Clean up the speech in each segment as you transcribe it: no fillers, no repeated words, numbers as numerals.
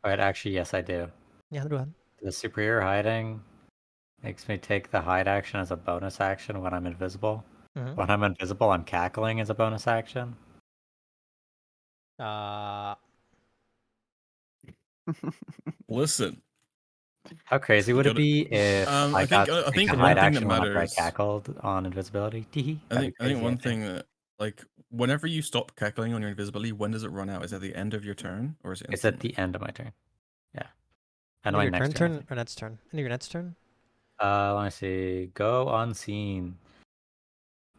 Alright, actually, yes, I do. Yeah, go ahead. The superior hiding makes me take the hide action as a bonus action when I'm invisible. Mm-hmm. When I'm invisible, I'm cackling as a bonus action. Listen, How crazy would it gotta- be if I I think got to I take think a one hide thing that action whenever I matters. cackled on invisibility? Teehee. That'd be I think crazy, one thing that like whenever you stop cackling on your invisibility, when does it run out? Is it at the end of your turn or is it It's at instantly? the end of my turn. Yeah. End And of my your next turn turn. or Net's turn? End of your Net's turn? Let me see. Go unseen.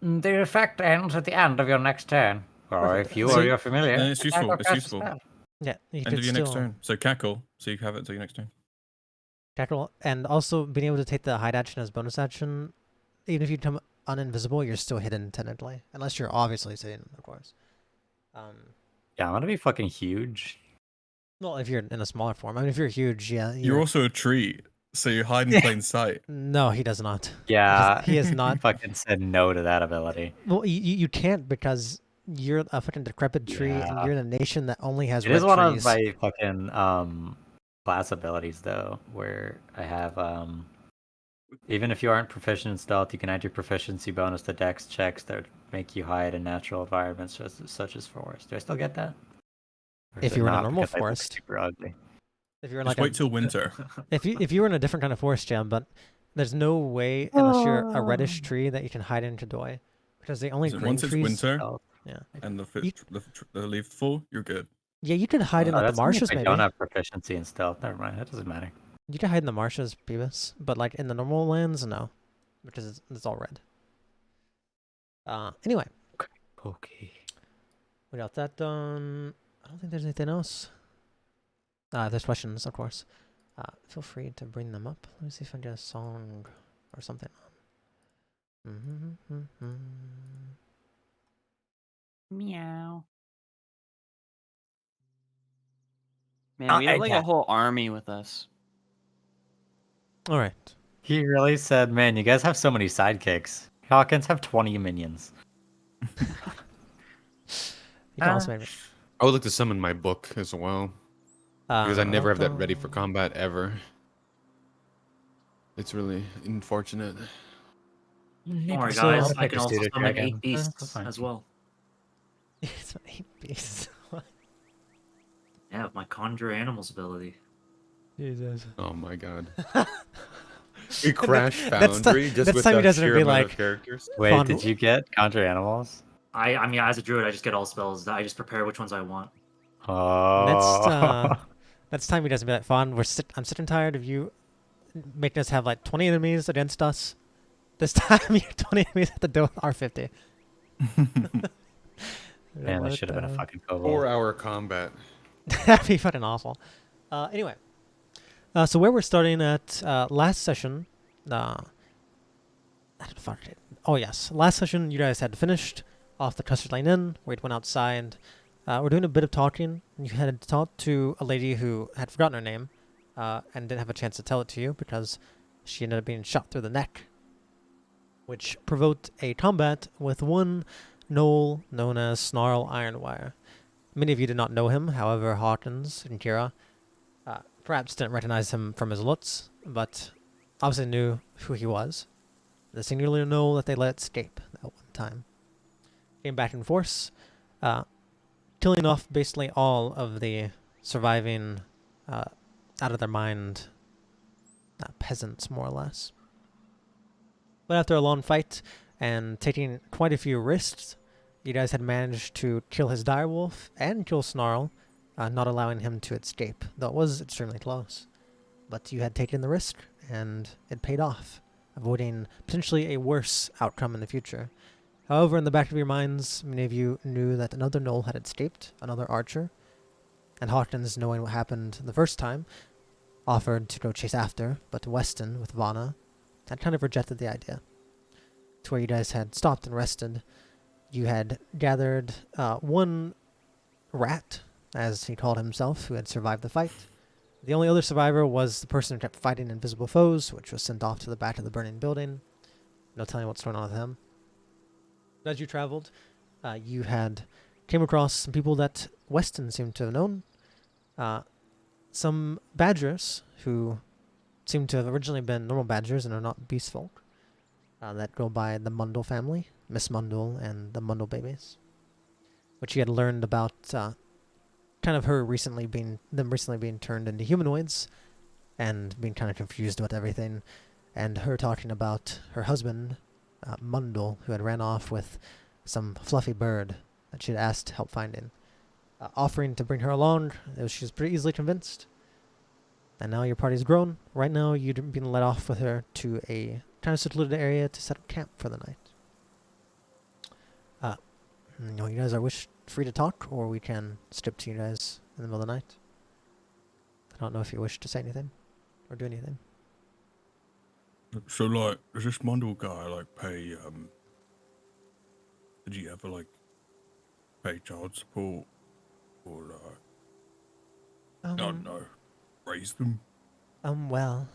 The effect ends at the end of your next turn. Or Perfect. if you So or your familiar. Then it's useful. It's useful. yeah, you End could of your next still turn. So cackle, so you have it until your next turn. cackle, and also being able to take the hide action as bonus action. Even if you become uninvisible, you're still hidden technically, unless you're obviously seen, of course. Yeah, I'm gonna be fucking huge. Well, if you're in a smaller form. I mean, if you're huge, yeah. You're also a tree, so you hide in plain sight. No, he does not. Yeah. He is not. Fucking said no to that ability. Well, you can't because you're a fucking decrepit tree, and Yeah. you're in a nation that only has It red is one trees. of my fucking class abilities though, where I have even if you aren't proficient in stealth, you can add your proficiency bonus to dex checks that make you hide in natural environments such as forest. Do I still get that? Or is If it you were in a not normal because I look forest. super ugly? If you're in Just like wait till winter. if you were in a different kind of forest gem, but there's no way unless you're a reddish tree that you can hide into Doi, because the only green Once it's trees. winter Yeah. and You, the leaves fall, you're good. yeah, you could hide in Oh, like the that's only if marshes I maybe. don't have proficiency in stealth. Never mind, that doesn't matter. You could hide in the marshes, Beavis, but like in the normal lands, no, because it's all red. Anyway. Okay. We got that done. I don't think there's anything else. If there's questions, of course. Feel free to bring them up. Let me see if I can get a song or something. Meow. Man, we have like a whole army with us. All right. He really said, "Man, you guys have so many sidekicks. Hawkins have 20 minions." You can also maybe. I would like to summon my book as well. Because I never have that ready for combat ever. It's really unfortunate. Don't worry, So guys. I'll I take can a also pseudo summon dragon. 8 beasts Fine. as well. It's 8 beasts. Yeah, with my conjure animals ability. Jesus. Oh my god. We crash Foundry just that's with time he that doesn't sheer be amount like, of characters. Wait, Fun. did you get conjure animals? I mean, as a druid, I just get all spells. I just prepare which ones I want. Oh. Next time he doesn't be like, Fawn, I'm sick and tired of you making us have like 20 enemies against us. This time you're 20 enemies at the door R50. Man, that should have been a fucking kobold. 4-hour combat. That'd be fucking awful. Anyway. So where we're starting at last session. Oh yes, last session you guys had finished off the Custard Lane Inn, where it went outside. We're doing a bit of talking. You had talked to a lady who had forgotten her name, and didn't have a chance to tell it to you because she ended up being shot through the neck, which provoked a combat with one gnoll known as Snarl Ironwire. Many of you did not know him, however, Hawkins and Kira perhaps didn't recognize him from his looks, but obviously knew who he was. The singular gnoll that they let escape at one time came back in force, killing off basically all of the surviving, out of their mind, peasants, more or less. But after a long fight and taking quite a few risks, you guys had managed to kill his direwolf and kill Snarl, not allowing him to escape, though it was extremely close. But you had taken the risk, and it paid off, avoiding potentially a worse outcome in the future. However, in the back of your minds, many of you knew that another gnoll had escaped, another archer, and Hawkins, knowing what happened the first time, offered to go chase after, but Weston, with Vanna, had kind of rejected the idea. To where you guys had stopped and rested, you had gathered one rat, as he called himself, who had survived the fight. The only other survivor was the person who kept fighting invisible foes, which was sent off to the back of the burning building. No telling what's going on with him. As you traveled, you had came across some people that Weston seemed to have known. some badgers who seem to have originally been normal badgers and are not beast folk that go by the Mundle family, Miss Mundle and the Mundle babies, which he had learned about kind of them recently being turned into humanoids and being kind of confused about everything, and her talking about her husband, Mundle, who had ran off with some fluffy bird that she had asked help finding. Offering to bring her along, she was pretty easily convinced. And now your party's grown. Right now, you've been led off with her to a kind of secluded area to set up camp for the night. You guys are free to talk, or we can skip to you guys in the middle of the night. I don't know if you wish to say anything or do anything. So, like, does this Mundle guy, like, pay, did he ever, like, pay child support? Or, I don't know, raise them? Well,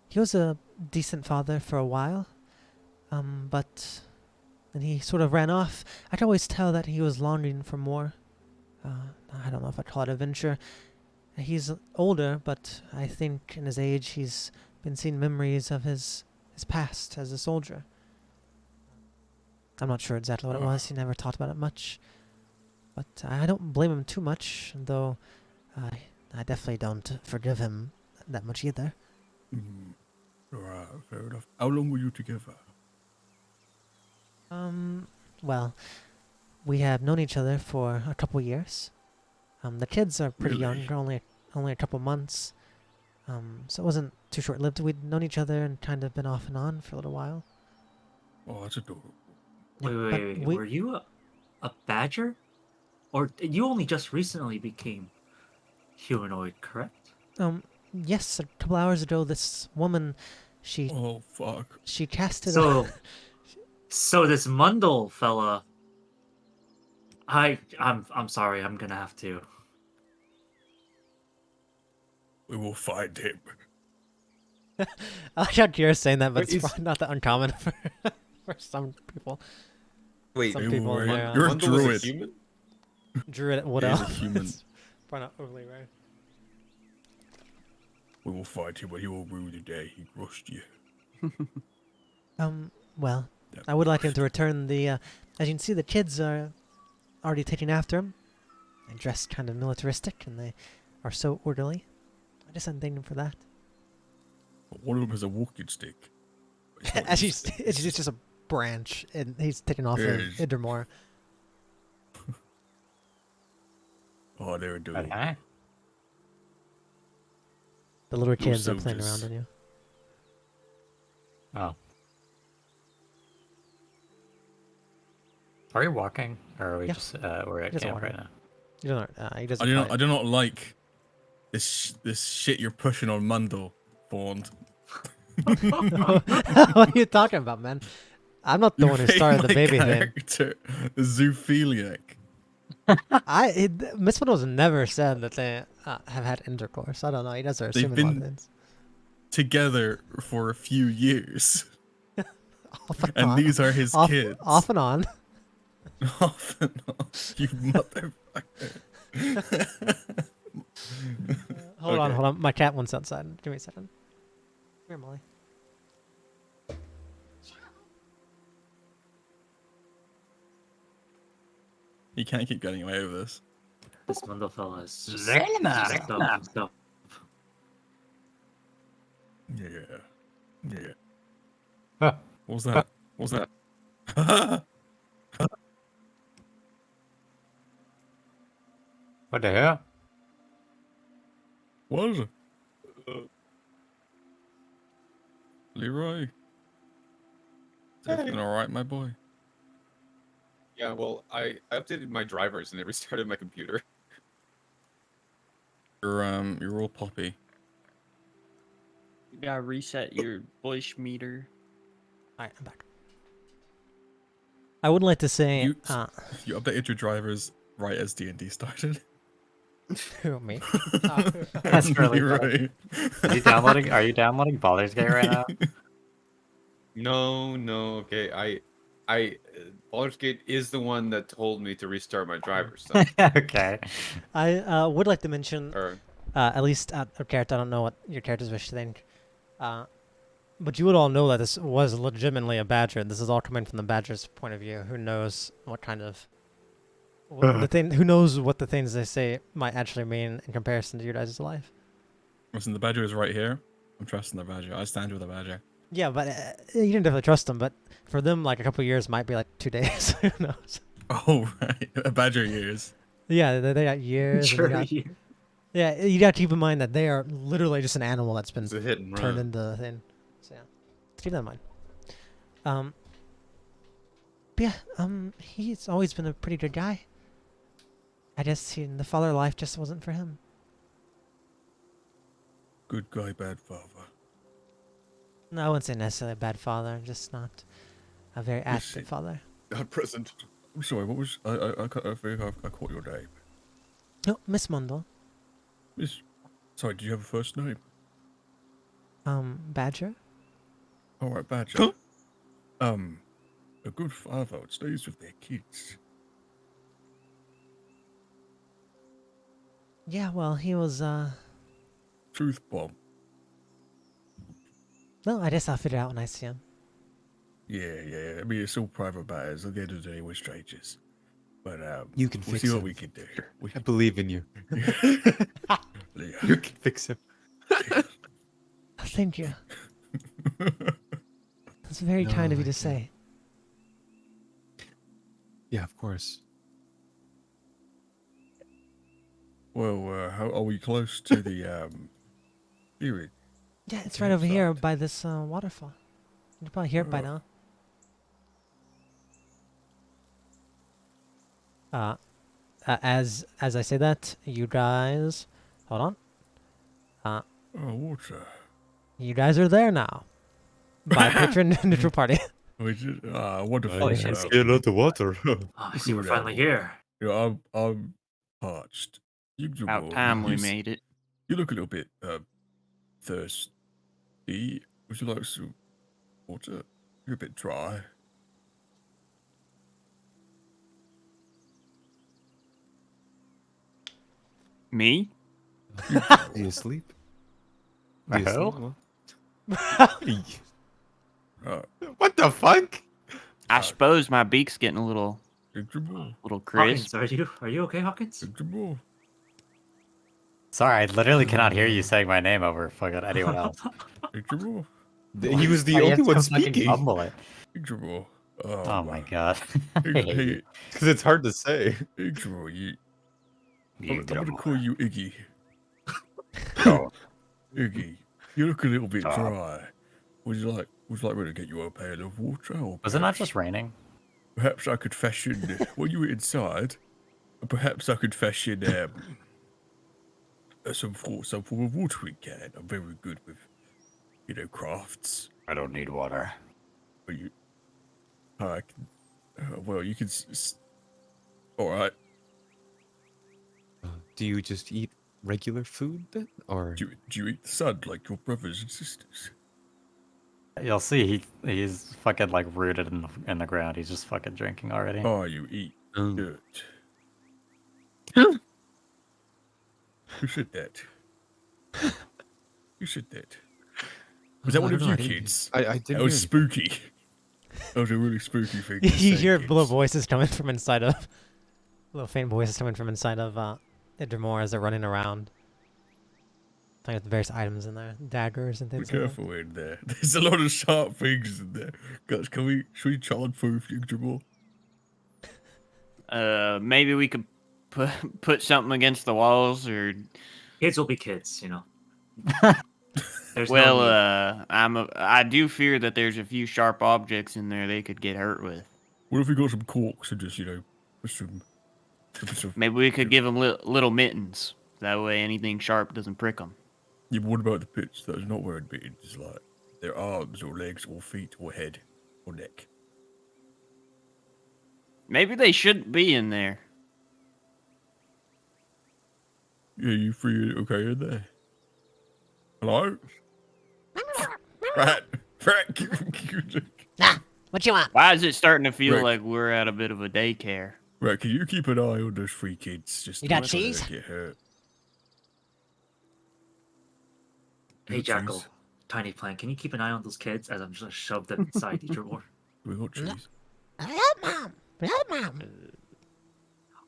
he was a decent father for a while, but then he sort of ran off. I could always tell that he was longing for more. I don't know if I'd call it adventure. He's older, but I think in his age he's been seeing memories of his past as a soldier. I'm not sure exactly what it was. He never talked about it much. But I don't blame him too much, though I definitely don't forgive him that much either. Alright, fair enough. How long were you together? Well, we have known each other for a couple years. The kids are pretty young, only a couple months. So it wasn't too short-lived. We'd known each other and kind of been off and on for a little while. Oh, that's adorable. Wait. Were you a badger? Or you only just recently became humanoid, correct? Yes, a couple hours ago, this woman, she... Oh, fuck. She casted... So this Mundle fella... I'm sorry, I'm gonna have to... We will find him. I like how Kira's saying that, but it's probably not that uncommon for some people. Wait, some people you're a druid. Human? Druid, what He is else? a human. Probably not overly rare. We will find him, but he will rue the day he crushed you. Well, I would like him to return the, as you can see, the kids are already taking after him. They dress kind of militaristic, and they are so orderly. I just hadn't thanked him for that. But one of them has a walking stick. As it's just a branch, and he's taking off of Idremore. Oh, they're doing Okay. The little kids are so playing just- around on you. Oh. Are we walking, or are we Yeah. just we're at Just camp walking. right now? He doesn't. He doesn't. I do not like this shit you're pushing on Mundle, Bond. What are you talking about, man? I'm not the one who started the baby thing. character, Zoophiliac. Miss Fiddle's never said that they have had intercourse. I don't know. He does are They've assuming a lot of been- things. Together for a few years. Off and And on. these are his kids. Off and on. Off and on. You motherfucker. Hold Okay. on. My cat wants outside. Give me a second. Here, Molly. You can't keep getting away with this. This Mundle fella is just stuff. Yeah. Huh. What was that? What was that? What the hell? What is it? Leroy? Is everything alright, my boy? Yeah, well, I updated my drivers and it restarted my computer. You're all poppy. You gotta reset your voice meter. Alright, I'm back. I would like to say, You updated your drivers right as D&D started. who, me? That's really Leroy. Are you downloading Baldur's Gate right now? No, okay. Baldur's Gate is the one that told me to restart my drivers. So, Okay. I would like to mention, or, At least out of character, I don't know what your characters wish to think. But you would all know that this was legitimately a badger. This is all coming from the badger's point of view. Who knows what kind of who knows what the things they say might actually mean in comparison to your guys' life. Listen, the badger is right here. I'm trusting the badger. I stand with the badger. Yeah, but you didn't definitely trust them. But for them, like a couple of years might be like 2 days. Who knows? Oh, right. A badger years. Yeah, they got years. Sure, Yeah, you got to keep in mind that they are literally just an animal that's been It's a hit and turned run. into a thing. So yeah, keep that in mind. But yeah, he's always been a pretty good guy. I guess the father life just wasn't for him. Good guy, bad father. No, I wouldn't say necessarily a bad father, just not a very active father. Not present. I'm sorry, what was... I think I caught your name. No, Miss Mundle. Miss... Sorry, do you have a first name? Badger? Alright, badger. A good father stays with their kids. Yeah, well, he was, Truth bomb. No, I guess I'll figure it out when I see him. Yeah. I mean, it's all private matters. At the end of the day, we're strangers. But, You can we'll fix see him. what we can do. I believe in you. Yeah. You can fix him. Thank you. That's very No, kind of you I to can't. say. Yeah, of course. Well, how are we close to the, viewing? Yeah, it's right over here Campsite. by this waterfall. You can probably hear it by Oh. now. As I say that, you guys, hold on. Oh, water. You guys are there now. By picture neutral party. Which is, wonderful. Oh, shit. Scared out the water. Oh, I see we're finally here. Yeah, I'm parched. About time we made it. You look a little bit, thirsty. Would you like some water? You're a bit dry. Me? Are you asleep? The Do you hell? sleep? Uh, What the fuck? I suppose my beak's getting a little comfortable. crisp. Hawkins, are you okay, Hawkins? Comfortable. Sorry, I literally cannot hear you saying my name over fucking anyone else. Comfortable. He was the Why you only have to one fucking speaking. mumble it. Comfortable. Oh my god. I Hey, hate you. Because it's hard to say. Comfortable. I'm You gonna dumb- call you Iggy. Oh, Iggy, you look a little bit Stop. dry. Would you like me to get you a pail of water? Or was it not perhaps- just raining? Perhaps I could fashion, when you were inside, perhaps I could fashion some form of watering can. I'm very good with, crafts. I don't need water. But well, you can. All right. Do you just eat regular food then? Or Do you eat the sun like your brothers and sisters? You'll see he's fucking like rooted in the ground. He's just fucking drinking already. Oh, you eat Mm. dirt. Who said that? Who said that? Was that I one of don't know, you I didn't- kids? I That didn't was hear spooky. That was a really spooky thing. to You say, hear little kids. voices coming from inside of... Little faint voices coming from inside of Idramore as they're running around. Playing with various items in there. Daggers and Be things like that. careful in there. There's a lot of sharp things in there. Guys, should we childproof Yggdrasil? Maybe we could put something against the walls, or Kids will be kids, There's well, no need. I do fear that there's a few sharp objects in there they could get hurt with. What if we got some corks and just, put some Maybe we could give them little mittens. That way, anything sharp doesn't prick them. Yeah, but what about the pits that are not wearing mittens? Like their arms or legs or feet or head or neck. Maybe they shouldn't be in there. Yeah, you free okay in there? Hello? Rat. What you want? Why is it starting to feel Rick. like we're at a bit of a daycare? Right, can you keep an eye on those three kids? Just You got so they don't cheese? Get hurt. Hey, Jackal, Tiny Plant, can you keep an eye on those kids as I'm just gonna shove them inside the drawer? We got cheese. Yeah, mom. Yeah, mom.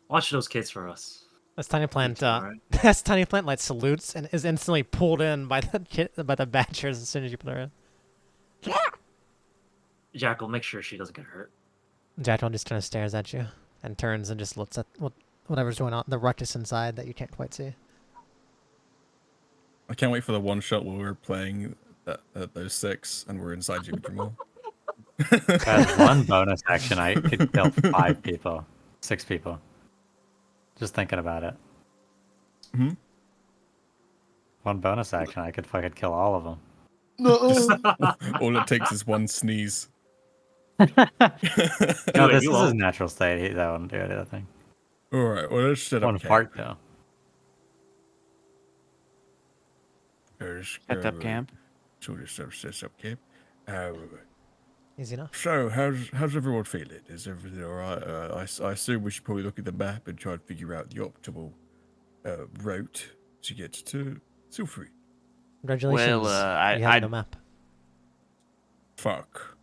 Watch those kids for us. That's Tiny Plant. Alright. That's Tiny Plant. Like salutes and is instantly pulled in by the badgers as soon as you put her in. Yeah. Jackal, make sure she doesn't get hurt. Jackal just kind of stares at you and turns and just looks at whatever's going on, the ruckus inside that you can't quite see. I can't wait for the one shot where we're playing those 6 and we're inside you, Jamal. As one bonus action, I could kill 5 people, 6 people. Just thinking about it. Hmm? One bonus action, I could fucking kill all of them. All it takes is one sneeze. No, it, this you is his won't. natural state. That wouldn't do it, I think. Alright, well, let's set up One camp. fart, though. Set up camp. So this sets up camp. Easy enough. So, how's everyone feeling? Is everything alright? I assume we should probably look at the map and try and figure out the optimal route to get to Silfrey. Congratulations. Well, you have no map. Fuck.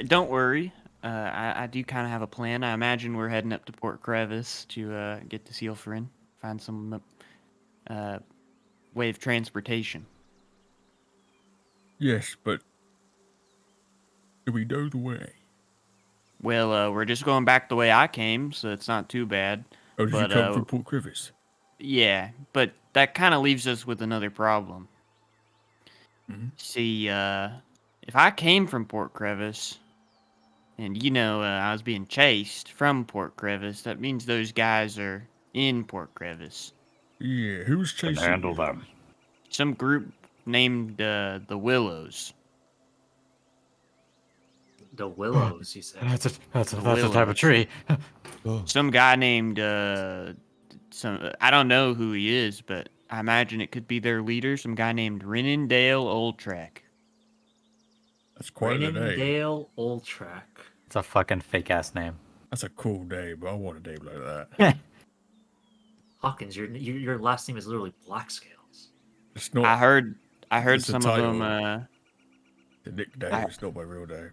Don't worry. I do kind of have a plan. I imagine we're heading up to Port Crevice to get to Sealfrin, find some way of transportation. Yes, but do we know the way? Well, we're just going back the way I came, so it's not too bad. Oh, did But, you come from Port Crevice? Yeah, but that kind of leaves us with another problem. Mhm. See, if I came from Port Crevice, and I was being chased from Port Crevice, that means those guys are in Port Crevice. Yeah, who's Can chasing handle you? them. Some group named the Willows. The Willows, you said. That's a type of Willows. tree. Some guy named I don't know who he is, but I imagine it could be their leader. Some guy named Renindale Oldtrack. That's quite a name. Renindale Old Track. It's a fucking fake ass name. That's a cool name. I want a name like that. Hawkins, your last name is literally Blackscales. It's not I heard It's a some of title. them. the nickname. It's not my real name.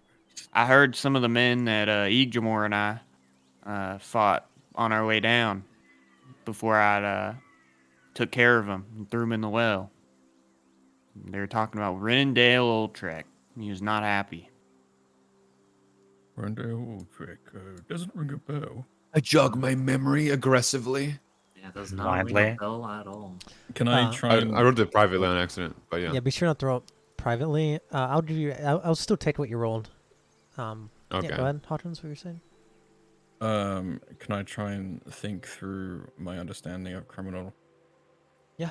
I heard some of the men that Igjamor and I fought on our way down before I took care of him and threw him in the well. They were talking about Renindale Oldtrack. He was not happy. Rondale Trick. Doesn't ring a bell. I jog my memory aggressively. Yeah, does not ring Blindly. a bell at all. Can I try I and... wrote it privately on accident, but yeah. Yeah, be sure not to throw it privately. I'll give you. I'll still take what you rolled. Okay. Yeah, go ahead, Hawkins. What you're saying? Can I try and think through my understanding of criminal? Yeah.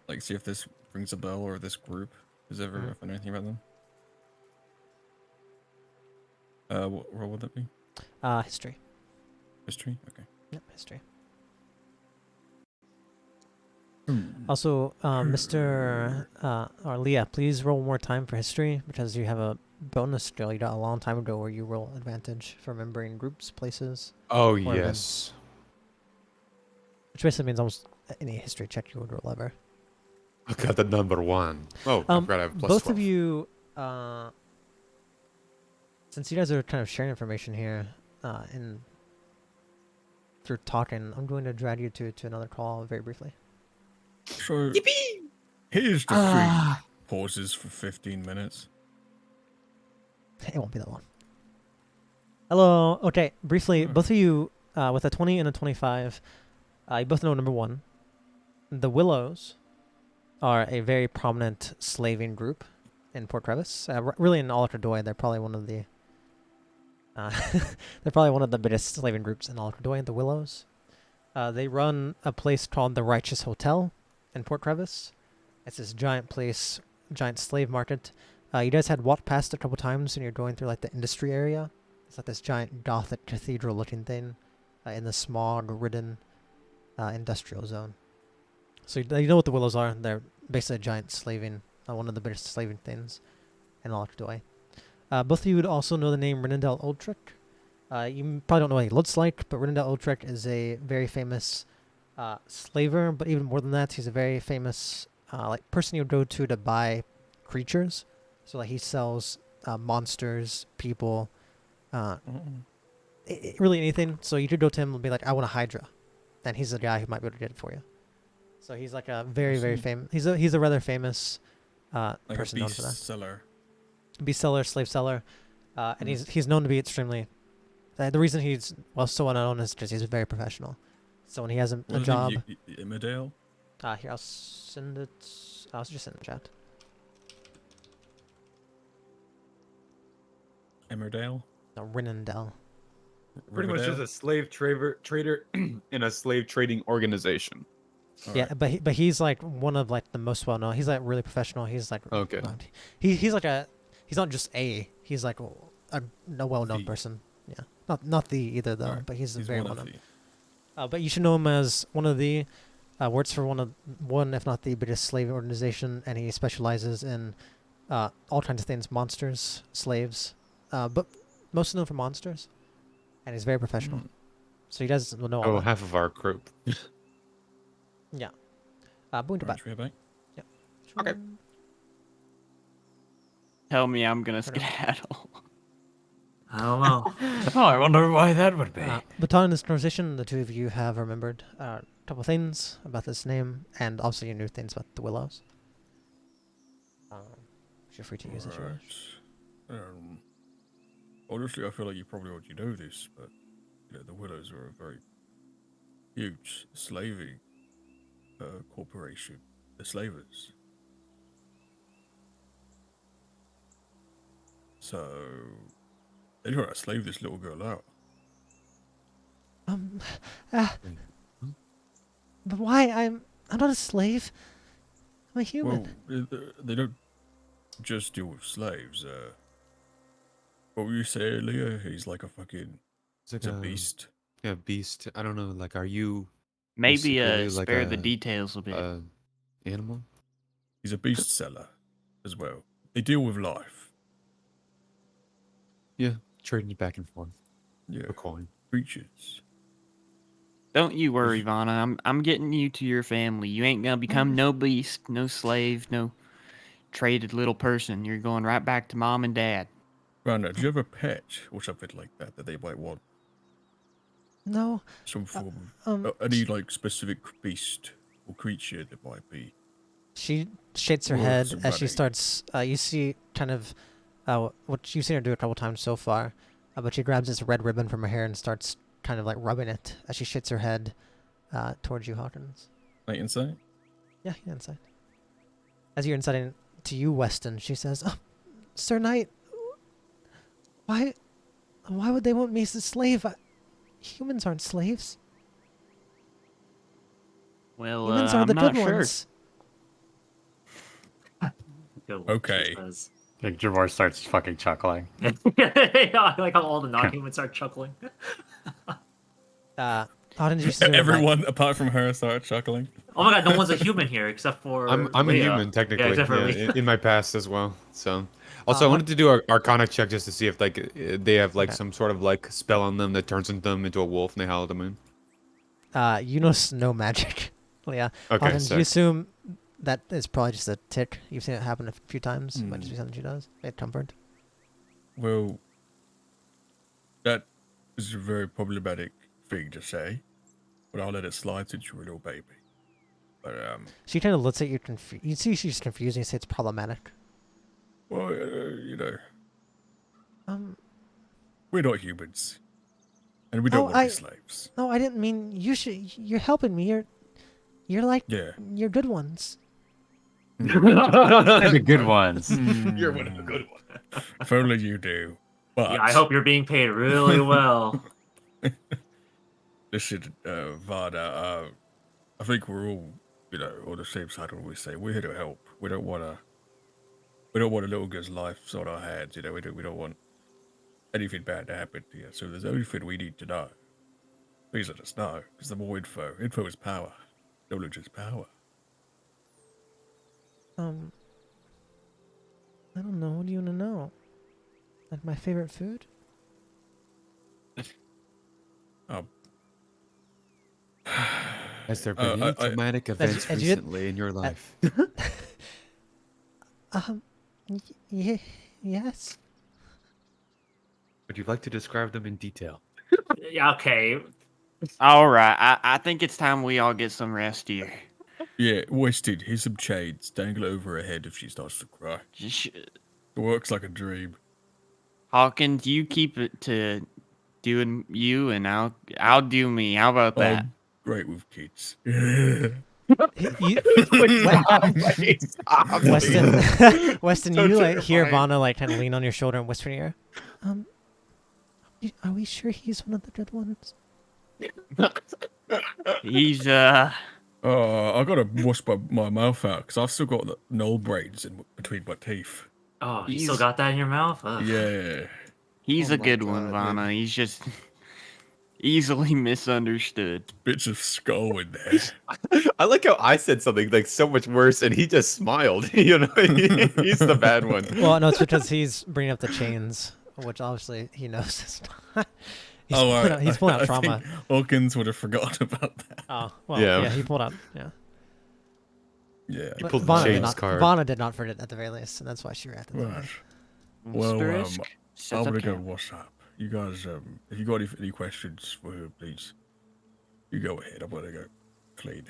Like, see if this rings a bell or this group has ever if I know anything about them. What role would that be? History. History? Okay. Yep, history. Also, Mr. Or Leah, please roll more time for history because you have a bonus skill you got a long time ago where you roll advantage for remembering groups, places, Oh, or yes. events. Which basically means almost any history check you would roll ever. I got the number 1. Oh, I forgot I have plus Both 12. of you, since you guys are kind of sharing information here, and through talking, I'm going to drag you to another call very briefly. So, here's the three pauses for 15 minutes. It won't be that long. Hello. Okay, briefly, both of you, with a 20 and a 25, you both know number 1. The Willows are a very prominent slaving group in Port Crevice. Really, in all of Cordoy, they're probably one of the biggest slaving groups in all of Cordoy. The Willows. They run a place called the Righteous Hotel in Port Crevice. It's this giant place, giant slave market. You guys had walked past a couple times and you're going through like the industry area. It's like this giant Gothic cathedral looking thing in the smog-ridden industrial zone. So you know what the Willows are. They're basically a giant slaving, one of the biggest slaving things in all of Cordoy. Both of you would also know the name Renindale Oldtrick. You probably don't know what he looks like, but Renindale Oldtrick is a very famous slaver, but even more than that, he's a very famous like person you would go to buy creatures. So like he sells monsters, people, really anything. So you could go to him and be like, I want a Hydra, and he's the guy who might be able to get it for you. So he's like a very famous. He's a rather famous like person a known beast for that. seller. Beast seller, slave seller, and he's known to be extremely. The reason he's so well known is because he's very professional. So when he has a job, Immerdale? here I'll send it. I'll just send it in chat. Emmerdale? No, Rinnendell. Pretty much just a slave trader in a slave trading organization. Yeah, but he's like one of like the most well known. He's like really professional. He's like Okay. He's like he's not just he's like a well known person. Yeah, not the either though, but he's very well known. But you should know him as one of the works for one if not the biggest slave organization, and he specializes in all kinds of things: monsters, slaves, but most of them for monsters. And he's very professional, so he does know all that. Half of our group. Yeah. Boon to bat. Right, Yeah. Okay. Tell me I'm gonna skedaddle. I don't know. Oh, I wonder why that would be. But on this conversation, the two of you have remembered a couple things about this name, and also you knew things about the Willows. Feel free to use it. Honestly, I feel like you probably already know this, but the Willows are a very huge slaving corporation. The slavers. So they try to slave this little girl out. But why? I'm not a slave. I'm a human. Well, they don't just deal with slaves. What were you saying, Leo? He's like a fucking. It's a beast. Yeah, beast. I don't know. Like, are you Maybe basically like spare the details a bit. Animal? He's a beast seller as well. They deal with life. Yeah, trading back and forth. Yeah, a coin. Creatures. Don't you worry, Vanna. I'm getting you to your family. You ain't gonna become no beast, no slave, no traded little person. You're going right back to mom and dad. Vanna, do you have a pet or something like that that they might want? No. Some form of any like specific beast or creature that might be. She shakes her head as she starts. You see kind of what you've seen her do a couple times so far, but she grabs this red ribbon from her hair and starts kind of like rubbing it as she shakes her head towards you, Hawkins. Like insight? Yeah, insight. As you're inciting to you, Weston, she says, "Oh, Sir Knight, why would they want me as a slave? Humans aren't slaves. Well, humans are the good ones." Okay. Like Jamar starts fucking chuckling. I like how all the non-humans are chuckling. Everyone apart from her started chuckling. Oh my god, no one's a human here except for I'm a human technically. Yeah, in my past as well. So also I wanted to do an Arcana check just to see if like they have like some sort of like spell on them that turns them into a wolf and they howl at the moon. You know no magic. Yeah. Okay. Do you assume that is probably just a tick? You've seen it happen a few times. It might just be something she does. Get comfort. Well, that is a very problematic thing to say, but I'll let it slide since you're a little baby. But she kind of looks at you confused. You see, she's confused. And you say it's problematic. Well, we're not humans, and we don't want to be slaves. No, I didn't mean you should. You're helping me. You're like you're good ones. The good ones. You're one of the good ones. If only you do. But yeah, I hope you're being paid really well. Listen, Vada, I think we're all, on the same side when we say we're here to help. We don't want a little girl's life on our hands. We don't want anything bad to happen to you. So there's anything we need to know. Please let us know, because the more info is power. Knowledge is power. I don't know. What do you want to know? Like my favorite food? Has there been any traumatic events As you- recently in your life? Yes. Would you like to describe them in detail? Yeah, okay. All right, I think it's time we all get some rest here. Yeah, wasted. Here's some chains. Dangle it over her head if she starts to cry. Just, It works like a dream. Hawkins, you keep it to doing you, and I'll do me. How about that? I'm great with kids. Weston, Weston, So you like hear terrifying. Vanna like kind of lean on your shoulder and whisper in your ear, are we sure he's one of the good ones? He's I gotta wash my mouth out because I've still got the null braids in between my teeth. Oh, you He's- still got that in your mouth? Ugh. Yeah. he's Oh a my good one, God, Vanna. He's just easily misunderstood. Bits of skull in there. I like how I said something like so much worse, and he just smiled. You know, he's the bad one. Well, no, it's because he's bringing up the chains, which obviously he knows is not. He's pulling out I trauma. think Hawkins would have forgotten about that. Oh, well, Yeah. yeah, he pulled out. Yeah. Yeah. But pulled the Vanna did chains not. card. Vanna did not forget at the very least, and that's why she reacted that way. Right. Well, Asterisk, I'm says gonna go account. wash up. You guys, if you got any questions for her, please, you go ahead. I'm gonna go clean.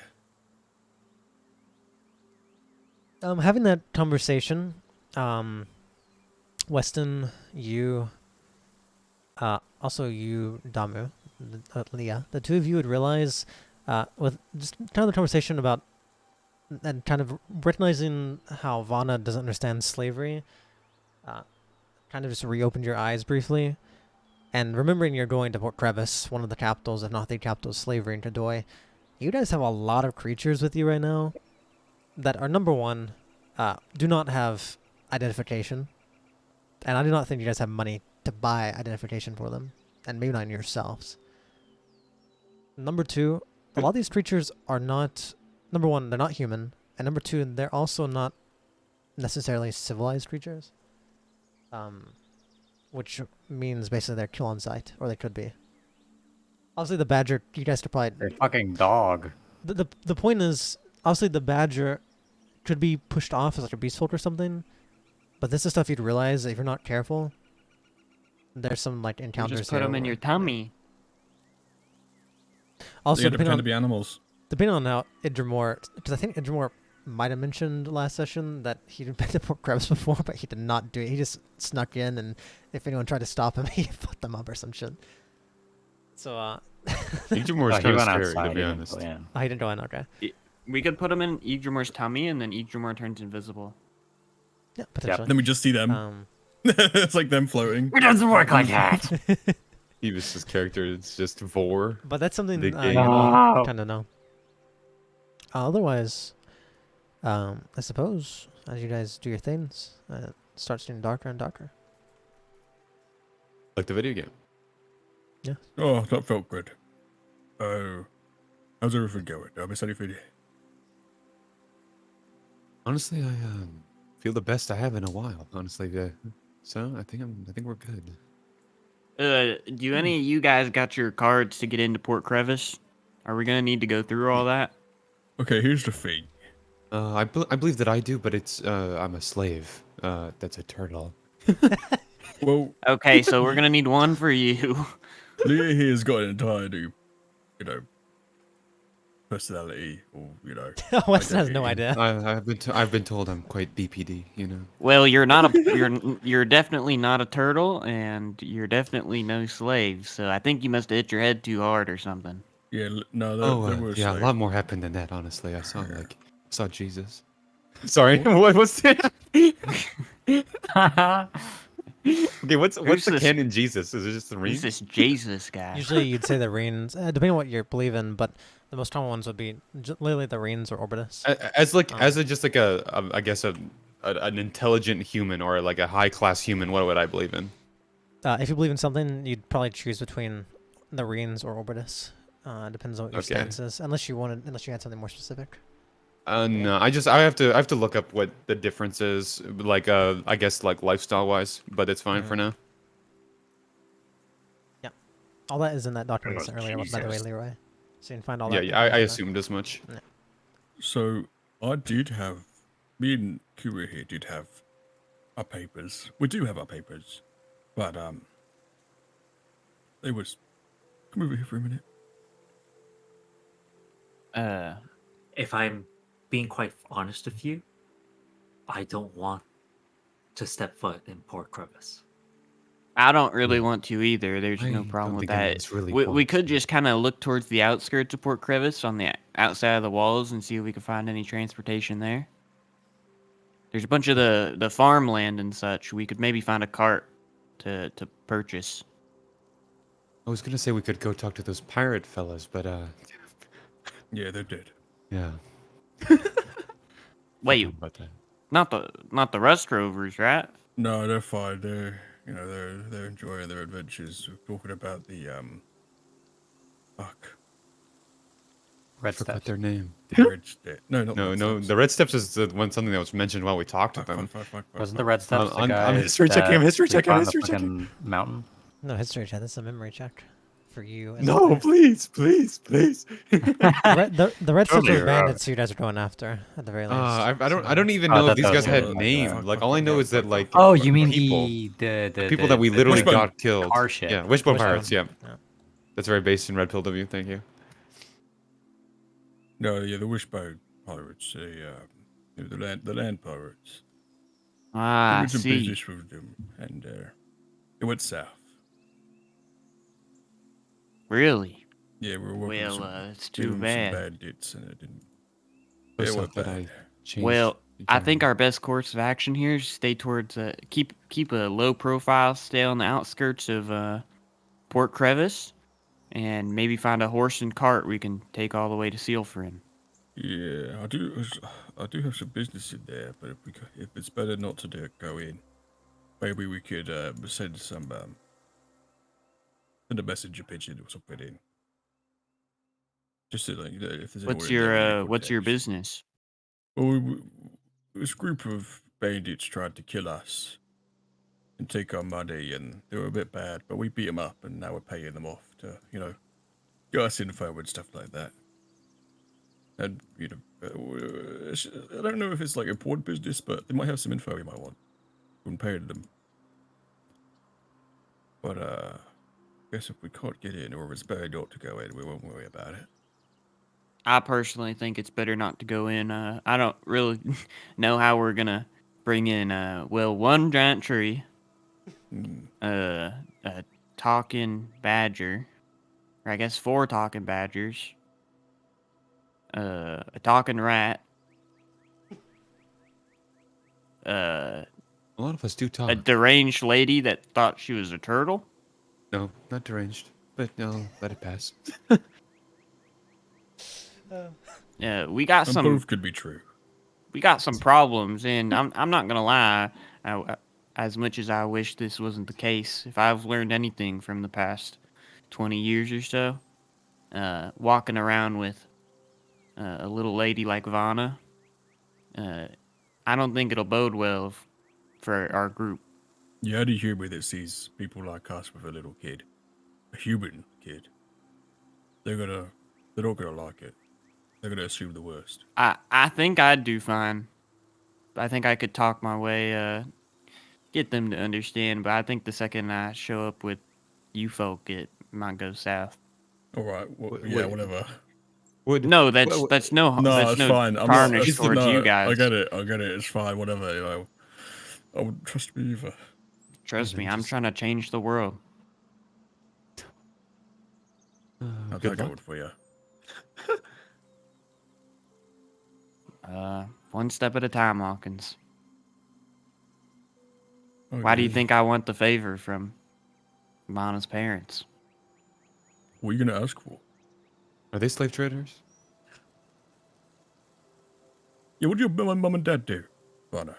Having that conversation, Weston, you, also you, Damu, Leah, the two of you would realize, with just kind of the conversation about, and kind of recognizing how Vanna doesn't understand slavery, kind of just reopened your eyes briefly, and remembering you're going to Port Crevice, one of the capitals, if not the capital of slavery in Kadoy, you guys have a lot of creatures with you right now that are, number one, do not have identification. And I do not think you guys have money to buy identification for them. And maybe not in yourselves. Number two, a lot of these creatures are not, number one, they're not human. And number two, they're also not necessarily civilized creatures. Which means basically they're kill on sight, or they could be. Obviously the badger, you guys could probably... A fucking dog. The point is, obviously the badger could be pushed off as like a beast folk or something, but this is stuff you'd realize that if you're not careful, there's some like You encounters just put here them in where- your tummy. Also, Yeah, depending depend on to be animals. how Idramore, because I think Idramore might have mentioned last session that he'd been to Port Krebs before, but he did not do it. He just snuck in, and if anyone tried to stop him, he fucked them up or some shit. So, Igor's He kind of went scary, outside. to He be didn't honest. go in. he didn't go in. Okay, We could put him in Yggdramore's tummy, and then Yggdramour turns invisible. yeah, potentially. Then we just see them. It's like them floating. It doesn't work like that. He was his character. It's just Vor. But that's something The you game. all No. kind of know. Otherwise, I suppose as you guys do your things, it starts getting darker and darker. Like the video game. Oh, that felt good. Oh, how's everything going? Did I miss anything? Honestly, I feel the best I have in a while. Honestly, so I think we're good. Do any of you guys got your cards to get into Port Crevice? Are we gonna need to go through all that? Okay, here's the thing. I believe that I do, but it's I'm a slave. That's a turtle. Well, Okay, so we're gonna need one for you. Leah here's got an entire new, personality, or Weston has no idea. I've been told I'm quite BPD. You know. Well, you're definitely not a turtle, and you're definitely no slave. So I think you must have hit your head too hard or something. Yeah, no, they were Yeah, a slave. lot more happened than that. Honestly, I saw Jesus. Sorry, what's that? Okay, what's Who's the this- canon Jesus? Is it just the ring? Who's this Jesus guy? Usually you'd say the Reans, depending on what you believe in, but the most common ones would be literally the Reans or Orbitus. As just like I guess an intelligent human or like a high class human. What would I believe in? If you believe in something, you'd probably choose between the Reans or Orbitus. Depends on what your Okay. stance is, unless you had something more specific. No, I have to look up what the difference is, like I guess like lifestyle wise, but it's fine for now. All that is in that document Oh, earlier, by the way, Jesus. Leroy. So you can find all Yeah, that. yeah, I information there. assumed as much. So I did have, me and Kira here did have our papers. We do have our papers, but they was. Come over here for a minute. If I'm being quite honest with you, I don't want to step foot in Port Crevice. I don't really want to either. There's I no problem don't with think that. anyone's really We wants could to. just kind of look towards the outskirts of Port Crevice on the outside of the walls and see if we can find any transportation there. There's a bunch of the farmland and such. We could maybe find a cart to purchase. I was gonna say we could go talk to those pirate fellas, but Yeah, they're dead. yeah. Wait, Forgot about that. not the Rust Rovers, right? No, they're fine. They're enjoying their adventures. We're talking about the fuck, Red Forgot Steps. their name. the red step. No, not No, red no. steps. The red steps is the one something that was mentioned while we talked to Fuck, them. fuck, Wasn't the Red Steps the I'm guys history checking him, that history we checking, found history the checking. fucking mountain? No history check. That's a memory check for you. As a No, player. please, please, please. The red steps Totally are right. bandits you guys are going after at the very least. I don't even Oh, know if that these guys doesn't had look like names. that. Like all I know is that like Oh, you mean people, the people that we literally Wishbone. got killed. car ship. Yeah, Wishbone Wishbone. Pirates. Yeah, Yeah. that's very based in Red Pill W. Thank you. No, yeah, the Wishbone pirates. The land pirates. We Ah, I did some see. business with them, and it went south. Really? Yeah, we were working with Well, some, it's too dealing with some bad. bandits, and it didn't. So It sad went that I bad. changed. Well, the I think genre. our best course of action here is stay towards keep a low profile, stay on the outskirts of Port Crevice, and maybe find a horse and cart we can take all the way to Sealfrin. Yeah, I do have some business in there, but if it's better not to go in, maybe we could send send a messenger pigeon or something in. Just to, like, if there's What's anywhere in there we what's your contact. business? Well, this group of bandits tried to kill us and take our money, and they were a bit bad, but we beat them up, and now we're paying them off to, get us info and stuff like that. And, I don't know if it's like important business, but they might have some info we might want. We can pay them. But, I guess if we can't get in, or if it's better not to go in, we won't worry about it. I personally think it's better not to go in. I don't really know how we're gonna bring in one giant tree, Hmm. a talking badger, or I guess 4 talking badgers, a talking rat, A lot of us do talk. a deranged lady that thought she was a turtle. No, not deranged, but no, let it pass. We got And some both could be true. problems, and I'm not gonna lie. As much as I wish this wasn't the case, if I've learned anything from the past 20 years or so, walking around with a little lady like Vanna, I don't think it'll bode well for our group. Yeah, any human that sees people like us with a little kid, a human kid, they're not gonna like it. They're gonna assume the worst. I think I'd do fine. I think I could talk my way, get them to understand, but I think the second I show up with you folk, it might go south. All right, well, Wait, yeah, wait. whatever. No, that's Well, no No, it's fine. I'm not. tarnish It's towards you guys. I get it. It's fine. Whatever. I wouldn't trust me either. Trust me, then I'm just- trying to change the world. How's Good that luck. going for you? One step at a time, Hawkins. Why do you think I want the favor from Mana's parents? What are you gonna ask for? Are they slave traders? Yeah, what do your mum and dad do, Vanna?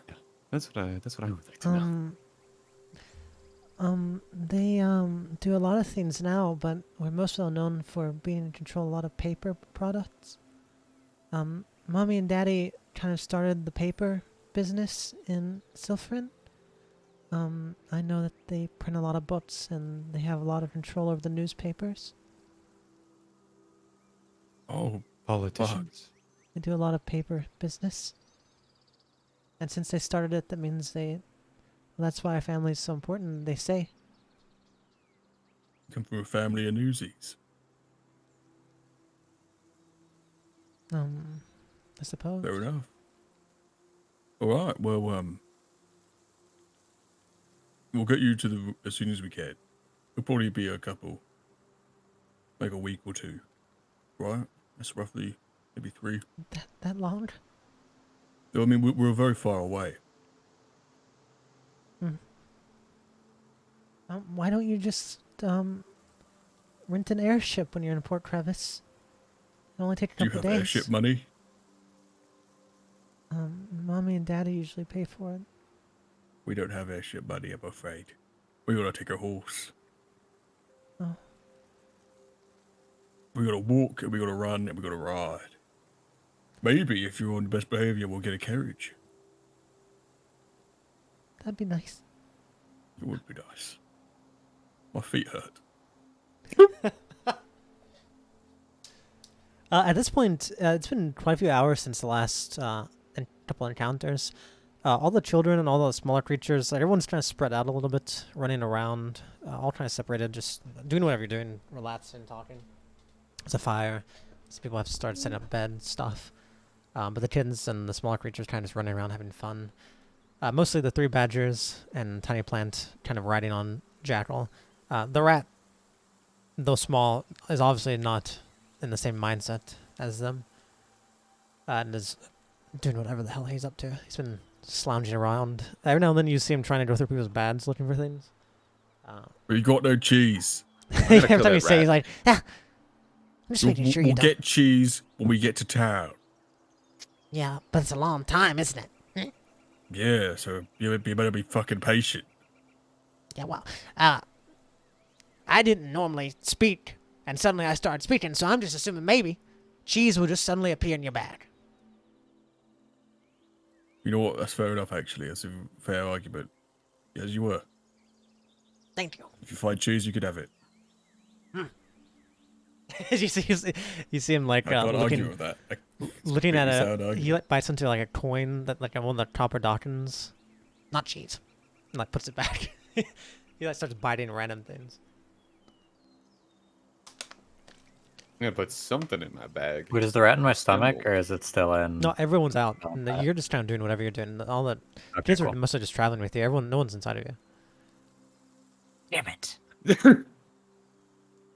That's what I would like to know. They do a lot of things now, but we're most well known for being in control of a lot of paper products. Mommy and Daddy kind of started the paper business in Silfrin. I know that they print a lot of books and they have a lot of control over the newspapers. Oh, Politicians. They do a lot of paper business. And since they started it, that means well, that's why our family is so important, they say. come from a family of newsies. I suppose. Fair enough. All right. Well, we'll get you to the as soon as we can. It'll probably be a couple, like a week or two, right? That's roughly maybe 3. That long? I mean, we're very far away. Why don't you just rent an airship when you're in Port Crevice? It'll only take a Do you couple have days. airship money? Mommy and Daddy usually pay for it. We don't have airship money, I'm afraid. We gotta take a horse. Oh. We gotta walk, and we gotta run, and we gotta ride. Maybe if you're on the best behavior, we'll get a carriage. That'd be nice. It would be nice. My feet hurt. At this point, it's been quite a few hours since the last couple encounters. All the children and all the smaller creatures, like everyone's kind of spread out a little bit, running around, all kind of separated, just doing whatever you're doing, relaxing, talking. There's a fire. Some people have to start setting up bed stuff. But the kids and the smaller creatures kind of just running around having fun. Mostly the 3 badgers and Tiny Plant kind of riding on Jackal. The rat, though small, is obviously not in the same mindset as them. And is doing whatever the hell he's up to. He's been slounging around. Every now and then you see him trying to go through people's bags looking for things. We got no cheese. Every kill time you that say, he's rat. like, I'm just making sure you We'll don't. get cheese when we get to town. Yeah, but it's a long time, isn't it? Yeah, so you better be fucking patient. Yeah, well, I didn't normally speak, and suddenly I started speaking, so I'm just assuming maybe cheese will just suddenly appear in your bag. You know what? That's fair enough, actually. That's a fair argument. As you were. Thank you. If you find cheese, you could have it. you see him like I can't argue looking with that. looking Make at me a sound argument. he like bites into like a coin that like one of the copper Dawkins, not cheese, and like puts it back. He like starts biting random things. I'm gonna put something in my bag. Wait, is the rat in my stomach, or is it still in? No, everyone's out. Oh, And okay. you're just kind of doing whatever you're doing. All the Okay, kids are cool. mostly just traveling with you. No one's inside of you. Damn it.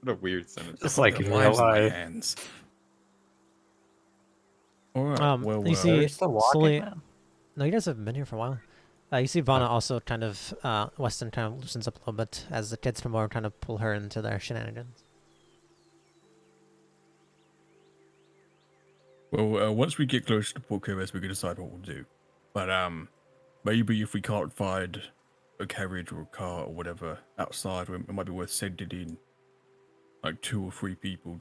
What a weird sentence. Just like in Got real lives in my life. hands. All right. well, you Are see- we still walking, slowly- man? No, you guys have been here for a while. You see Vanna also kind of, Weston kind of loosens up a little bit as the kids from over trying to pull her into their shenanigans. well, once we get closer to Port Covers, we can decide what we'll do. But maybe if we can't find a carriage or a car or whatever outside, it might be worth sending in like 2 or 3 people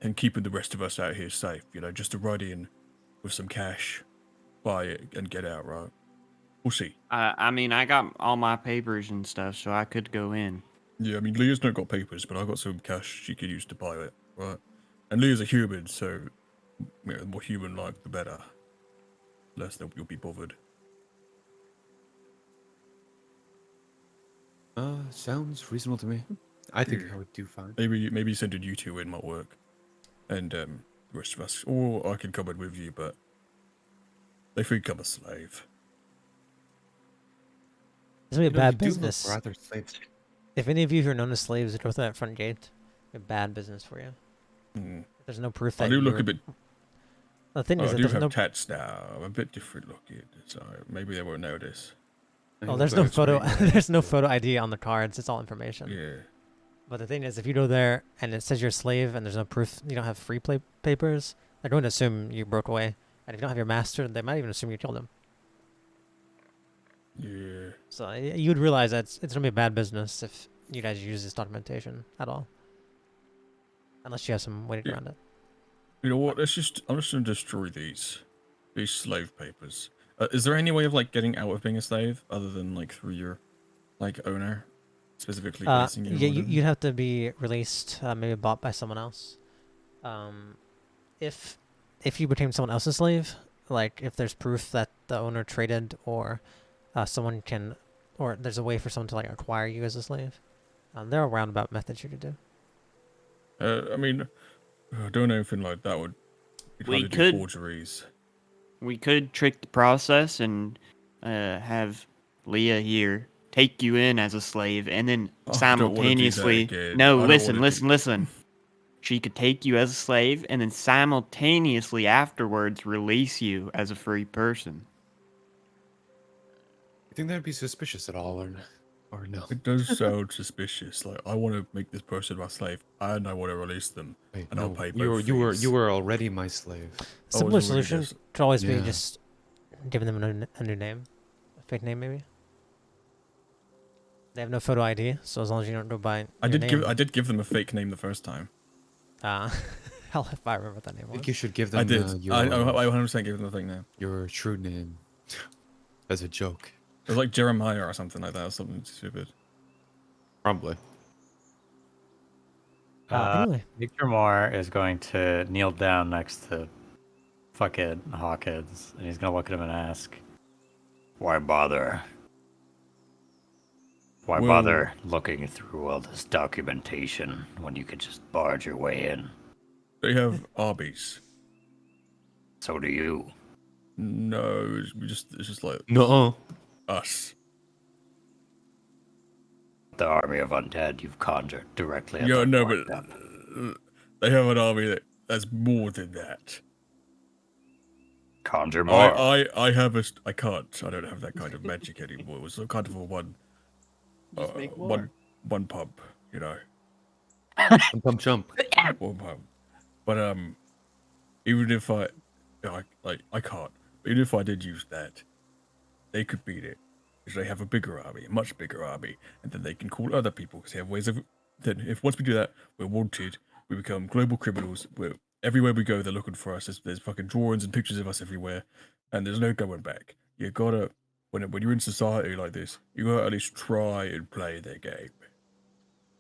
and keeping the rest of us out here safe. You know, just to ride in with some cash, buy it, and get out. Right? We'll see. I mean, I got all my papers and stuff, so I could go in. Yeah, I mean, Leah's not got papers, but I got some cash she could use to buy it, right? And Leah's a human, so the more human-like, the better. Less that you'll be bothered. Sounds reasonable to me. I think I would do fine. Maybe sending you 2 in might work, and the rest of us, or I can come in with you, but they think I'm a slave. It's gonna be a You know, bad you do look business. rather slaves. If any of you who are known as slaves go through that front gate, it'd be bad business for you. Hmm. There's no proof that I do look you're- a bit. The thing I is that do there's have no. tats now. I'm a bit different looking, so maybe they won't notice. Oh, there's no That's photo. right. There's no photo ID on the cards. It's all information. Yeah. But the thing is, if you go there and it says you're a slave and there's no proof, you don't have free play papers, they're going to assume you broke away. And if you don't have your master, they might even assume you killed him. Yeah. So you would realize that it's going to be a bad business if you guys use this documentation at all. Unless you have some way to get Yeah. around it. You know what? I'm just gonna destroy these slave papers. Is there any way of like getting out of being a slave other than like through your like owner specifically releasing you? or Yeah, whatever? you'd have to be released, maybe bought by someone else. Um, if you became someone else's slave, like if there's proof that the owner traded, or someone can, or there's a way for someone to like acquire you as a slave, there are roundabout methods you could do. I mean, doing anything like that would be trying We to do could forgeries. we could trick the process and have Leah here take you in as a slave, and then I don't want to do that simultaneously. again. No, I don't listen, want to listen, listen. She could take you as a slave, and then simultaneously afterwards release you as a free person. You think that'd be suspicious at all, or no? It does sound suspicious. Like, I want to make this person my slave, and I want to release them, Wait, and no, I'll pay you both were fees. you were already my slave. Simpler it's really solution just- could always be Yeah. just giving them a new name, a fake name maybe. They have no photo ID, so as long as you don't go by I your did give them a fake name the first time. hell if I remember what that name I was. think you should give them I did. your I 100% gave them the fake name. your true name as a joke. It was like Jeremiah or something like that, or something stupid. Probably. Anyway, Victor Moore is going to kneel down next to fucking Hawkins, and he's gonna look at him and ask, "Why bother? Why Well- bother looking through all this documentation when you could just barge your way in? They have Arby's. So do you." No, it's just like No. us. The army of undead you've conjured directly at Yeah, their no, but doorstep. they have an army that's more than that. Conjure more. I have a I can't. I don't have that kind of magic anymore. It was some kind of a one pub, you know. Jump. One pub. But even if I can't. But even if I did use that, they could beat it. Because they have a bigger army, a much bigger army, and then they can call other people because they have ways of. Then, if once we do that, we're wanted. We become global criminals. We're everywhere we go. They're looking for us. There's fucking drawings and pictures of us everywhere, and there's no going back. You gotta when you're in society like this, you gotta at least try and play their game.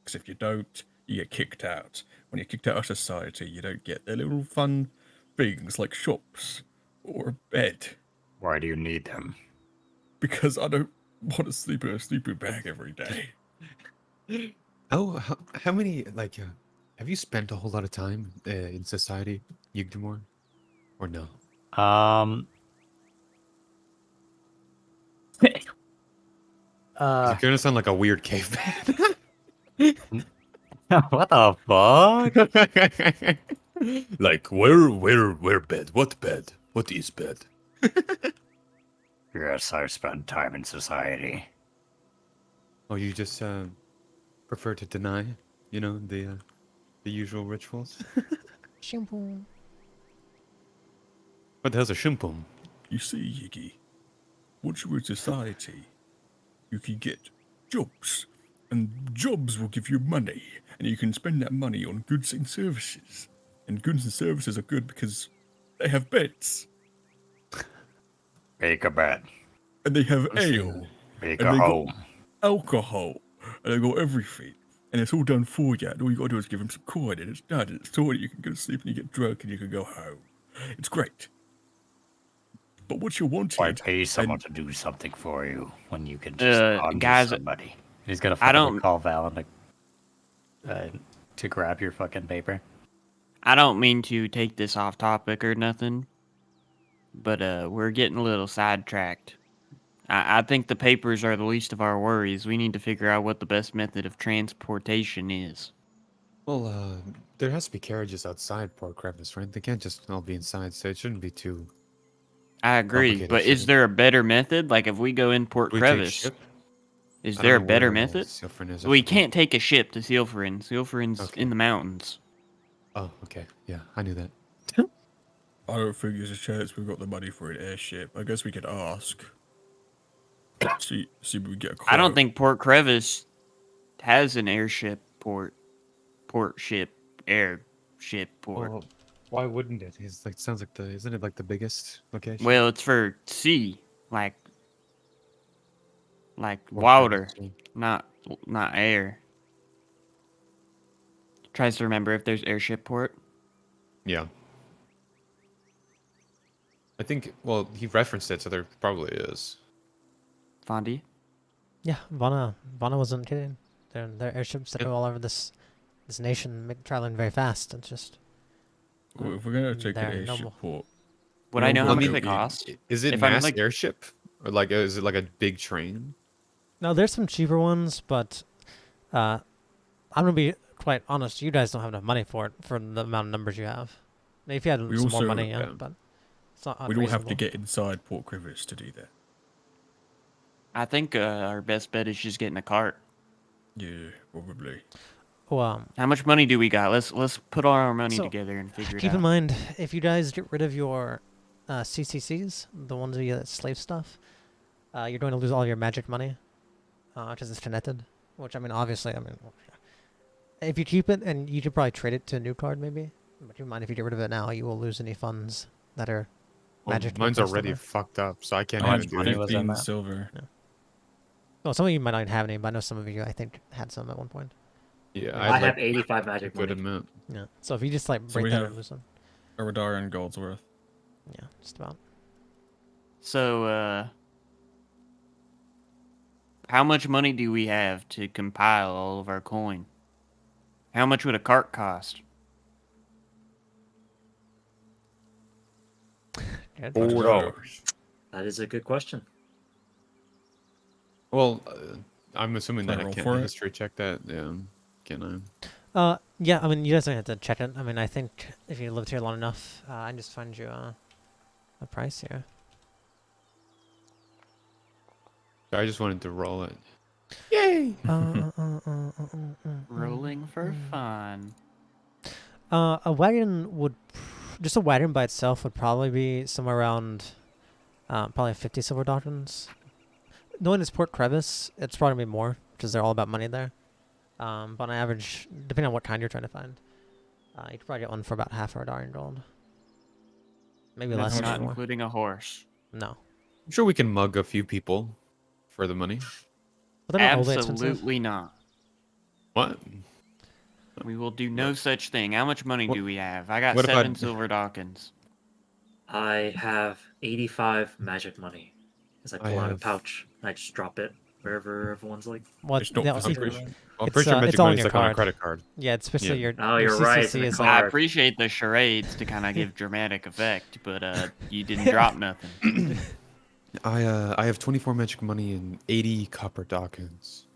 Because if you don't, you get kicked out. When you're kicked out of society, you don't get their little fun things like shops or a bed. Why do you need them? Because I don't want to sleep in a sleeping bag every day. How many have you spent a whole lot of time in society, Yigdamore, or no? You're gonna sound like a weird caveman. What the fuck? Like where bed? What bed? What is bed? Yes, I've spent time in society. Oh, you just prefer to deny, the usual rituals. shampoo. What the hell's a shimpum? You see, Yiggy, once you're in society, you can get jobs, and jobs will give you money, and you can spend that money on goods and services. And goods and services are good because they have beds, Make a bed. and they have I see. ale, Make And a they got- home. alcohol, and they got everything. And it's all done for you. And all you gotta do is give them some coin, and it's done. And it's sorted. You can go to sleep, and you get drunk, and you can go home. It's great. But what you wanted, Why pay someone to do something for you when you can just conjure guys, somebody? He's gonna I fucking don't- call Valen to grab your fucking paper. I don't mean to take this off topic or nothing, but we're getting a little sidetracked. I think the papers are the least of our worries. We need to figure out what the best method of transportation is. Well, there has to be carriages outside Port Crevice, right? They can't just all be inside, so it shouldn't be too. I agree, Complicated, but is shouldn't it? there a better method? Like if we go in Port We take Crevice, ship? is I there a don't know better where, method? Silfrin is, I We forget. can't take a ship to Silfrin. Silfrin's Okay. in the mountains. Oh, okay. Yeah, I knew that. I don't think there's a chance we've got the money for an airship. I guess we could ask. See if we get a quote. I don't think Port Crevice has an airship port. Airship port. Well, why wouldn't it? It's like sounds like isn't it like the biggest location? Well, it's for sea, like Port water, Crevice, not air. Tries to remember if there's airship port. Yeah. I think. Well, he referenced it, so there probably is. Fondy? Yeah, Vana wasn't kidding. They're airships that Yep. go all over this nation, traveling very fast. It's just Well, if we're gonna take an they're airship normal. port, Would we I don't know how gotta much go they in. cost? Is it If I'm mass like, airship, or like is it like a big train? No, there's some cheaper ones, but I'm gonna be quite honest. You guys don't have enough money for it for the amount of numbers you have. Maybe if you had We some more also money, yeah, Yeah. but it's not We'd all have to unreasonable. get inside Port Crevice to do that. I think our best bet is just getting a cart. Yeah, probably. Well, How much money do we got? Let's put all our money So, together and figure it keep in out. mind, if you guys get rid of your CCCs, the ones that you get slave stuff, you're going to lose all your magic money, because it's connected. Which, I mean, obviously, I mean, if you keep it, and you could probably trade it to a new card, maybe. But keep in mind, if you get rid of it now, you will lose any funds that are Well, magic. mine's already fucked up, so I can't How even much do money it. was in 15 that? silver. Well, some of you might not have any, but I know some of you, I think, had some at one point. Yeah, I I had have like 85 a magic good money. amount. Yeah. So if you just like So break we that or have- lose them, A Rihdar and Goldsworth. yeah, just about. So, how much money do we have to compile all of our coin? How much would a cart cost? Good. $4. That is a good question. Well, I'm assuming Can I that I roll can't for it? history check that. Yeah, can I? Yeah, I mean, you guys don't have to check it. I mean, I think if you lived here long enough, I can just find you a price here. I just wanted to roll it. Yay! Rolling for fun. A wagon would, just a wagon by itself would probably be somewhere around, probably 50 silver drachms. Knowing it's Port Crevice, it's probably gonna be more because they're all about money there. But on average, depending on what kind you're trying to find, you could probably get one for about half a Rihdar in gold. Maybe That's less, not maybe more. including a horse. No, I'm sure we can mug a few people for the money. but they're not overly expensive. Absolutely not. What? We will do no such thing. How much money What- do we have? I got what if I- 7 silver Dawkins. I have 85 magic money. As I pull out a have- pouch, and I just drop it wherever everyone's like. What? It's not yeah, for see, secret. I'm It's, pretty sure it's magic all on money's your like on a card. credit card. yeah, it's especially Yeah. your Oh, your you're right, CCC it's in the is card. I like appreciate the charades to kind of give dramatic effect, but you didn't drop nothing. I have 24 magic money and 80 copper Dawkins.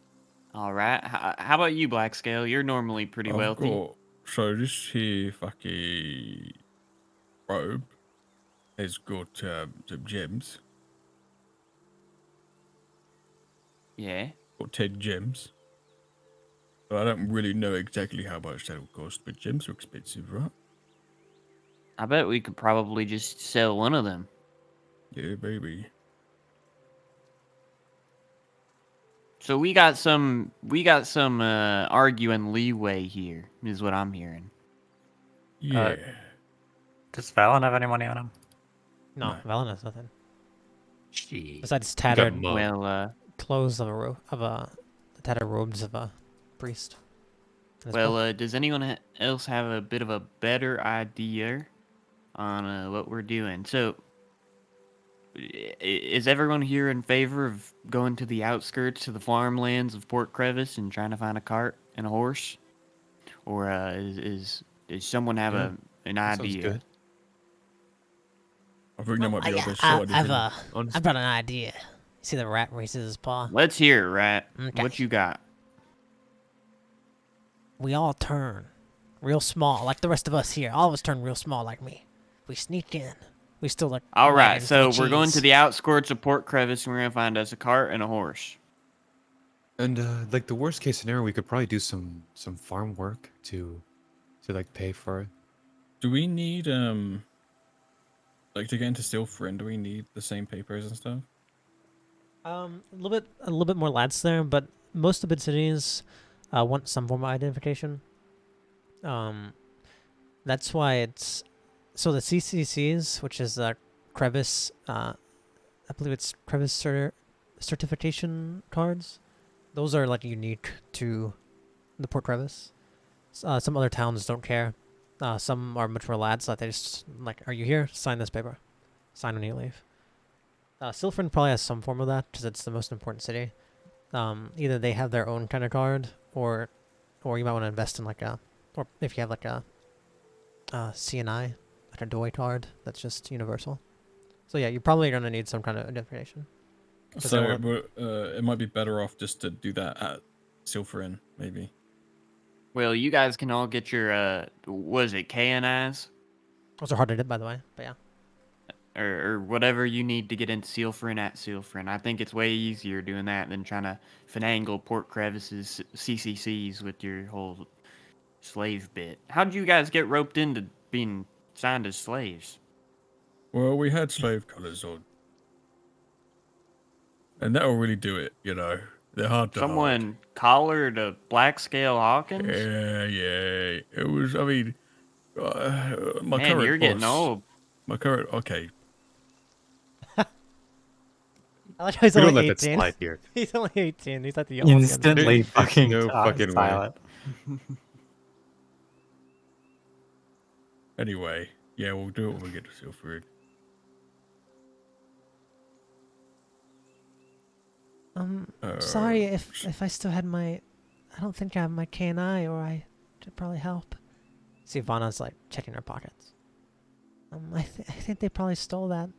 All right. How about you, Black Scale? You're normally pretty I've wealthy. got- so this here fucking robe has got some gems. Yeah. Got 10 gems. So I don't really know exactly how much that'll cost, but gems are expensive, right? I bet we could probably just sell one of them. Yeah, maybe. So we got some arguing leeway here, is what I'm hearing. Yeah. Does Valen have any money on him? no, No. Valen has nothing Jeez. besides You got tattered mugged. Well, clothes of the tattered robes of a priest. And his book. does anyone else have a bit of a better idea on what we're doing? So, is everyone here in favor of going to the outskirts to the farmlands of Port Crevice and trying to find a cart and a horse, or does someone have Yeah, an That sounds idea? good. I think that might be our best I, side. I've Honestly. brought an idea. See the rat raises his paw. Let's hear it, Rat. Okay. What you got? We all turn real small, like the rest of us here. All of us turn real small, like me. We sneak in. We still look. All right, wagons so full of we're going to cheese. the outskirts of Port Crevice, and we're gonna find us a cart and a horse. And like the worst case scenario, we could probably do some farm work to like pay for it. Do we need like to get into Silfrin, do we need the same papers and stuff? A little bit more lads there, but most of the big cities want some form of identification. That's why it's so the CCCs, which is the crevice, I believe it's crevice certification cards. Those are like unique to the Port Crevice. Some other towns don't care Some are much more lads, like they just like, are you here? Sign this paper. Sign when you leave. Silfrin probably has some form of that because it's the most important city. Either they have their own kind of card, or you might want to invest in like or if you have like a CNI, like a DOI card that's just universal. So yeah, you're probably gonna need some kind of identification. So it might be better off just to do that at Silverin, maybe. Well, you guys can all get your was it KNIs Those are hard to get, by the way, but yeah. or whatever you need to get into Sealfrin at Sealfrin. I think it's way easier doing that than trying to finagle Port Crevice's CCCs with your whole slave bit. How did you guys get roped into being signed as slaves? Well, we had slave collars on, and that'll really do it. You know, they're hard to hide. Someone collared a black scale Hawkins? Yeah. It was. I mean, my Man, current you're getting boss. old. My current. Okay. I like how he's We don't only let that 18. slide here. He's only 18. He's like the youngest. Instantly There's fucking no fucking way. silent. Anyway, yeah, we'll do it when we get to Silverin. Sorry if I still had my, I don't think I have my KNI, or I could probably help. See, Vanna's like checking her pockets. I think they probably stole that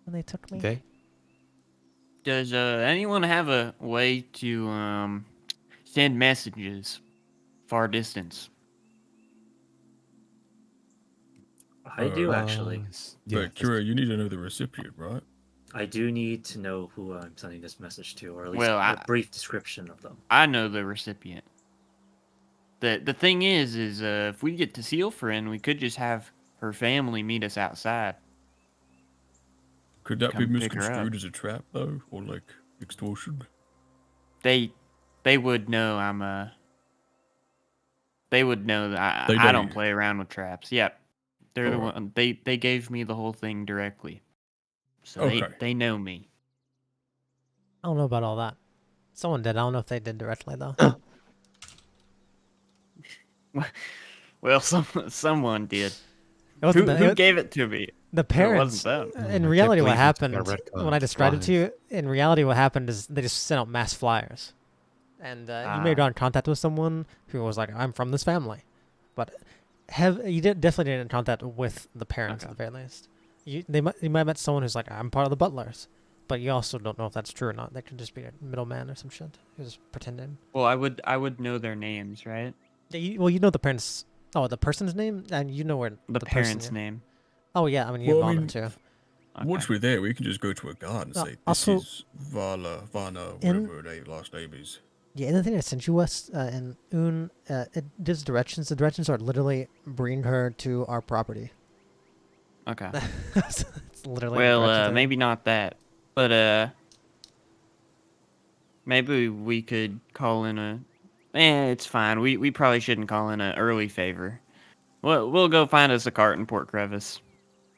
when they took me. Okay. Does anyone have a way to send messages far distance? I do actually. But Kira, you need to know the recipient, right? I do need to know who I'm sending this message to, or at least Well, a brief description of them. I know the recipient. The thing is if we get to Sealfrin, we could just have her family meet us outside. Could that be Come pick her up. misconstrued as a trap, though, or like extortion? They would know I'm They would know that They I know don't you. play around with traps. Yep, they're the Alright. one. They gave me the whole thing directly, so Okay. they know me. I don't know about all that. Someone did. I don't know if they did directly though. Well, someone did. It wasn't Who gave it to me? the It parents. wasn't them. In I can't reality, what believe you took happened that retcon. when I described it to you, Lines. in reality, what happened is they just sent out mass flyers, and you may have got in contact with someone who was like, "I'm from this family," but definitely didn't in contact with the parents at the very least. You might have met someone who's like, "I'm part of the butlers," but you also don't know if that's true or not. They could just be a middleman or some shit who's pretending. Well, I would know their names, right? Yeah, you know the parents. Oh, the person's name, and you know where The person parent's is. name. Oh yeah, I mean you Well, I involved mean, them too. Once Okay. we're there, we can just go to a guard and say, "This also- is Vanna, In- whatever their last name is." Yeah, and the thing I sent you, Wes, and Un, it gives directions. The directions are literally bring her to our property. Okay. It's literally. the Well, directions are- maybe not that, but maybe we could call in a. It's fine. We probably shouldn't call in an early favor. We'll go find us a cart in Port Crevice.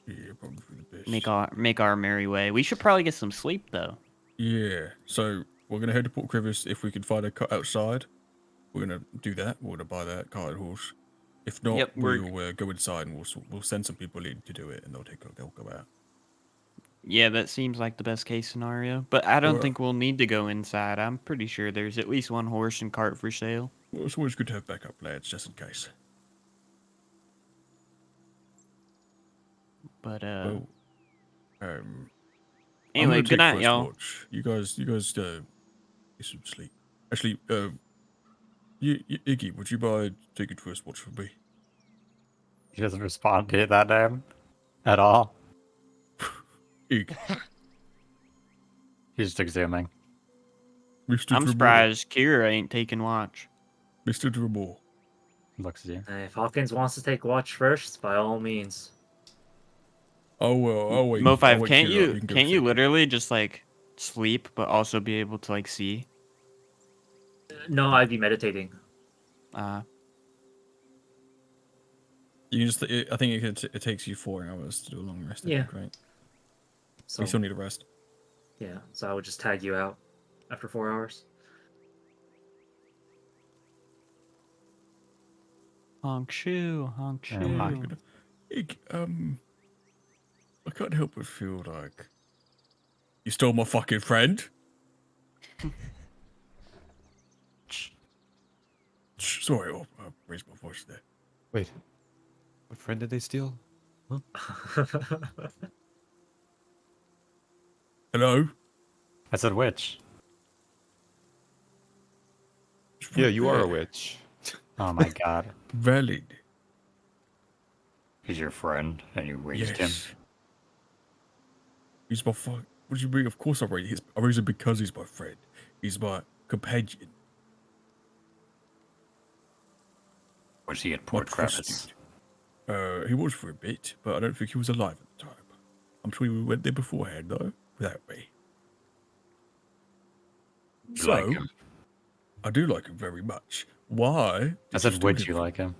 Yeah, probably for the best. Make our merry way. We should probably get some sleep though. Yeah, so we're gonna head to Port Crevice. If we can find a cart outside, we're gonna do that. We're gonna buy that cart and horse. If not, Yep, we'll go inside and we'll send some people in to do it, and they'll go out. Yeah, that seems like the best case scenario. But I don't Well- think we'll need to go inside. I'm pretty sure there's at least one horse and cart for sale. Well, it's always good to have backup plans just in case. But Well, anyway, I'm gonna good take night, first y'all. watch. You guys, get some sleep. Actually, Iggy, would you mind taking first watch for me? He doesn't respond to that name at all. Iggy, He's just exhuming. Mr. I'm Dremore. surprised Kira ain't taking watch. Mr. Dremore. Looks at you. If Hawkins wants to take watch first, by all means. Oh well, I'll wait. Mo5, I'll wait can't Kira up. you can go can't you second. literally just like sleep but also be able to like see? No, I'd be meditating. You just, I think it takes you 4 hours to do a long rest. I Yeah. think, right? So You still need a rest. yeah, so I would just tag you out after 4 hours. Honk shoe, honk Yeah, shoe. honk. I can't help but feel like you stole my fucking friend. Sorry, I raised my voice there. Wait, what friend did they steal? Hello? I said which? It's Yeah, right you are there. a witch. Oh my god. Valid. He's your friend, and you raised him. Yes. He's my fuck. What do you mean? Of course I raised him. I raised him because he's my friend. He's my companion. Was he at My Port Travis? trusted. He was for a bit, but I don't think he was alive at the time. I'm sure we went there beforehand, though, without me. You like him? I do like him very much. Why? I did you said, steal would him you from- like him?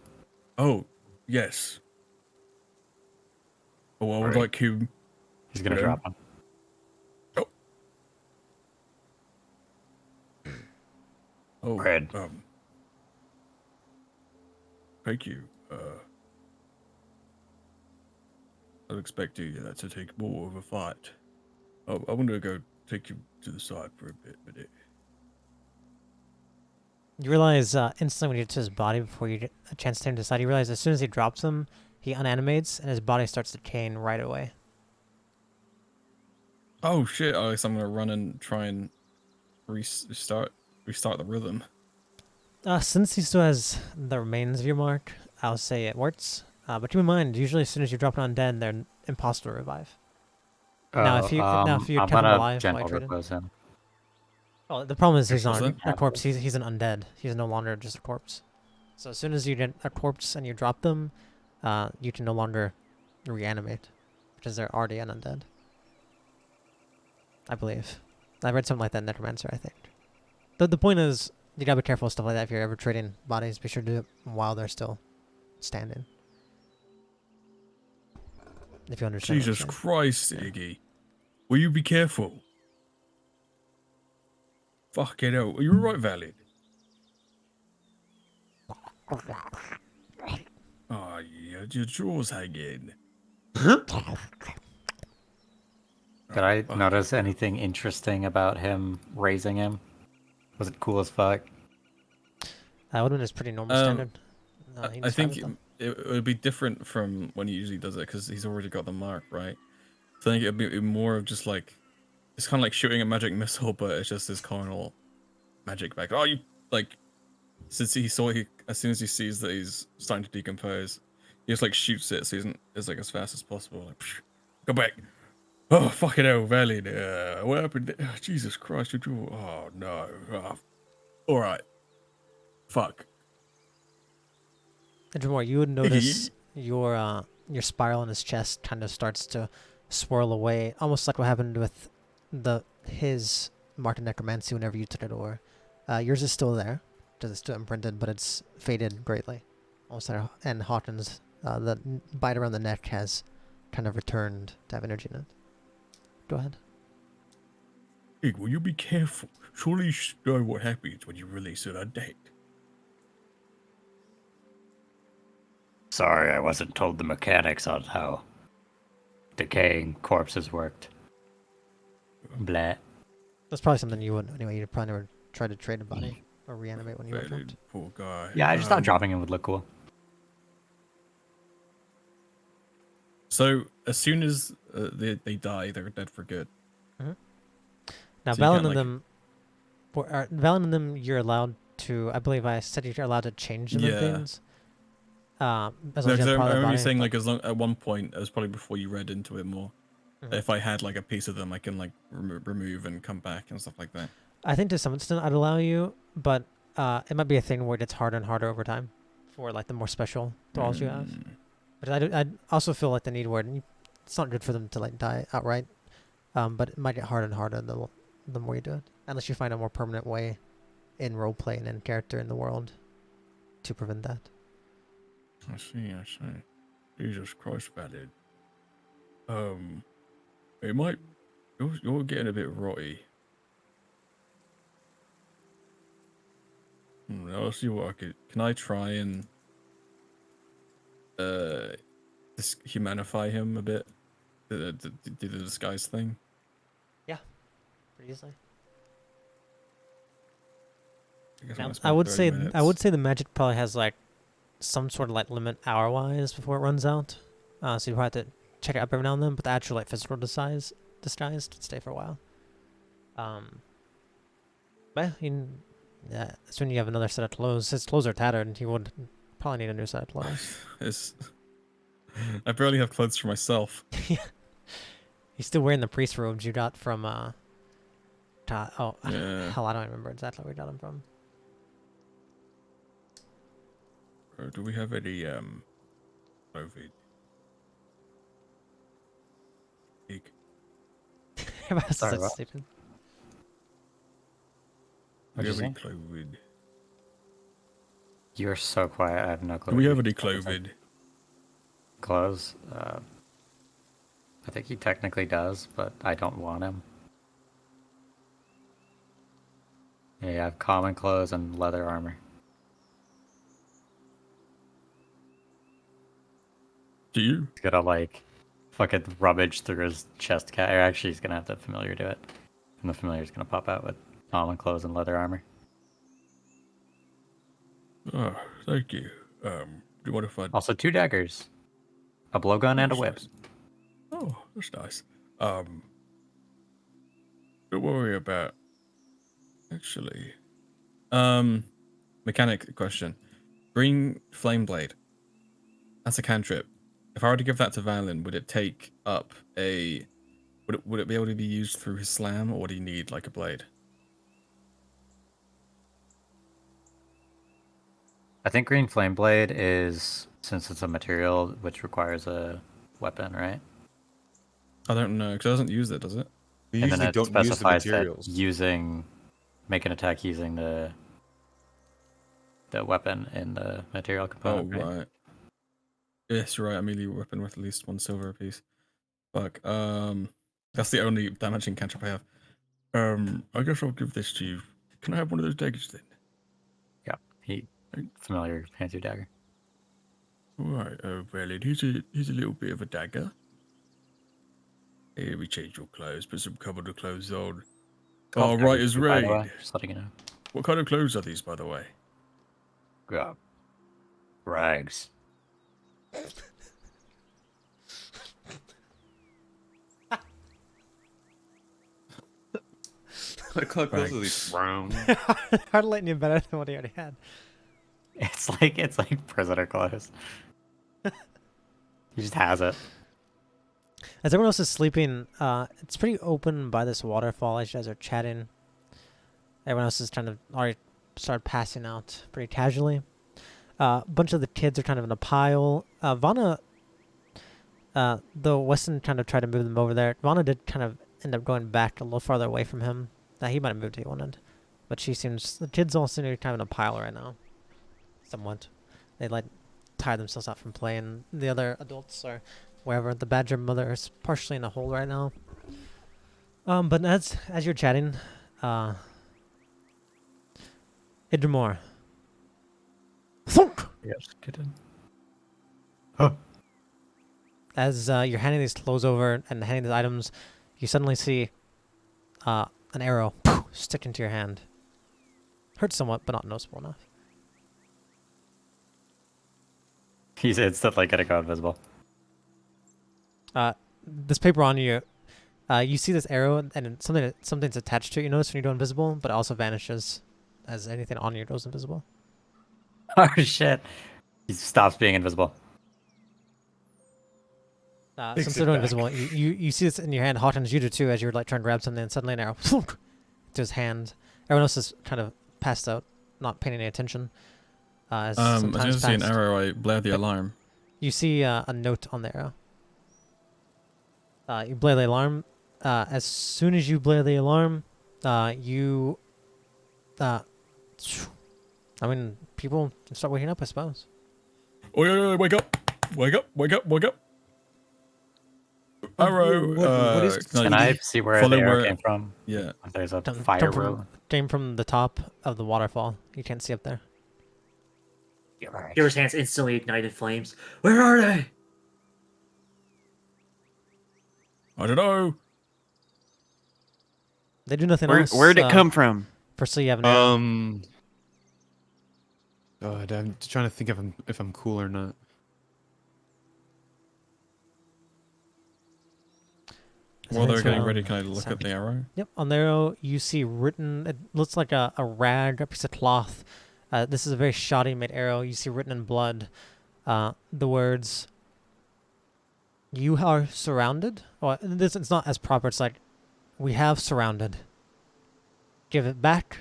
Oh, yes. Oh, I would Alright. like him. He's gonna Hello? drop him. Oh, Red. Thank you. I was expecting that to take more of a fight. Oh, I want to go take you to the side for a bit, You realize instantly when you get to his body before you get a chance to him decide, you realize as soon as he drops him, he unanimates and his body starts to decaying right away. Oh shit! I guess I'm gonna run and try and restart the rhythm. Since he still has the remains of your mark, I'll say it works. But keep in mind, usually as soon as you drop an undead, they're impossible to revive. Now, if you I'm kept him gonna alive while gentle you treated, repose him. well, the problem is he's What's not that? a corpse. He's an undead. He's no longer just a corpse. So as soon as you get a corpse and you drop them, you can no longer reanimate because they're already an undead. I believe. I read something like that in Necromancer, I think. The point is, you gotta be careful with stuff like that. If you're ever trading bodies, be sure to do it while they're still standing. If you understand. what I'm Jesus saying. Christ, Iggy, will you be careful? Fucking hell, are you alright, Valid? Oh, yeah, your jaw's hanging. Did I fuck. notice anything interesting about him raising him? Was it cool as fuck? Woodman is pretty normal Um, standard. He I was fine think with them. it would be different from when he usually does it because he's already got the mark, right? So I think it'd be more of just like it's kind of like shooting a magic missile, but it's just this carnal magic back. Oh, you like since as soon as he sees that he's starting to decompose, he just like shoots it, so it's like as fast as possible. Like, psh, go back. Oh fucking hell, Valley. What happened? Jesus Christ, your jaw. Oh no. Oh, all right. Fuck. And Jamor, you would notice your spiral in his chest kind of starts to swirl away, almost like what happened with his Martin Necromancy whenever you took it over. Yours is still there, because it's still imprinted, but it's faded greatly. Almost there. And Hawkins, the bite around the neck has kind of returned to have energy in it. Go ahead. Hey, will you be careful? Surely you should know what happens when you release an undead. Sorry, I wasn't told the mechanics on how decaying corpses worked. Blah. That's probably something you wouldn't anyway. You'd probably never try to trade a body or reanimate when you were Valid, dropped. poor guy. Yeah, I just thought dropping him would look cool. So as soon as they die, they're dead for good. Now, So you Valen can't, and like- them, Valen and them, you're allowed to. I believe I said you're allowed to change them and Yeah. things. As long No, as you 'cause have I part of the remember you body, saying but- like as long at one point, it was probably before you read into it more. Mhm. If I had like a piece of them, I can like remove and come back and stuff like that. I think to some extent I'd allow you, but it might be a thing where it gets harder and harder over time for like the more special thralls you have. Mm. But I also feel like the need where it's not good for them to like die outright. But it might get harder and harder the more you do it, unless you find a more permanent way in roleplay and in character in the world to prevent that. I see. Jesus Christ, Valid. It might. You're getting a bit rotty. I'll see what I could. Can I try and humanify him a bit? Do the disguise thing? Pretty easily. I guess I'm Now, gonna I spend would 30 say I minutes. would say the magic probably has like some sort of like limit hour-wise before it runs out. So you probably have to check it up every now and then. But the actual like physical disguise would stay for a while. But yeah, as soon as you have another set of clothes, his clothes are tattered, and he would probably need a new set of clothes. I barely have clothes for myself. He's still wearing the priest robes you got from oh Yeah. hell, I don't remember exactly where we got them from. Or do we have any COVID? Eek. Everybody else is Sorry, like what? sleeping. Do we What'd you have any say? COVID? You're so quiet. I have no clue. Do what we you're have any talking about. COVID? Clothes? I think he technically does, but I don't want him. Yeah, you have common clothes and leather armor. Do you? He's gonna like fucking rummage through his chest cat. Or actually, he's gonna have the familiar do it, and the familiar's gonna pop out with common clothes and leather armor. Oh, thank you. Do you want to find? Also, 2 daggers, a blowgun, and a That's whip. nice. Oh, that's nice. Don't worry about. Actually, mechanic question. Green flame blade. That's a cantrip. If I were to give that to Valen, would it take up a? Would it be able to be used through his slam, or would he need like a blade? I think green flame blade is, since it's a material which requires a weapon, right? I don't know because it doesn't use it, does it? We And then usually it don't use the specifies that materials. make an attack using the weapon in the material Oh component. Right? right. Yes, you're right. A melee weapon worth at least 1 silver apiece. Fuck. That's the only damaging cantrip I have. I guess I'll give this to you. Can I have one of those daggers then? Yeah, he familiar hands you dagger. Right, Valen, here's a little bit of a dagger. Here, we change your clothes, put some comfortable clothes on. Cool. Oh, Daggers right, is too, by the raid. way, just letting you know. What kind of clothes are these, by the way? Yeah. Rags. What color clothes are these? Brown. Hard letting you better than what he already had. It's like prisoner clothes. He just has it. As everyone else is sleeping, it's pretty open by this waterfall as you guys are chatting. Everyone else is kind of already started passing out pretty casually. A bunch of the kids are kind of in a pile. Vana, though Weston kind of tried to move them over there, Vana did kind of end up going back a little farther away from him. He might have moved to one end. But the kids all seem to be kind of in a pile right now. Somewhat. They like tire themselves out from playing. The other adults are wherever. The badger mother is partially in a hole right now. But as you're chatting, Idramor. Thunk! Yes, kitten. As you're handing these clothes over and handing these items, you suddenly see an arrow stick into your hand. Hurts somewhat, but not noticeable enough. He's instantly gonna go invisible. This paper on you, you see this arrow and something's attached to it. You notice when you go invisible, but it also vanishes as anything on you goes invisible. Oh shit! He stops being invisible. Since they're going invisible, you see this in your hand. Hawkins, you do too, as you're like trying to grab something, and suddenly an arrow to his hand. Everyone else is kind of passed out, not paying any attention. As As some soon as time's I see an passed. arrow, I blare the alarm. You see a note on the arrow. You blare the alarm. As soon as you blare the alarm, you. I mean, people start waking up, I suppose. Oh, wake up! Wake up! Wake up! Wake up! Arrow. What is? Can I see where follow the arrow where- came from? Yeah. If there's a Don't fire from- room. Came from the top of the waterfall. You can't see up there. Kira's hands instantly ignited flames. Where are they? I don't know. They do nothing Where else. where'd it come from? Firstly, you have an arrow. God, I'm just trying to think if I'm cool or not. While they're getting So, ready, can I look at the arrow? Yep, on the arrow you see written, it looks like a rag, a piece of cloth. This is a very shoddy made arrow. You see written in blood the words, "You are surrounded." Well, this it's not as proper, it's like, "We have surrounded. Give it back,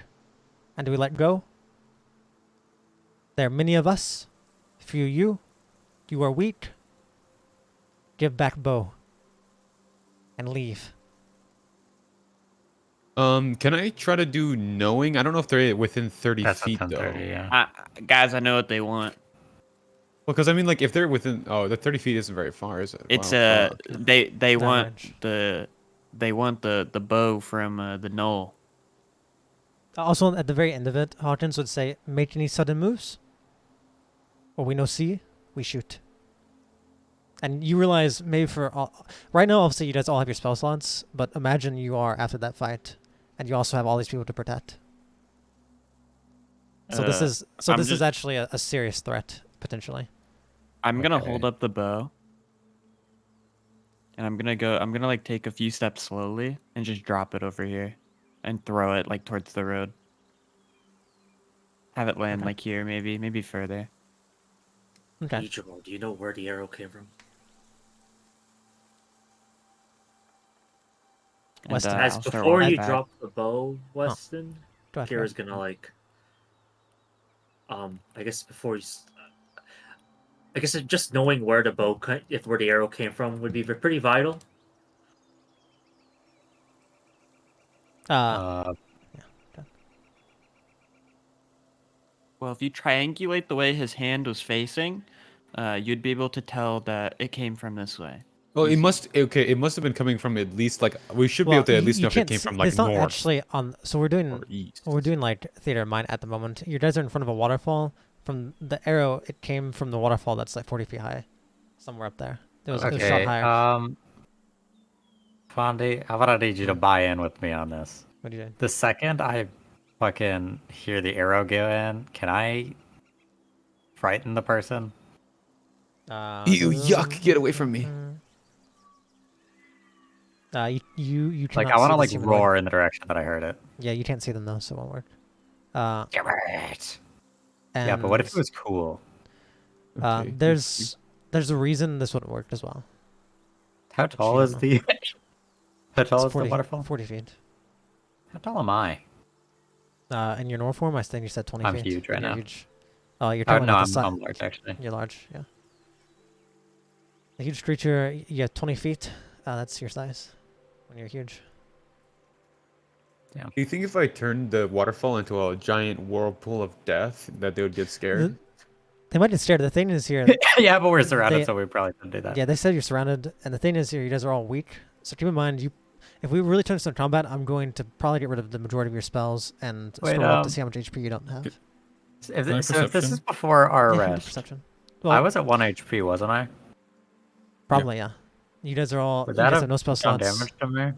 and do we let go? There are many of us. Few you. You are weak. Give back bow. And leave." Can I try to do knowing? I don't know if they're within 30 That's feet a though. 1030, yeah. Guys, I know what they want. Well, because I mean, like, if they're within, the 30 feet isn't very far, is it? It's Wow, fuck. they Not want range. the bow from the knoll. Also, at the very end of it, Hawkins would say, "Make any sudden moves, or we no see, we shoot." And you realize, maybe for all, right now, obviously you guys all have your spell slots, but imagine you are after that fight, and you also have all these people to protect. So this is I'm this is just- actually a serious threat potentially. I'm gonna Okay. hold up the bow, and I'm gonna like take a few steps slowly and just drop it over here, and throw it like towards the road. Have it land like here, maybe further. Okay. Ichigo, do you know where the arrow came from? And, Weston. As I'll start before walking you back. drop the bow, Weston, Go ahead. Kira's gonna like, I guess before you, I guess just knowing where the bow, where the arrow came from, would be pretty vital. Uh, Well, if you triangulate the way his hand was facing, you'd be able to tell that it came from this way. Well, it must have been coming from at least like we should be Well, able to at least you know if it can't came see, from like it's not north actually on. So or east. we're doing like theater of mind at the moment. You guys are in front of a waterfall. From the arrow, it came from the waterfall that's like 40 feet high, somewhere up there. It was shot okay. higher. Fondi, how about I need you to buy in with me on this? What do you do? The second I fucking hear the arrow go in, can I frighten the person? Ew, yuck! Get away from me. You Like, cannot I want see to, like, this humanoid. roar in the direction that I heard it. Yeah, you can't see them though, so it won't work. Damn it! Yeah, but what if it was cool? Okay, There's a reason this wouldn't work as well. How tall is the... How tall It's is the waterfall? 40 feet. How tall am I? In your normal form, I think you said 20 I'm feet. huge right and you're now. Huge. Oh, you're Oh, talking no, about the I'm size. large, actually. You're large, yeah. A huge creature, you have 20 feet. That's your size when you're huge. Do you think if I turned the waterfall into a giant whirlpool of death, that they would get scared? They might get scared. The thing is here, Yeah, but we're surrounded, They- so we probably shouldn't do that. yeah, they said you're surrounded, and the thing is here, you guys are all weak. So keep in mind, if we really turn this into combat, I'm going to probably get rid of the majority of your spells and Wait, scroll up to see how much HP you don't have. So Can I if this perception? is before our Yeah, do arrest, perception. I Well, was at 1 HP, wasn't I? probably, yeah. You guys are all. Would You that guys have have no spell done slots. damage to me?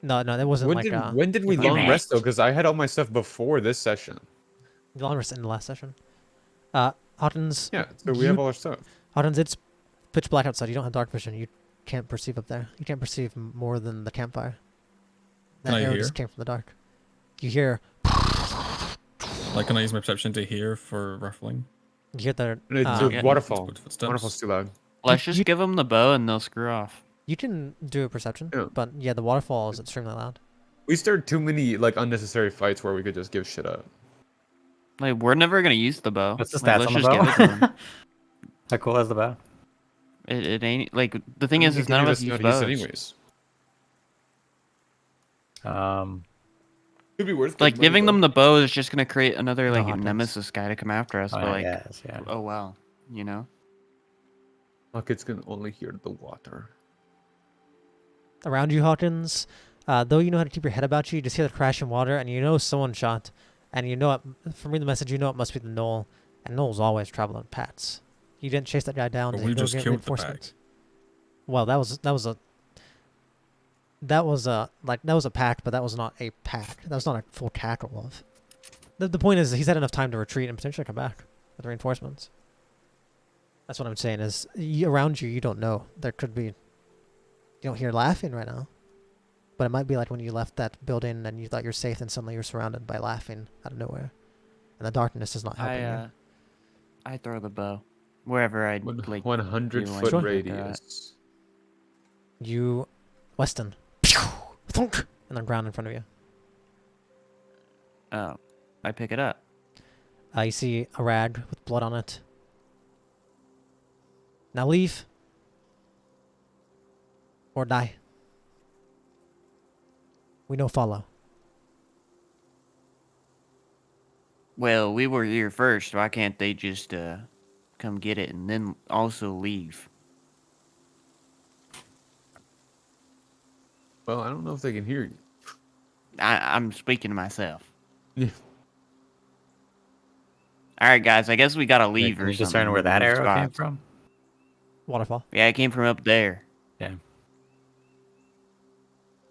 No, that wasn't When like did when did we Damn long it. rest though? Because I had all my stuff before this session. the long rest in the last session. Hottens. Yeah, so we have all our stuff. Hottens, it's pitch black outside. You don't have dark vision. You can't perceive up there. You can't perceive more than the campfire. That Can I arrow hear? just came from the dark. You hear. Like, can I use my perception to hear for ruffling? You hear the. It's uh, a waterfall. Footsteps. Waterfall's too loud. Let's You- just give them the bow and they'll screw off. you can do a perception, Yeah. but yeah, the waterfall is extremely loud. We started too many like unnecessary fights where we could just give shit up. Like we're never gonna use the bow. What's the Like, stats let's on the just give it to bow? them. How cool is the bow? It ain't like the thing We is can none of use us it use how to use bows. it anyways. Could be worth Like money, giving though. them the bow is just gonna create another No like hot takes. nemesis guy to come after us. Oh, But like, yes, yeah. oh well, you know. Buckets can only hear the water. Around you, Hawkins, though you know how to keep your head about you, you just hear the crash in water, and you know someone shot, and you know it, from reading the message, you know it must be the knoll, And gnolls always travel in packs. You didn't chase that guy down. But Did we he go just get killed the reinforcements? pack. Well, that was a pact, but that was not a pack. That was not a full cackle of. The point is, he's had enough time to retreat and potentially come back with reinforcements. That's what I'm saying. Is around you, you don't know. There could be. You don't hear laughing right now, but it might be like when you left that building and you thought you're safe, and suddenly you're surrounded by laughing out of nowhere, and the darkness is not helping you. I throw the bow wherever I One- like. 100-foot Sure. radius. You, Weston, thunk, and then ground in front of you. Oh, I pick it up. You see a rag with blood on it. Now leave. Or die. We no follow. Well, we were here first. Why can't they just come get it and then also leave? Well, I don't know if they can hear you. I'm speaking to myself. Yeah. All right, guys. I guess we gotta Can leave or you something. discern where that Move arrow came spots. from? Waterfall. Yeah, it came from up there. Yeah.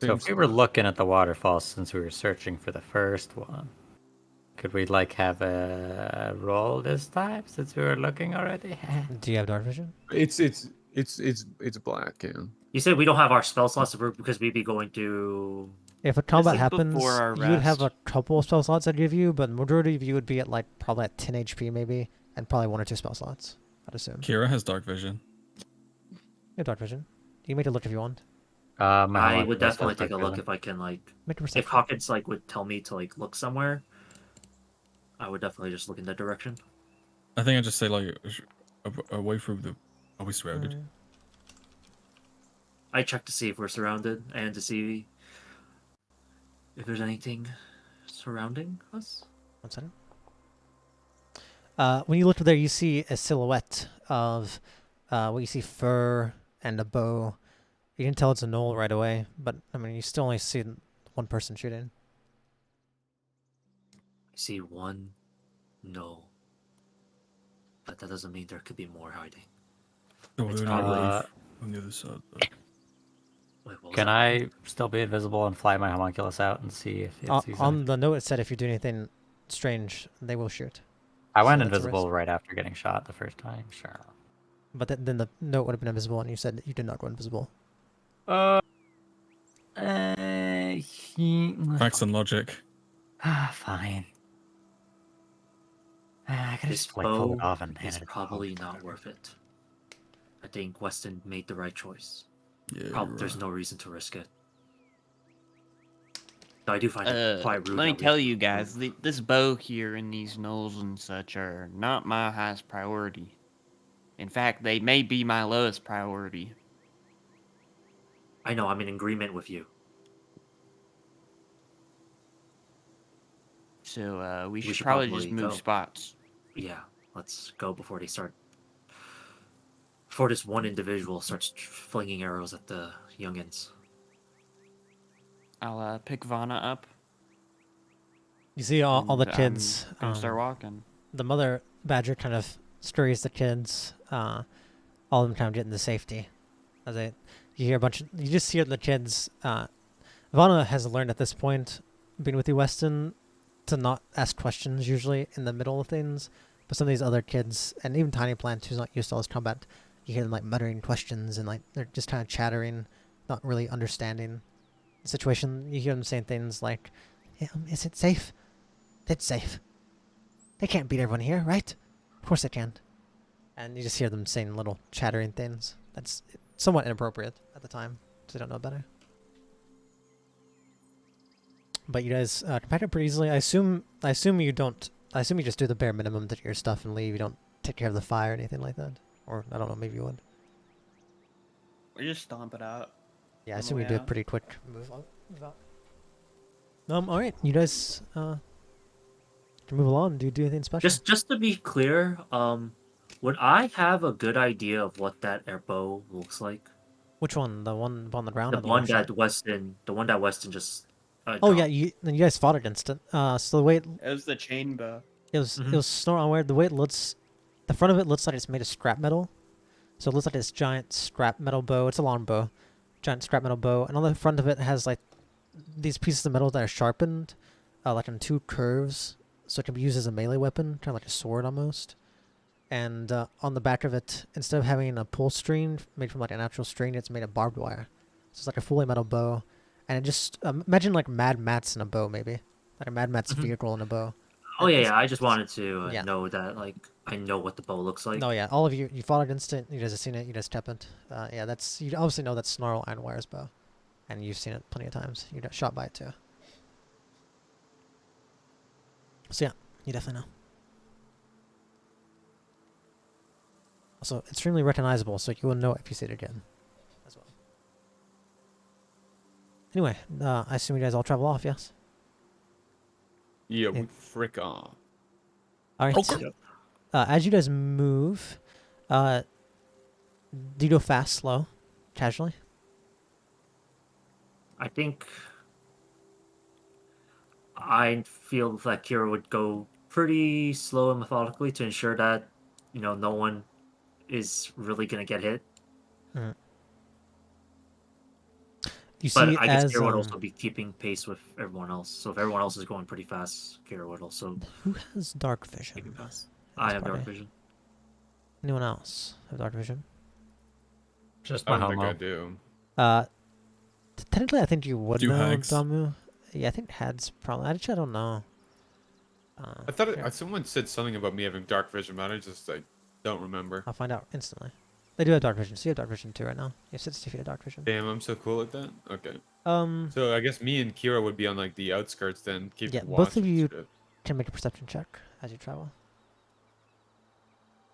So if we were looking at the waterfall since we were searching for the first one, could we like have a roll this time since we were looking already? Do you have dark vision? It's black, yeah. You said we don't have our spell slots because we'd be going to. If a combat like happens, before our you'd have a rest. couple of spell slots I'd give you, but the majority of you would be at like probably at 10 HP maybe, and probably 1 or 2 spell slots, I'd assume. Kira has dark vision. You have dark vision. You can make a look if you want. I would definitely take a look if I can like. Make a If perception. Hawkins like would tell me to like look somewhere, I would definitely just look in that direction. I think I just say like away from the. Are we surrounded? Mm. I check to see if we're surrounded and to see if there's anything surrounding us. 1 second. When you look there, you see a silhouette of what you see fur and a bow. You can tell it's a gnoll right away, but I mean, you still only see 1 person shooting. I see one, no, but that doesn't mean there could be more hiding. Oh, It's they're not probably- relief on the other side. Though. Wait, what was Can that? I still be invisible and fly my homunculus out and see if it sees On anything? the note, it said if you do anything strange, they will shoot. I went so that's a invisible risk. right after getting shot the first time. Sure. But then the note would have been invisible, and you said that you did not go invisible. Facts and logic. Fine. I could This just like pull it bow off and hand is it to probably Hawk. not worth it. I think Weston made the right choice. Yeah. Probably, you're there's right. no reason to risk it. Though I do find it quite rude. Let me that we- tell you guys, this bow here and these gnolls and such are not my highest priority. In fact, they may be my lowest priority. I know, I'm in agreement with you. So we should should probably just probably move go. spots. Yeah, let's go before they start. Before this one individual starts flinging arrows at the youngins. I'll pick Vanna up. You see all the and kids. I'm gonna start walking. The mother badger kind of scurries the kids. All of them kind of get into safety. As you hear a bunch. You just hear the kids. Vanna has learned at this point, being with you, Weston, to not ask questions usually in the middle of things. But some of these other kids, and even Tiny Plant, who's not used to all this combat, you hear them like muttering questions and like they're just kind of chattering, not really understanding the situation. You hear them saying things like, "Is it safe? It's safe. They can't beat everyone here, right? Of course they can't." And you just hear them saying little chattering things. That's somewhat inappropriate at the time, so they don't know better. But you guys compact it pretty easily. I assume you don't. I assume you just do the bare minimum to get your stuff and leave. You don't take care of the fire or anything like that. Or I don't know, maybe you would. We just stomp it out. Yeah, I On the assume you way do a out. pretty quick move out. All right, you guys can move along. Do you do anything special? Just to be clear, would I have a good idea of what that airbow looks like? Which one? The one on the ground? The or one shot? that Weston just. Oh yeah, dropped? you guys fought against it. So the way It was the chain bow. It was snort on weird. The way it looks, the front of it looks like it's made of scrap metal. So it looks like this giant scrap metal bow. It's a long bow, giant scrap metal bow, and on the front of it has like these pieces of metal that are sharpened, like in two curves, so it can be used as a melee weapon, kind of like a sword almost. And on the back of it, instead of having a pull string made from like a natural string, it's made of barbed wire. So it's like a fully metal bow, and it just imagine like Mad Mats in a bow, maybe like a Mad Mats vehicle in a bow. Oh And yeah, I just wanted to yeah. know that, like, I know what the bow looks like. No, yeah, all of you fought against it. You guys have seen it. You guys tap it. Yeah, that's you obviously know that's Snarl Ironwire's bow, and you've seen it plenty of times. You got shot by it too. So yeah, you definitely know. Also, extremely recognizable, so you will know it if you see it again, as well. Anyway, I assume you guys all travel off, yes? Yeah, Yeah. we frick off. All right. Okay. Yep. As you guys move, do you go fast, slow, casually? I think I feel that Kira would go pretty slow and methodically to ensure that, no one is really gonna get hit. Mm. You But see, I guess as Kira would also be keeping pace with everyone else. So if everyone else is going pretty fast, Kira would also who has dark keep vision? it fast. in I this have dark party? vision. Anyone else have dark vision? Just I my don't think I homo. do. Technically, I think you would Do know, hags? Damu. Yeah, I think Had's probably. Actually, I don't know. I thought here, someone said something about me having dark vision, but I don't remember. I'll find out instantly. They do have dark vision. So you have dark vision too right now. You have 60 feet of dark vision. Damn, I'm so cool at that. Okay. Um, So I guess me and Kira would be on like the outskirts then, keeping yeah, watch. both of and you shit. can make a perception check as you travel.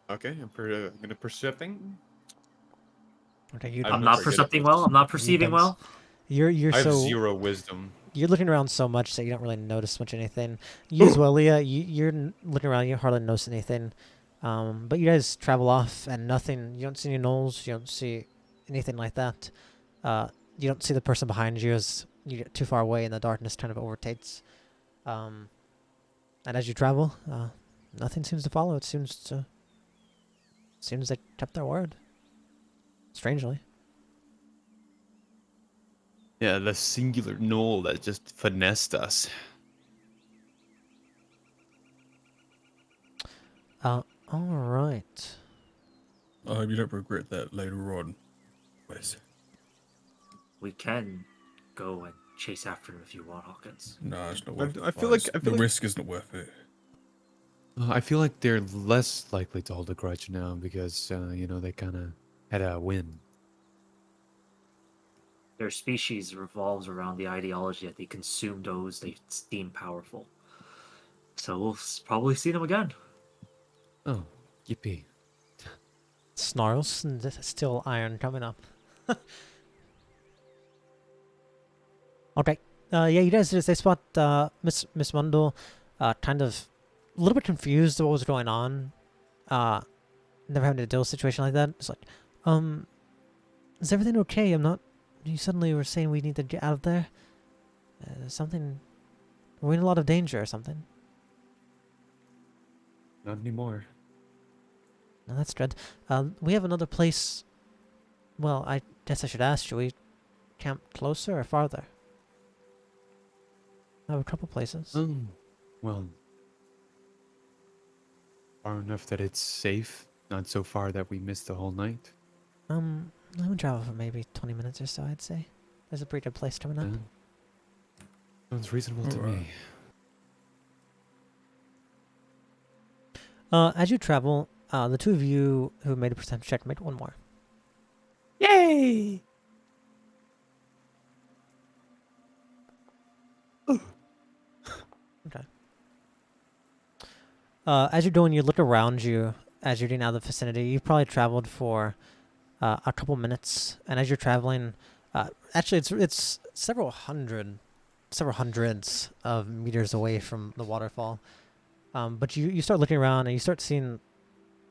Okay, I'm gonna percepting. Okay, you I'm I'm don't. not not very good at percepting this. well. I'm not You perceiving don't. well. You're I have so 0 wisdom. you're looking around so much that you don't really notice much anything. You as well, Leah. You're looking around. You hardly notice anything. But you guys travel off and nothing. You don't see any gnolls. You don't see anything like that. You don't see the person behind you as you get too far away and the darkness kind of overtakes. And as you travel, nothing seems to follow. It seems they kept their word. Strangely. Yeah, the singular knoll that just finessed us. All right. I hope you don't regret that later on, Wes. We can go and chase after him if you want, Hawkins. No, it's not worth it. I feel like the risk isn't worth it. I feel like they're less likely to hold a grudge now because they kind of had a win. Their species revolves around the ideology that they consume those they deem powerful. So we'll probably see them again. Oh, yippee! Snarls and still iron coming up. Okay. Yeah, you guys they spot Miss Mundle kind of a little bit confused of what was going on. Never having to deal with a situation like that. It's like, is everything okay? I'm not. You suddenly were saying we need to get out of there. Something. We're in a lot of danger or something. Not anymore. No, that's good. We have another place. Well, I guess I should ask. Should we camp closer or farther? I have a couple places. Well, far enough that it's safe. Not so far that we miss the whole night. I would travel for maybe 20 minutes or so, I'd say. There's a pretty good place coming up. Sounds reasonable to Alright. me. As you travel, the two of you who made a perception check, make one more. Yay! Okay. As you're going, you look around you as you're getting out of the vicinity. You've probably traveled for a couple minutes, and as you're traveling, actually it's several hundreds of meters away from the waterfall. But you start looking around and you start seeing,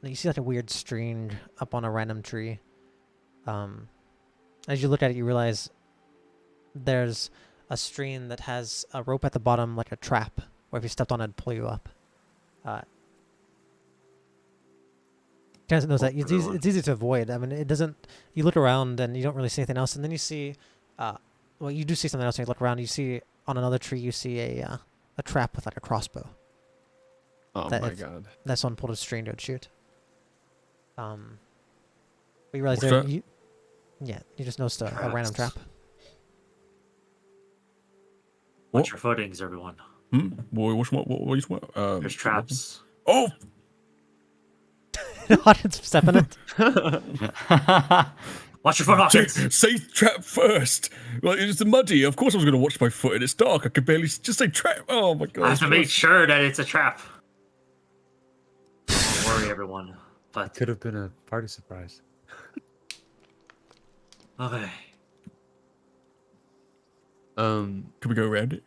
you see like a weird string up on a random tree. As you look at it, you realize there's a string that has a rope at the bottom, like a trap, where if you stepped on it, it'd pull you up. Guys knows Well, that everyone. it's easy to avoid. I mean, it doesn't. You look around and you don't really see anything else, and then you see, well, you do see something else when you look around. You see on another tree, you see a trap with like a crossbow. Oh That my if- god. That someone pulled a string to shoot. But you realize What's there, that? you just noticed a random trap. Traps. What? Watch your footings, everyone. Boy, what? There's traps. Oh, The audience step in it. Watch your foot, say, Hawkins! say trap first. Like, it's muddy. Of course I was going to watch my foot and it's dark. I could barely just say trap. Oh my god. I have to make sure that it's a trap. Don't worry, everyone. But Could have been a party surprise. okay, Can we go around it?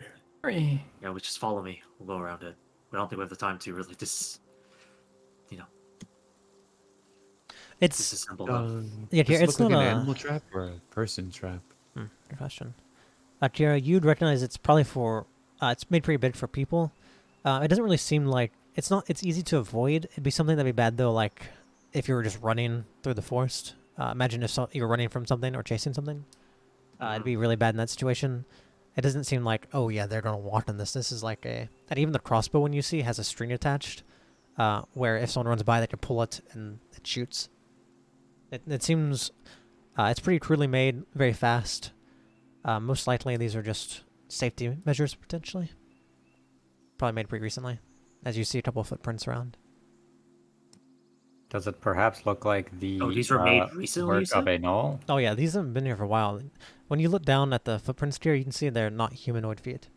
yeah, we just follow me. We'll go around it. We don't think we have the time to really It's disassemble them. yeah, Does Kira, it it's look not like an a animal trap or a person trap? good question. Kira, you'd recognize it's probably for it's made pretty big for people. It doesn't really seem like it's not. It's easy to avoid. It'd be something that'd be bad though, like if you were just running through the forest. Imagine if you were running from something or chasing something. It'd be really bad in that situation. It doesn't seem like, oh yeah, they're gonna walk on this. This is like and even the crossbow one you see has a string attached, where if someone runs by, they can pull it and it shoots. It seems, it's pretty crudely made, very fast. Most likely these are just safety measures potentially. Probably made pretty recently, as you see a couple of footprints around. Does it perhaps look like the Oh, these were made recently, you work of said? a knoll? Oh yeah, these haven't been here for a while. When you look down at the footprints here, you can see they're not humanoid feet.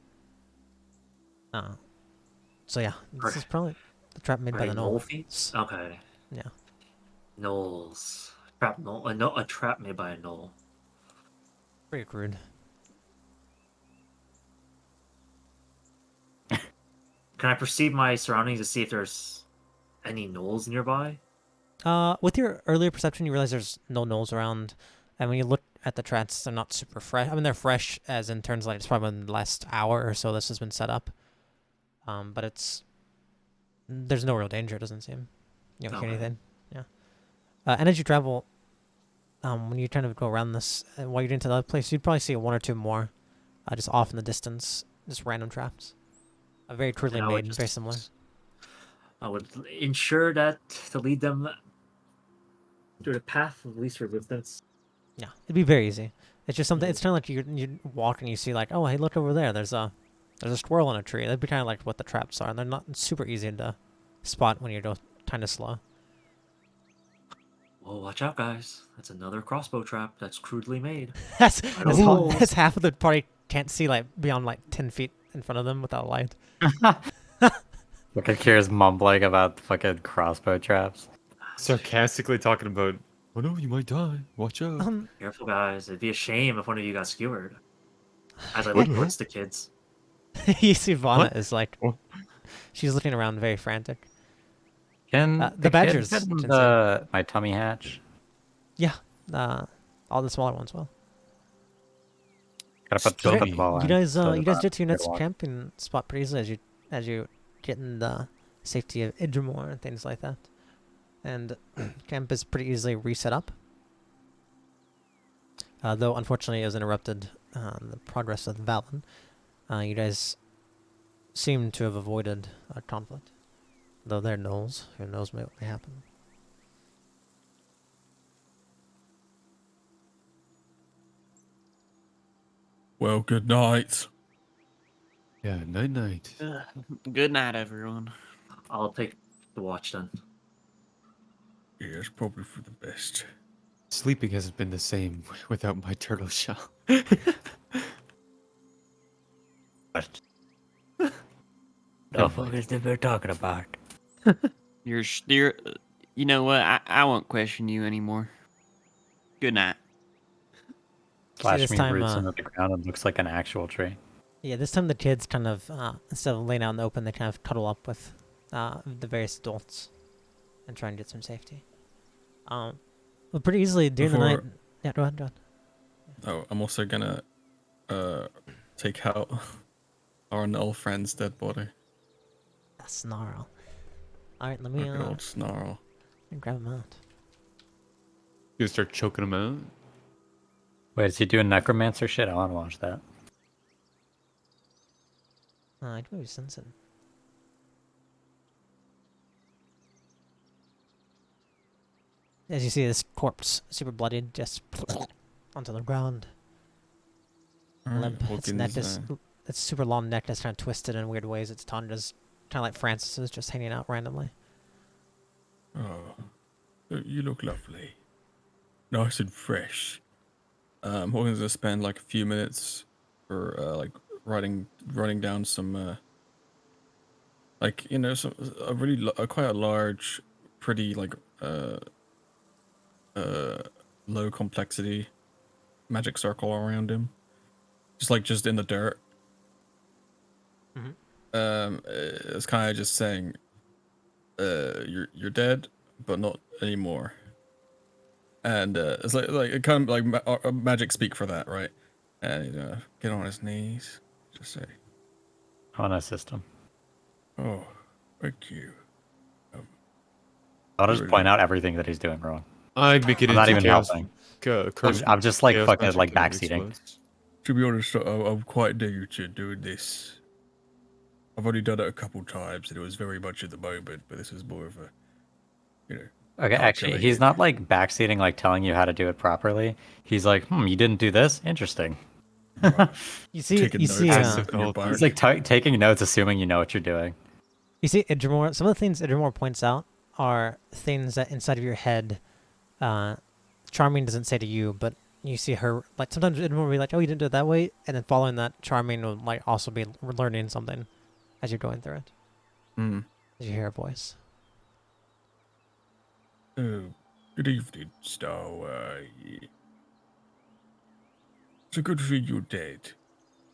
So yeah, this is probably the trap made by the knoll knoll. feet? Okay. Yeah. Knolls. Trap knoll. A trap made by a knoll. Pretty crude. Can I perceive my surroundings to see if there's any knolls nearby? With your earlier perception, you realize there's no knolls around, and when you look at the traps, they're not super fresh. I mean, they're fresh as in terms like it's probably in the last hour or so this has been set up. But there's no real danger. It doesn't seem. You don't hear Okay. anything. Yeah. And as you travel, when you kind of go around this, while you're into the other place, you'd probably see one or two more, just off in the distance, just random traps. Very crudely And I would made, very similar. I would ensure that to lead them through the path of least resistance. Yeah, it'd be very easy. It's just something. It's kind of like you walk and you see like, oh hey, look over there. There's a squirrel in a tree. That'd be kind of like what the traps are. And they're not super easy to spot when you're kind of slow. Oh, watch out, guys! That's another crossbow trap that's crudely made. that's I don't know. that's half of the party can't see like beyond like 10 feet in front of them without light. Look at Kira's mumbling about fucking crossbow traps. Sarcastically talking about, oh no, you might die. Watch out. Careful, guys! It'd be a shame if one of you got skewered. As I look towards the kids. You see Vana What? is like, Oh. she's looking around very frantic. Can the kid badgers fit in can my tummy hatch? Yeah, all the smaller ones will. Gotta put Still both me. of them all You in, guys, so you guys that get to your good next walk. camping spot pretty easily as you get in the safety of Idrimore and things like that. And camp is pretty easily reset up. Though unfortunately it was interrupted the progress of Valen. You guys seem to have avoided a conflict. Though they're gnolls, who knows what may happen. Well, good night. Yeah, night night. Good night, everyone. I'll take the watch then. Yeah, it's probably for the best. Sleeping hasn't been the same without my turtle shell. What? The fuck is that we're talking about? You're you know what? I won't question you anymore. Good night. Flash this me time, roots into the ground and looks like an actual tree. Yeah, this time the kids kind of, instead of laying out in the open, they kind of cuddle up with the various adults and try and get some safety. But pretty easily during the night. Before- Yeah, go ahead. Oh, I'm also gonna take out our null friend's dead body. A snarl. All right, let me Like an old snarl. grab him out. You start choking him out. Wait, is he doing necromancer shit? I want to watch that. I can maybe sense it. As you see this corpse, super bloodied, just onto the ground. Limp. Its neck is, its super long neck is kind of twisted in weird ways. Its tongue is kind of like Francis's, just hanging out randomly. Oh, you look lovely. Nice and fresh. Morgan's gonna spend like a few minutes for like writing down some like some quite a large, pretty like low complexity magic circle around him, just in the dirt. It's kind of just saying, you're dead, but not anymore. And it's like it kind of like magic speak for that, right? And he's gonna get on his knees, just say, I want to assist him. "Oh, thank you." I'll just point out everything that he's doing wrong. I make it I'm not into even chaos. helping. I'm just like fucking like backseating. To be honest, I'm quite new to doing this. I've only done it a couple times, and it was very much at the moment, but this is more of a, Okay, actually, he's not like backseating, like telling you how to do it properly. He's like, you didn't do this? Interesting. You see, he's like taking notes, assuming you know what you're doing. You see, Idrimor, some of the things Idrimor points out are things that inside of your head, Charming doesn't say to you, but you see her, like, sometimes Idrimor will be like, oh, you didn't do it that way, and then following that, Charming will, like, also be learning something as you're going through it. As you hear a voice. Good evening, Star. It's a good thing you're dead.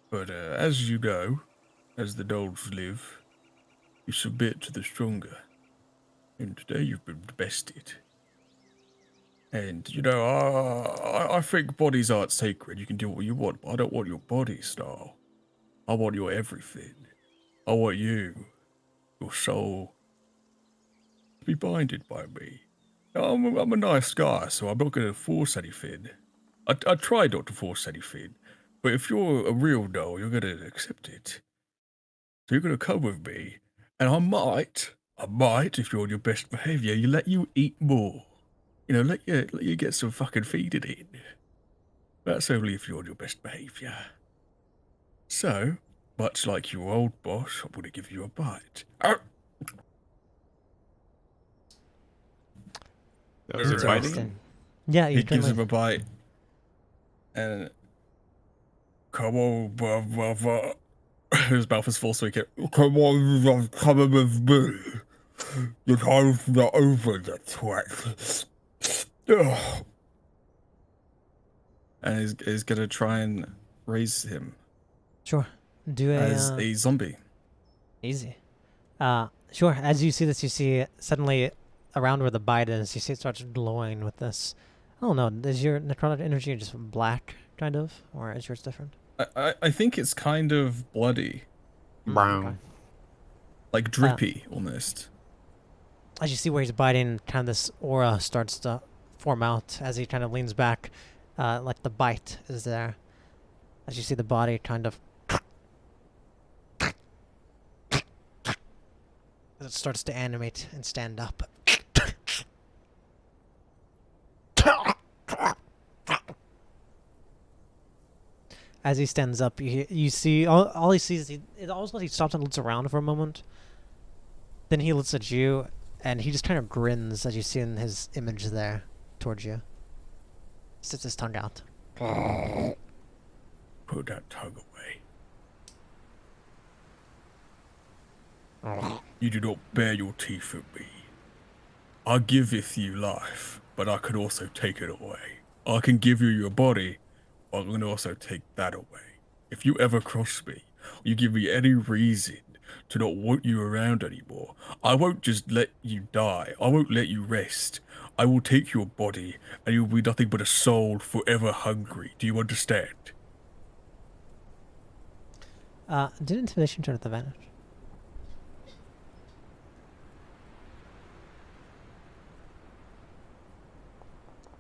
But as you know, as the dogs live, you submit to the stronger. And today you've been bested. And, I think bodies aren't sacred. You can do what you want, but I don't want your body, Star. I want your everything. I want you, your soul, to be binded by me. I'm a nice guy, so I'm not going to force anything. I try not to force anything, but if you're a real doll, you're going to accept it. So you're going to come with me, and I might, if you're on your best behavior, let you eat more. Let you get some fucking feeding in. That's only if you're on your best behavior. So, much like your old boss, I'm going to give you a bite. Oh. That was biting? Yeah, he gives him a bite. And come on, brother. His mouth is full, so he can't. Come on, come with me. The time's not over, the twat. And he's gonna try and raise him. Sure. Do as a zombie. Easy. Sure. As you see this, you see suddenly around where the bite is, you see it starts glowing with this. I don't know. Is your necrotic energy just black, kind of, or is yours different? I think it's kind of bloody, brown, okay. Like drippy almost. As you see where he's biting, kind of this aura starts to form out as he kind of leans back, like the bite is there. As you see the body kind of as it starts to animate and stand up. As he stands up, you see all he sees. It almost like he stops and looks around for a moment. Then he looks at you, and he just kind of grins as you see in his image there towards you. Sits his tongue out. Put that tongue away. You do not bear your teeth at me. I giveth you life, but I could also take it away. I can give you your body, but I can also take that away. If you ever cross me, or you give me any reason to not want you around anymore, I won't just let you die. I won't let you rest. I will take your body, and you'll be nothing but a soul forever hungry. Do you understand? Did intimidation turn at the advantage?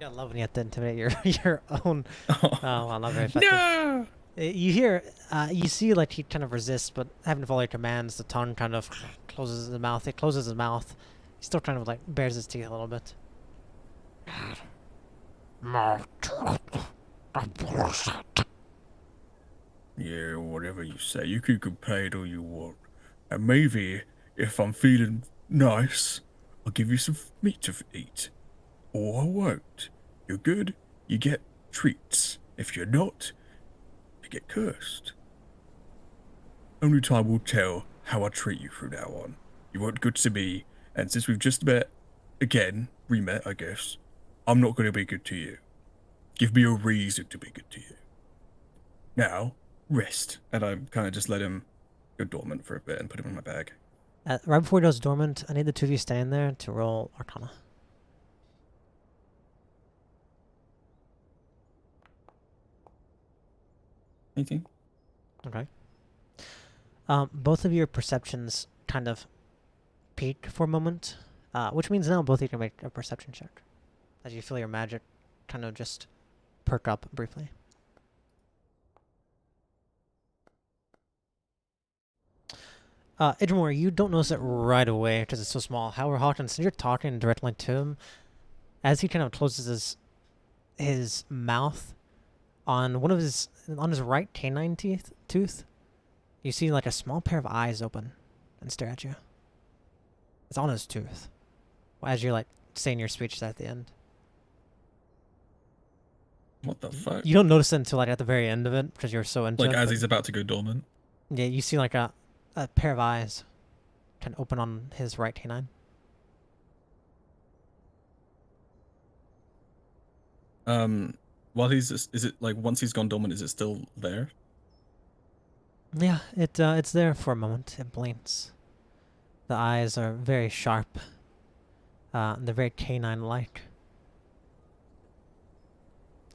I love when you have to intimidate your own. Oh, well, not very effective. No! You hear, you see, like he kind of resists, but having to follow your commands, the tongue kind of closes his mouth. It closes his mouth. He still kind of like bares his teeth a little bit. Yeah, whatever you say. You can complain it all you want. And maybe, if I'm feeling nice, I'll give you some meat to eat. Or I won't. You're good, you get treats. If you're not, you get cursed. Only time will tell how I treat you from now on. You weren't good to me, and since we've just met, again, re-met, I guess, I'm not going to be good to you. Give me a reason to be good to you. Now, rest. And I kind of just let him go dormant for a bit and put him in my bag. Right before he goes dormant, I need the two of you staying there to roll Arcana. Anything? Okay. Both of your perceptions kind of peak for a moment, which means now both of you can make a perception check as you feel your magic kind of just perk up briefly. Idrimor, you don't notice it right away because it's so small. However, Hawkins, since you're talking directly to him, as he kind of closes his mouth on his right canine tooth, you see like a small pair of eyes open and stare at you. It's on his tooth. As you're like saying your speech at the end. What the fuck? You don't notice it until like at the very end of it because you're so into it. Like as but- he's about to go dormant. Yeah, you see like a pair of eyes kind of open on his right canine. While is it like once he's gone dormant, is it still there? Yeah, it's there for a moment. It blinks. The eyes are very sharp. They're very canine-like.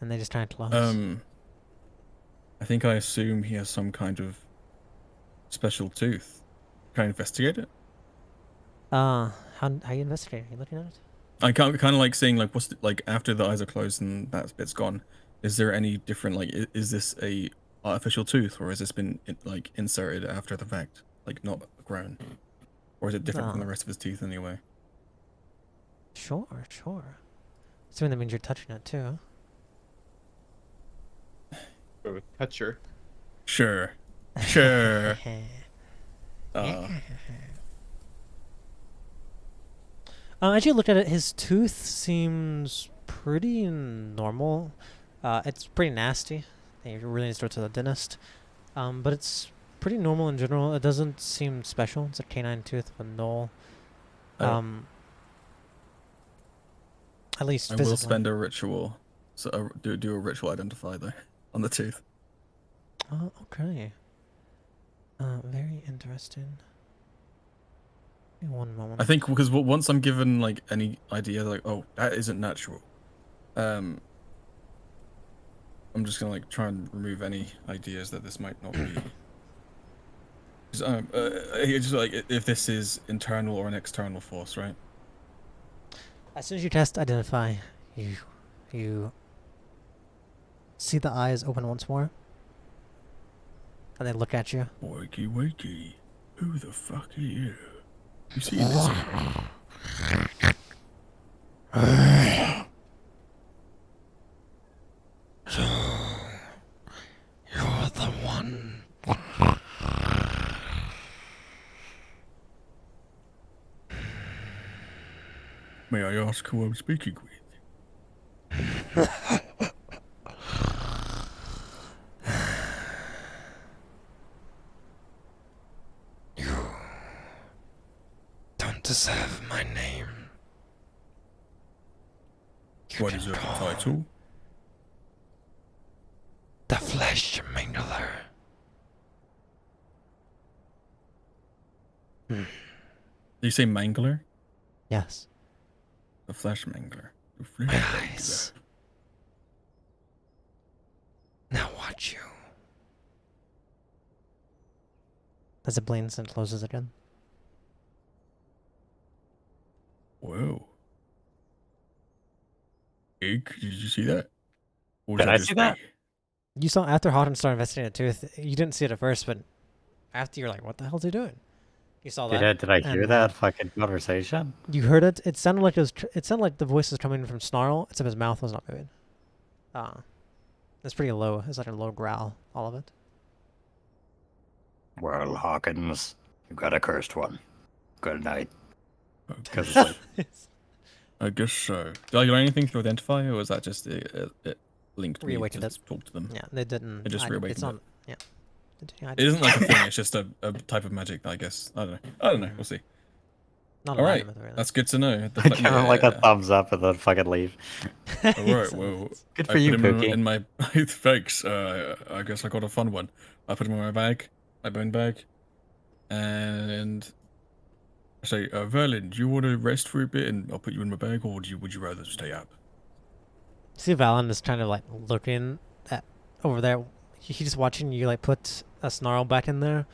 And they just kind of close. I think I assume he has some kind of special tooth. Can I investigate it? How you investigating? Are you looking at it? I kind of like seeing like what's like after the eyes are closed and that bit's gone. Is there any different like is this a artificial tooth or has this been like inserted after the fact, like not grown, or is it different from the rest of his teeth anyway? Sure. Assuming that means you're touching it too. Toucher. Sure. As you look at it, his tooth seems pretty normal. It's pretty nasty. You really need to go to the dentist. But it's pretty normal in general. It doesn't seem special. It's a canine tooth with a knoll. At least I physically. will spend a ritual, so do a ritual identify there on the tooth. Oh, okay. Very interesting. Give me one moment. I think because once I'm given like any idea, like oh that isn't natural, I'm just gonna like try and remove any ideas that this might not be. Just like if this is internal or an external force, right? As soon as you test identify, you see the eyes open once more, and they look at you. Wakey, who the fuck are you? You see this? You're the one. May I ask who I'm speaking with? Don't deserve my name. What is your title? The Flesh Mangler. Do you say mangler? Yes. The flesh mangler. The My flesh eyes. Now watch you. As it blinks and closes again. Whoa. Egg, did you see that? Or was Did that I just see that? me? You saw after Hawthorne started investigating it too. You didn't see it at first, but after you're like, "What the hell's he doing?" You saw that. Did I hear and, that fucking conversation? You heard it. It sounded like it was. It sounded like the voice was coming from Snarl, except his mouth was not moving. It's pretty low. It's like a low growl. All of it. Well, Hawkins, you got a cursed one. Good night. Because I guess so. Did I do anything to identify, or was that just it linked me to Reawakened it. talk to them? Yeah, they didn't. It just It's reawakened on. it. Yeah. It isn't like a thing. It's just a type of magic, I guess. I don't know. We'll see. Not All an right, item, really. that's good to know. I give him like a thumbs up and then fucking leave. All right, well, Good I for you, put him Pookie. in my thanks. I guess I got a fun one. I put him in my bag, my bone bag, and I say, Verlin, do you want to rest for a bit, and I'll put you in my bag, or would you rather stay up? See, Valen is kind of like looking at over there. He's just watching you like put a Snarl back in there.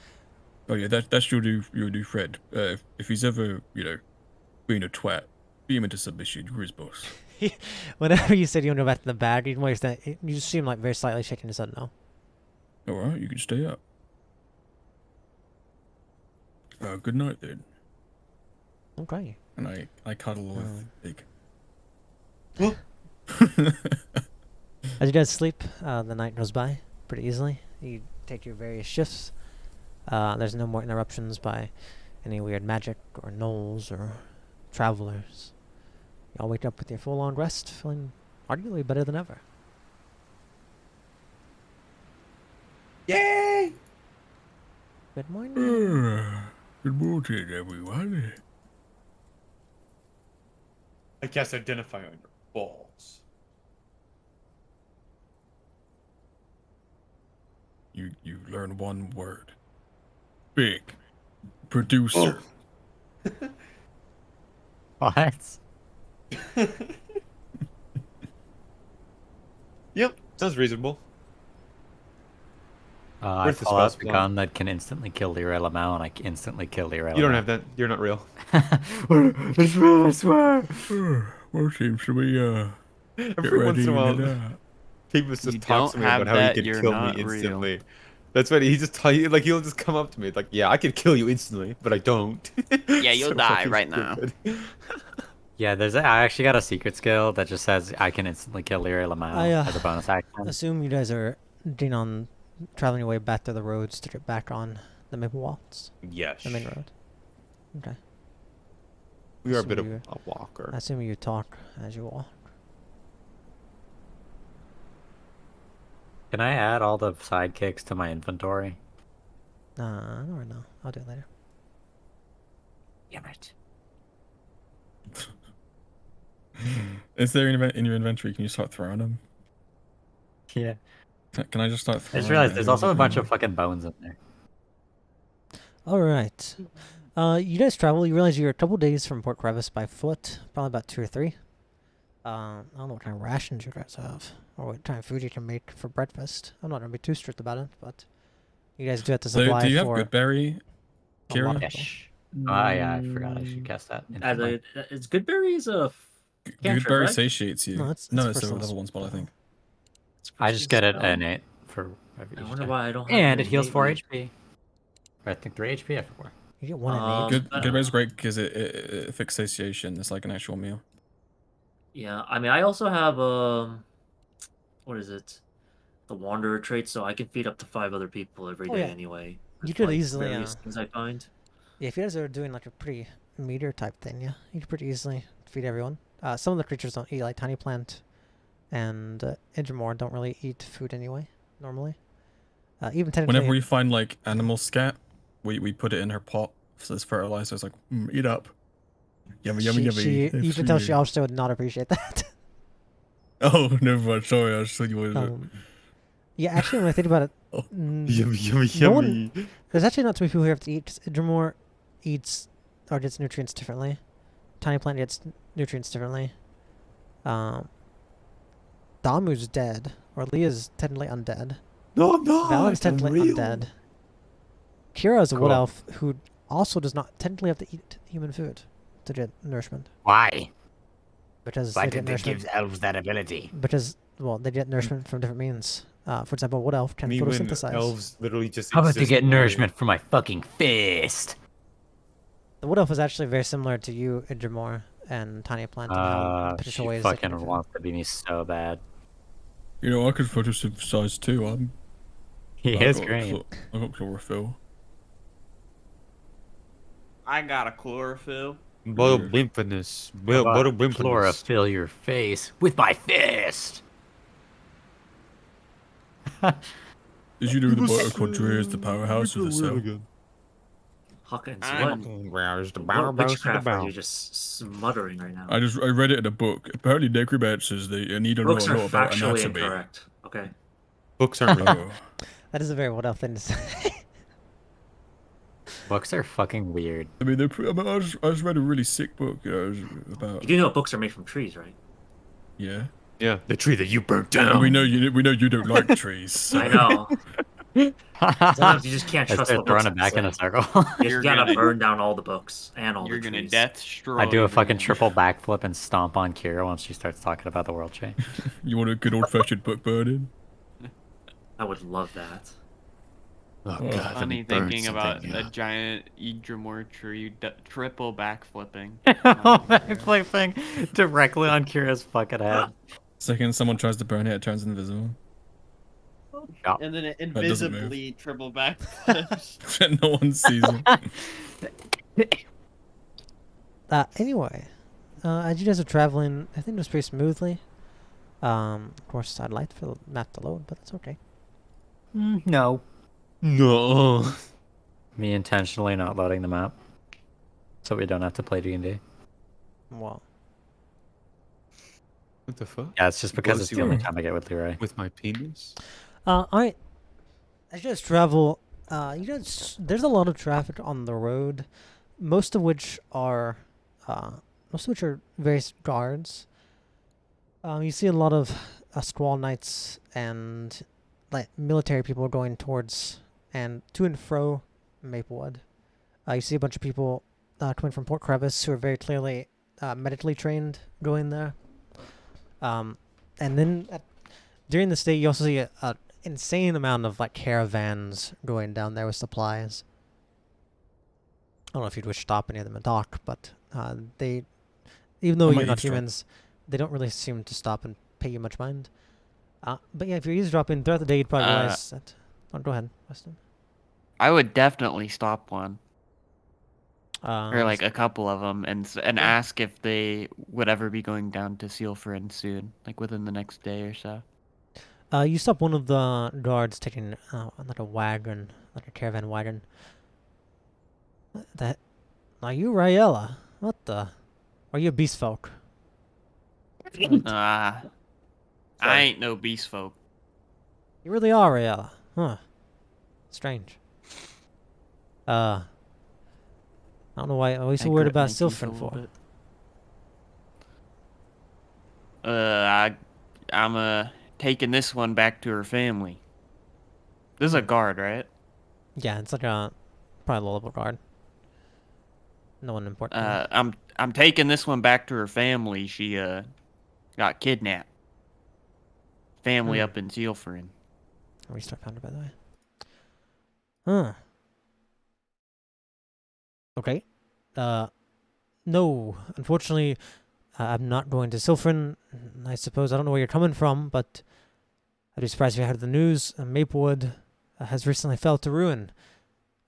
Oh yeah, that's your new friend. If he's ever being a twat, beat him into submission. You're his boss. Whenever you said you want to go back to the bag, you just seem like very slightly shaking his head no. All right, you can stay up. Good night then. Okay. And I cuddle with Big. As you guys sleep, the night goes by pretty easily. You take your various shifts. There's no more interruptions by any weird magic or gnolls or travelers. You all wake up with your full long rest, feeling arguably better than ever. Yay! Good morning. Good morning, everyone. I guess identify on your balls. You learn one word. Big. Producer. What? Yep, sounds reasonable. I Where's the pull out spell the slot? gun that can instantly kill Lirel Mao, and I instantly kill Lirel. You don't have that. You're not real. It's real, I swear. Well, seems to be get Every once ready in a while, and people just You talks to don't me about have how that, he could you're kill me not real. instantly. That's what he just like he'll just come up to me like, yeah, I could kill you instantly, but I don't. Yeah, you'll So die fucking right now. stupid. Yeah, I actually got a secret skill that just says I can instantly kill Lirel Mao I, as a bonus action. Assume you guys are doing on traveling your way back to the roads to get back on the Maple Waltz, Yes. the main road. Okay. We are a So bit of you- a walker. I assume you talk as you walk. Can I add all the sidekicks to my inventory? Nah, not right now. I'll do it later. Damn it. Is there in your inventory? Can you start throwing them? Yeah. Can I just start I throwing just realized there's also a bunch of everything? fucking bones in there. All right. You guys travel. You realize you're a couple days from Port Crevice by foot, probably about 2 or 3. I don't know what kind of rations you guys have, or what kind of food you can make for breakfast. I'm not gonna be too strict about it, but you guys do have to So, supply do you have for Goodberry, a lot Kira? of Yeah. people. Yeah, I forgot I should guess that. instantly. Is Goodberries a cantrip, Goodberry right? satiates you. No, it's it's first a level level 1 spell, I think. I just get it Spell. innate for every I each wonder day. why I don't have And it it heals 4 innately. HP. I think 3 HP everywhere. You get 1 in 8. Goodberry's great because it fixes satiation. It's like an actual meal. Yeah, I mean, I also have what is it? The Wanderer trait, so I can feed up to 5 other people every Oh, day yeah. anyway. You with, could like, easily, various things I find. Yeah, if you guys are doing like a pretty meter type thing, yeah, you could pretty easily feed everyone. Some of the creatures don't eat, like Tiny Plant and Idramore don't really eat food anyway, normally. Even technically, Whenever we find like animal scat, we put it in her pot so it's fertilizer. It's like, eat up. Yummy, yummy, yummy. you can tell she also would not appreciate that. Oh, never mind. Sorry, I just thought you wanted Yeah, actually, when I think about it, Oh. Yummy, yummy, no yummy. there's actually not too many people who have to eat. 'Cause Idramore eats or gets nutrients differently. Tiny Plant gets nutrients differently. Damu's dead, or Leah's technically undead. No, I'm not. Valen's I'm technically real. undead. Kira is a wood Cool. elf who also does not technically have to eat human food to get nourishment. Why? because Why they get did they nourishment. give elves that ability? Because, well, they get nourishment from different means. For example, wood elf I can mean, when photosynthesize. elves literally just How about they exist get by- nourishment from my fucking fist? The wood elf is actually very similar to you, Idramore, and Tiny Plant, and how the potential She ways they can fucking benefit. wants to be me so bad. You know, I could photosynthesize too. He I is got great. I got chlorophyll. I got a chlorophyll. Bottle blimpiness. How about Bottle blimpiness. chlorophyll your face with my fist. Did you know the mitochondria is the powerhouse of the cell? Hawkins, Where's the what witchcraft are you just smuttering right now? I read it in a book. Apparently, necromancers they need to know a Books are lot about factually anatomy. incorrect. Okay. Books aren't real. Oh. That is a very wood elf thing to say. Books are fucking weird. I mean, I just read a really sick book. You know, it was about You do know books are made from trees, right? yeah. Yeah, the tree that you burnt And down. we know you don't like trees. So. I know. Sometimes you just can't I trust start what throwing books it back in a say. circle. You You're just gotta gonna- burn down all the books and all You're the gonna trees. death destroy. I do a fucking everything. triple backflip and stomp on Kira once she starts talking about the world change. You want a good old-fashioned book burning? I would love that. Oh Oh. god, let Funny me burn thinking about something, a yeah. giant Yggdrasil tree triple backflipping. Backflipping directly on Kira's fucking head. Second, someone tries to burn it, it turns invisible. And then it That doesn't move. invisibly triple backflips. No one sees it. Anyway, as you guys are traveling, I think it was pretty smoothly. Of course, I'd like for the map to load, but it's okay. No. No. Me intentionally not loading the map. So we don't have to play D&D. Well, What the fuck? Yeah, it's just because What it's is the only your- time I get with Leroy. With my penis? alright. As you guys travel, there's a lot of traffic on the road, most of which are various guards. You see a lot of squall knights and like military people going towards and to and fro Maplewood. You see a bunch of people coming from Port Crevice who are very clearly medically trained going there. And then during this day, you also see a insane amount of like caravans going down there with supplies. I don't know if you'd wish to stop any of them and talk, but they, even though I you're might not eavesdrop. humans, they don't really seem to stop and pay you much mind. But yeah, if you're eavesdropping throughout the day, you'd probably realize that. Oh, go ahead, Weston. I would definitely stop one, or like So- a couple of them, and ask if they would ever be going down to Sealfriend soon, like within the next day or so. you stop one of the guards taking like a wagon, like a caravan wagon. That, are you Raella? What the? Are you a beast folk? I ain't no beast folk. You really are Raella, huh? Strange. I don't know why. Are you so I worried grit my about teeth a Sylphin little for? bit. I'm taking this one back to her family. This is a guard, right? Yeah, it's like a probably low level guard. No one important. I'm taking this one back to her family. She got kidnapped. Family Hmm. up in Sealfriend. Restart founder, by the way. Huh. Okay. No. Unfortunately, I'm not going to Sylphin. I suppose I don't know where you're coming from, but I'd be surprised if you heard the news. Maplewood has recently fell to ruin.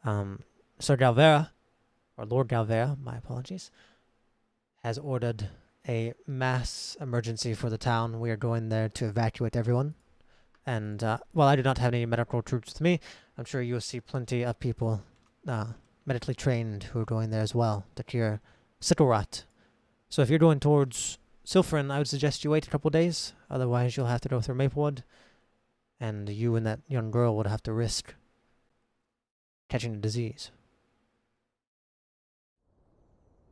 Sir Galvera, or Lord Galvera, my apologies, has ordered a mass emergency for the town. We are going there to evacuate everyone. And while I do not have any medical troops with me, I'm sure you will see plenty of people medically trained who are going there as well to cure sickle rot. So if you're going towards Sylphin, I would suggest you wait a couple days. Otherwise, you'll have to go through Maplewood, and you and that young girl would have to risk catching a disease.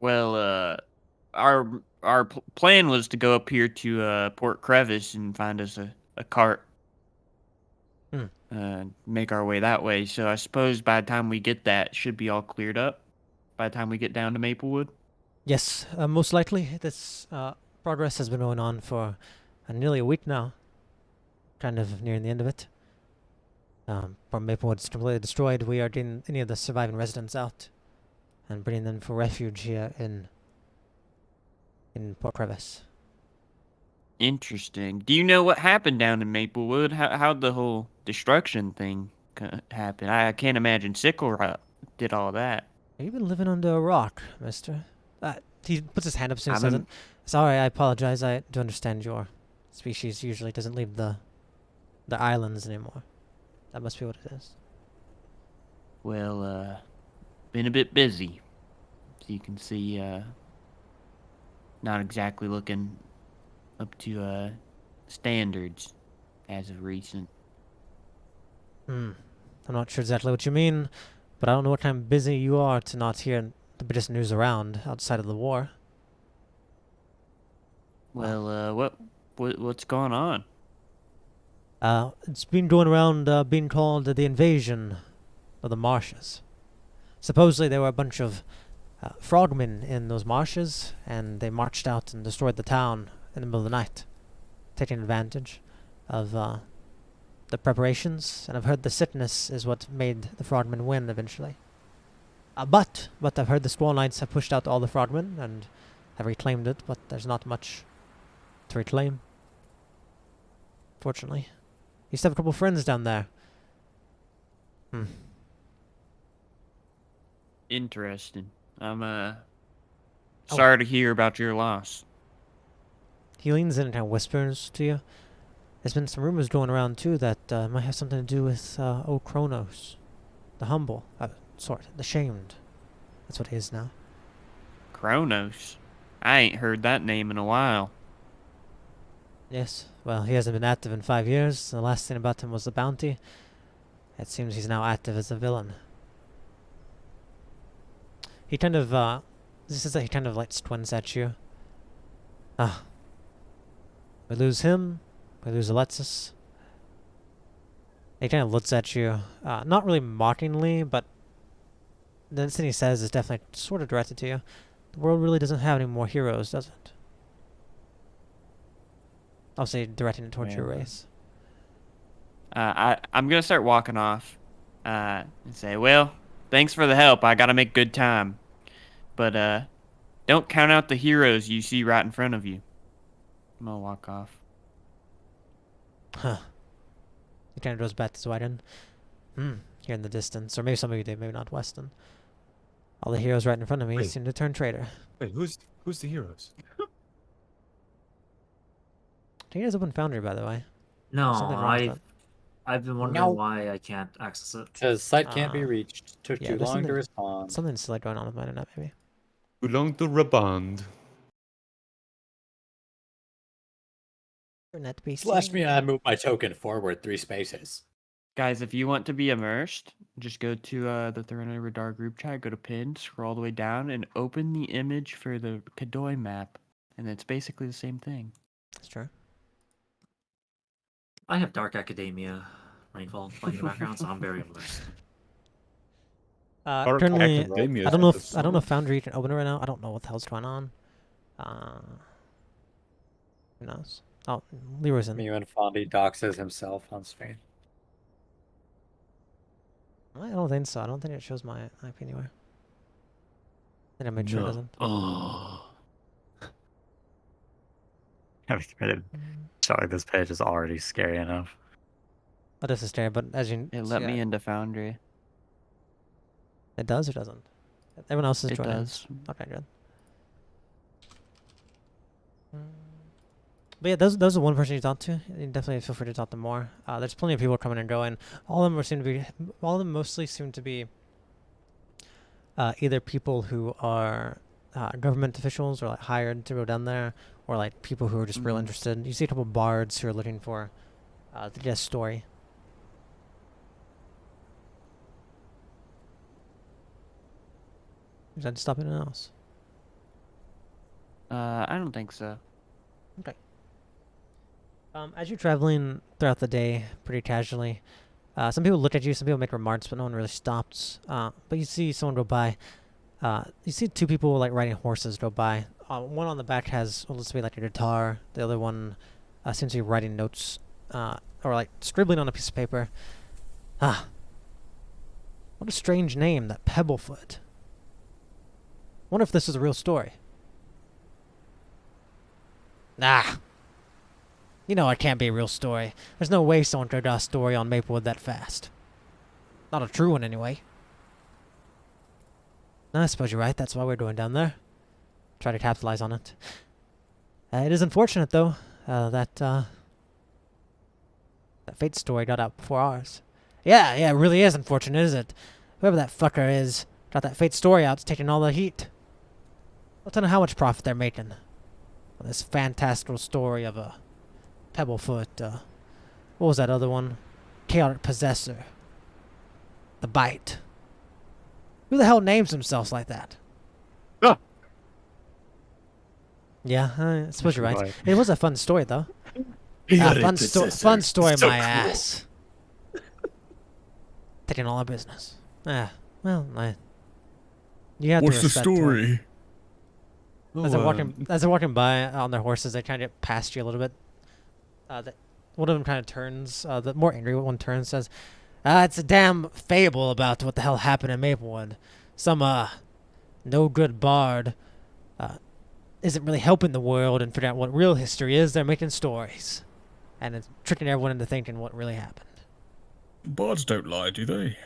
Well, our plan was to go up here to Port Crevice and find us a cart. Make our way that way. So I suppose by the time we get that, it should be all cleared up. By the time we get down to Maplewood. Yes, most likely. That's progress has been going on for nearly a week now. Kind of nearing the end of it. From Maplewood's completely destroyed, we are getting any of the surviving residents out and bringing them for refuge here in Port Crevice. Interesting. Do you know what happened down in Maplewood? How'd the whole destruction thing happen? I can't imagine Sickle Rot did all that. You've been living under a rock, mister. He puts his hand up so he I'm says in- it. Sorry, I apologize. I do understand your species usually doesn't leave the islands anymore. That must be what it is. Well, been a bit busy. So you can see, not exactly looking up to, standards as of recent. I'm not sure exactly what you mean, but I don't know what kind of busy you are to not hear the biggest news around outside of the war. Well, what's going on? It's been going around being called the invasion of the marshes. Supposedly there were a bunch of frogmen in those marshes, and they marched out and destroyed the town in the middle of the night, taking advantage of the preparations. And I've heard the sickness is what made the frogmen win eventually. But I've heard the Squall Knights have pushed out all the frogmen and have reclaimed it, but there's not much to reclaim. Fortunately. Used to have a couple friends down there. Interesting. I'm, sorry to hear about your loss. He leans in and kind of whispers to you. There's been some rumors going around too that it might have something to do with old Kronos. The humble. The shamed. That's what he is now. Kronos? I ain't heard that name in a while. Yes. Well, he hasn't been active in 5 years. The last thing about him was the bounty. It seems he's now active as a villain. He kind of, this is that he kind of like squints at you. We lose him. We lose Alexis. He kind of looks at you, not really mockingly, but the thing he says is definitely sort of directed to you. The world really doesn't have any more heroes, does it? Obviously directing it towards your race. I'm gonna start walking off, and say, well, thanks for the help. I gotta make good time. But, don't count out the heroes you see right in front of you. I'm gonna walk off. Huh. He kind of goes back to Sweden. Here in the distance. Or maybe some of you did, maybe not Weston. All the heroes right in front of me Wait. seem to turn traitor. Wait, who's the heroes? Do you guys open Foundry, by the way? No, Something wrong with I've been wondering No. why I can't access it. Says site can't be reached. Took yeah, too there's long to something- respond. Something silly going on with my internet, maybe. Too long to respond. Internet PC. Slash me and I moved my token forward 3 spaces. Guys, if you want to be immersed, just go to the Rihdar group chat, go to pinned, scroll all the way down, and open the image for the Kadoy map. And it's basically the same thing. That's true. I have Dark Academia Rainfall playing in the background, so I'm very immersed. Dark Currently, Academia I is don't know the if Foundry can open it right now. I don't know what the hell's going on. Who knows? Oh, Leroy's in. Me and Fondy doxes himself on screen. I don't think so. I don't think it shows my IP anywhere. I think I made sure it doesn't. Oh. Sorry, this page is already scary enough. Oh, this is scary, but as you It let see, me into Foundry. It does or doesn't? Everyone else is It joining. does. Okay, good. But yeah, those are one person you talk to. You definitely feel free to talk to more. There's plenty of people coming and going. All of them mostly seem to be either people who are government officials or like hired to go down there, or like people who are just real interested. You see a couple bards who are looking for the guest story. Is that stop anyone else? I don't think so. Okay. As you're traveling throughout the day, pretty casually, some people look at you, some people make remarks, but no one really stops. But you see someone go by. You see two people like riding horses go by. One on the back has what looks to be like a guitar. The other one seems to be writing notes or like scribbling on a piece of paper. Ah, what a strange name, that Pebblefoot. Wonder if this is a real story. Nah. You know it can't be a real story. There's no way someone could draw a story on Maplewood that fast. Not a true one, anyway. I suppose you're right. That's why we're going down there. Try to capitalize on it. It is unfortunate, though, that Fate story got out before ours. Yeah, it really is unfortunate, isn't it? Whoever that fucker is got that Fate story out, it's taking all the heat. I don't know how much profit they're making. This fantastical story of a Pebblefoot, what was that other one? Chaotic Possessor. The Bite. Who the hell names themselves like that? Ah. Yeah, I suppose you're right. It was a fun story, though. Fun story, So my cool. ass. Taking all our business. You have What's to the respect story? As they're walking by on their horses, they kind of get past you a little bit. One of them kind of turns. The more angry one turns, says, "It's a damn fable about what the hell happened in Maplewood. Some no good bard isn't really helping the world and figuring out what real history is. They're making stories, and it's tricking everyone into thinking what really happened. Bards don't lie, do they?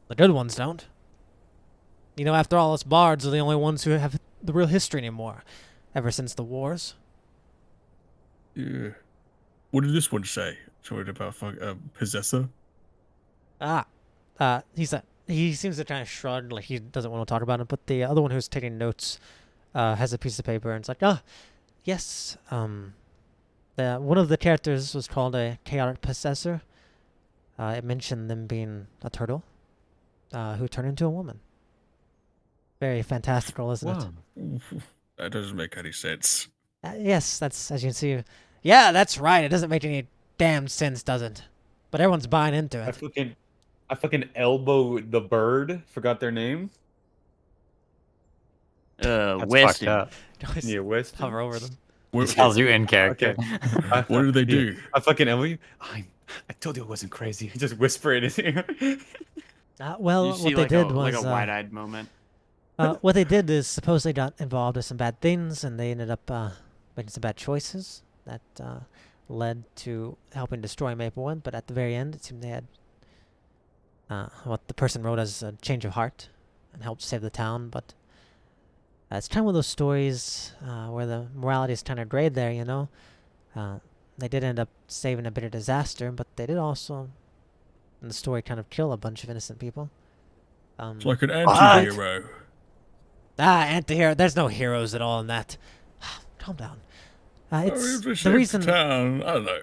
The good ones don't. You know, after all, us bards are the only ones who have the real history anymore, ever since the wars." Yeah. What did this one say? Sorry about possessor. He seems to kind of shrug, like he doesn't want to talk about it. But the other one who's taking notes has a piece of paper, and it's like, yes. One of the characters was called a chaotic possessor. It mentioned them being a turtle who turned into a woman. Very fantastical, isn't it? That doesn't make any sense. Yes, that's, as you can see. Yeah, that's right. It doesn't make any damn sense, does it? But everyone's buying into it. I fucking elbowed the bird. Forgot their name. That's fucked Weston. up. Yeah, West. Hover over them. It tells you in character. Okay. What did they do? I fucking elbow you. I told you it wasn't crazy. Just whisper in his ear. Well, You what see they like did a, was like a wide-eyed moment. what they did is suppose they got involved with some bad things, and they ended up making some bad choices that led to helping destroy Maplewood. But at the very end, it seemed they had what the person wrote as a change of heart and helped save the town. But it's kind of one of those stories where the morality is kind of gray there, you know. They did end up saving a bit of disaster, but they did also, in the story, kind of kill a bunch of innocent people. It's like an anti-hero. Anti-hero. There's no heroes at all in that. Calm down. It's the reason. Town. I don't know.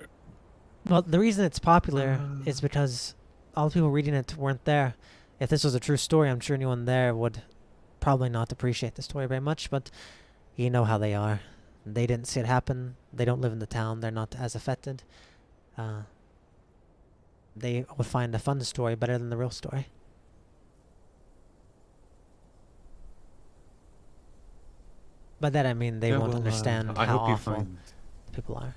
Well, the reason it's popular is because all the people reading it weren't there. If this was a true story, I'm sure anyone there would probably not appreciate the story very much. But you know how they are. They didn't see it happen. They don't live in the town. They're not as affected. They would find a fun story better than the real story. By that I mean they won't understand I how hope you awful find. people are.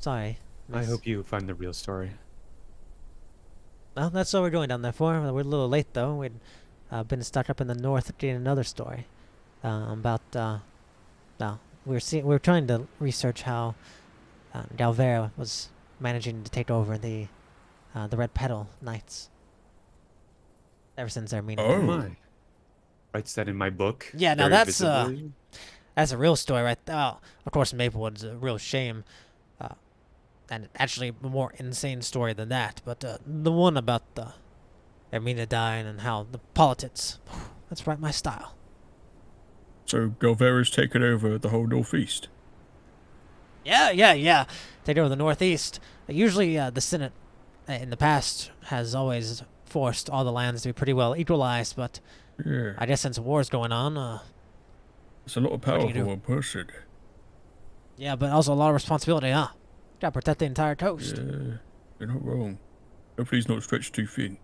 Sorry. I hope you find the real story. Well, that's what we're going down there for. We're a little late though. We'd been stuck up in the north getting another story about. Well, we were trying to research how Galvera was managing to take over the Red Petal Knights. Ever since their meeting. Oh. My. Writes that in my book. Yeah, now very that's visibly. that's a real story right there. Oh, of course, Maplewood's a real shame. And actually a more insane story than that. But the one about Ermina dying and how the politics, that's right my style. So Galvera's taken over the whole northeast. Yeah. Take over the northeast. Usually the Senate in the past has always forced all the lands to be pretty well equalized, but Yeah. I guess since the war's going on, It's a lot of do power you for do? one person. yeah, but also a lot of responsibility, huh? Gotta protect the entire coast. Yeah. You're not wrong. Hopefully he's not stretched too thin.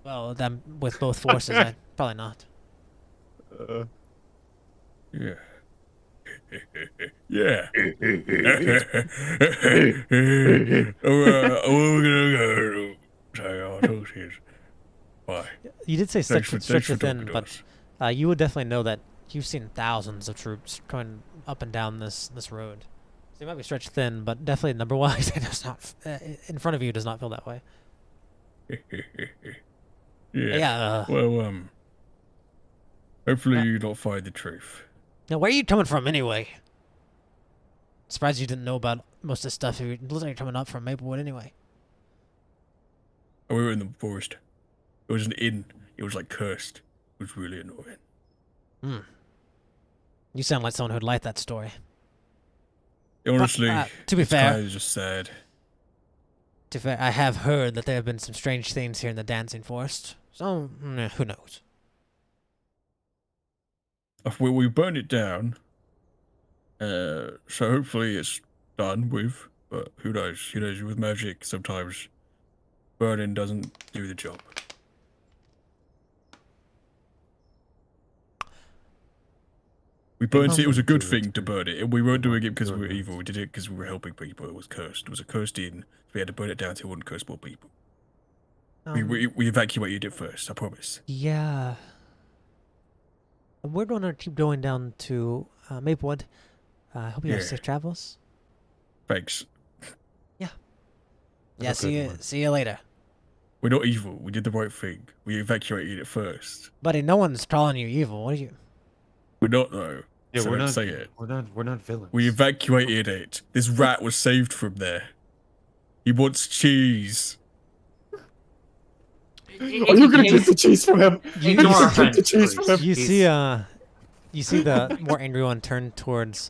Well, with both forces, probably not. Yeah. Yeah. We're gonna go. Say our talks. Bye. You did say Thanks stretch for thin, talking to but us. you would definitely know that you've seen thousands of troops going up and down this road. So you might be stretched thin, but definitely number-wise, it does not. In front of you, does not feel that way. Yeah. Well, hopefully you don't find the truth. Now, where are you coming from anyway? Surprised you didn't know about most of this stuff. It looks like you're coming up from Maplewood anyway. We were in the forest. It was an inn. It was like cursed. It was really annoying. Hmm. You sound like someone who'd like that story. Honestly, to be it's fair, kind of just sad. To be fair, I have heard that there have been some strange things here in the Dancing Forest. So, who knows? We burned it down. So hopefully it's done with. But who knows? You know, with magic, sometimes burning doesn't do the job. We burned it. It was a good thing to burn it. We weren't doing it because we were evil. We did it because we were helping people. It was cursed. It was a cursed inn. We had to burn it down so it wouldn't curse more people. We evacuated it first, I promise. Yeah. We're going to keep going down to Maplewood. I hope you have safe travels. Thanks. Yeah. Yeah, see you later. We're not evil. We did the right thing. We evacuated it first. Buddy, no one's calling you evil. What are you? We're not, though. Yeah, so we're not. Say it. We're not villains. We evacuated it. This rat was saved from there. He wants cheese. Are you gonna take the cheese from him? You see the more angry one turn towards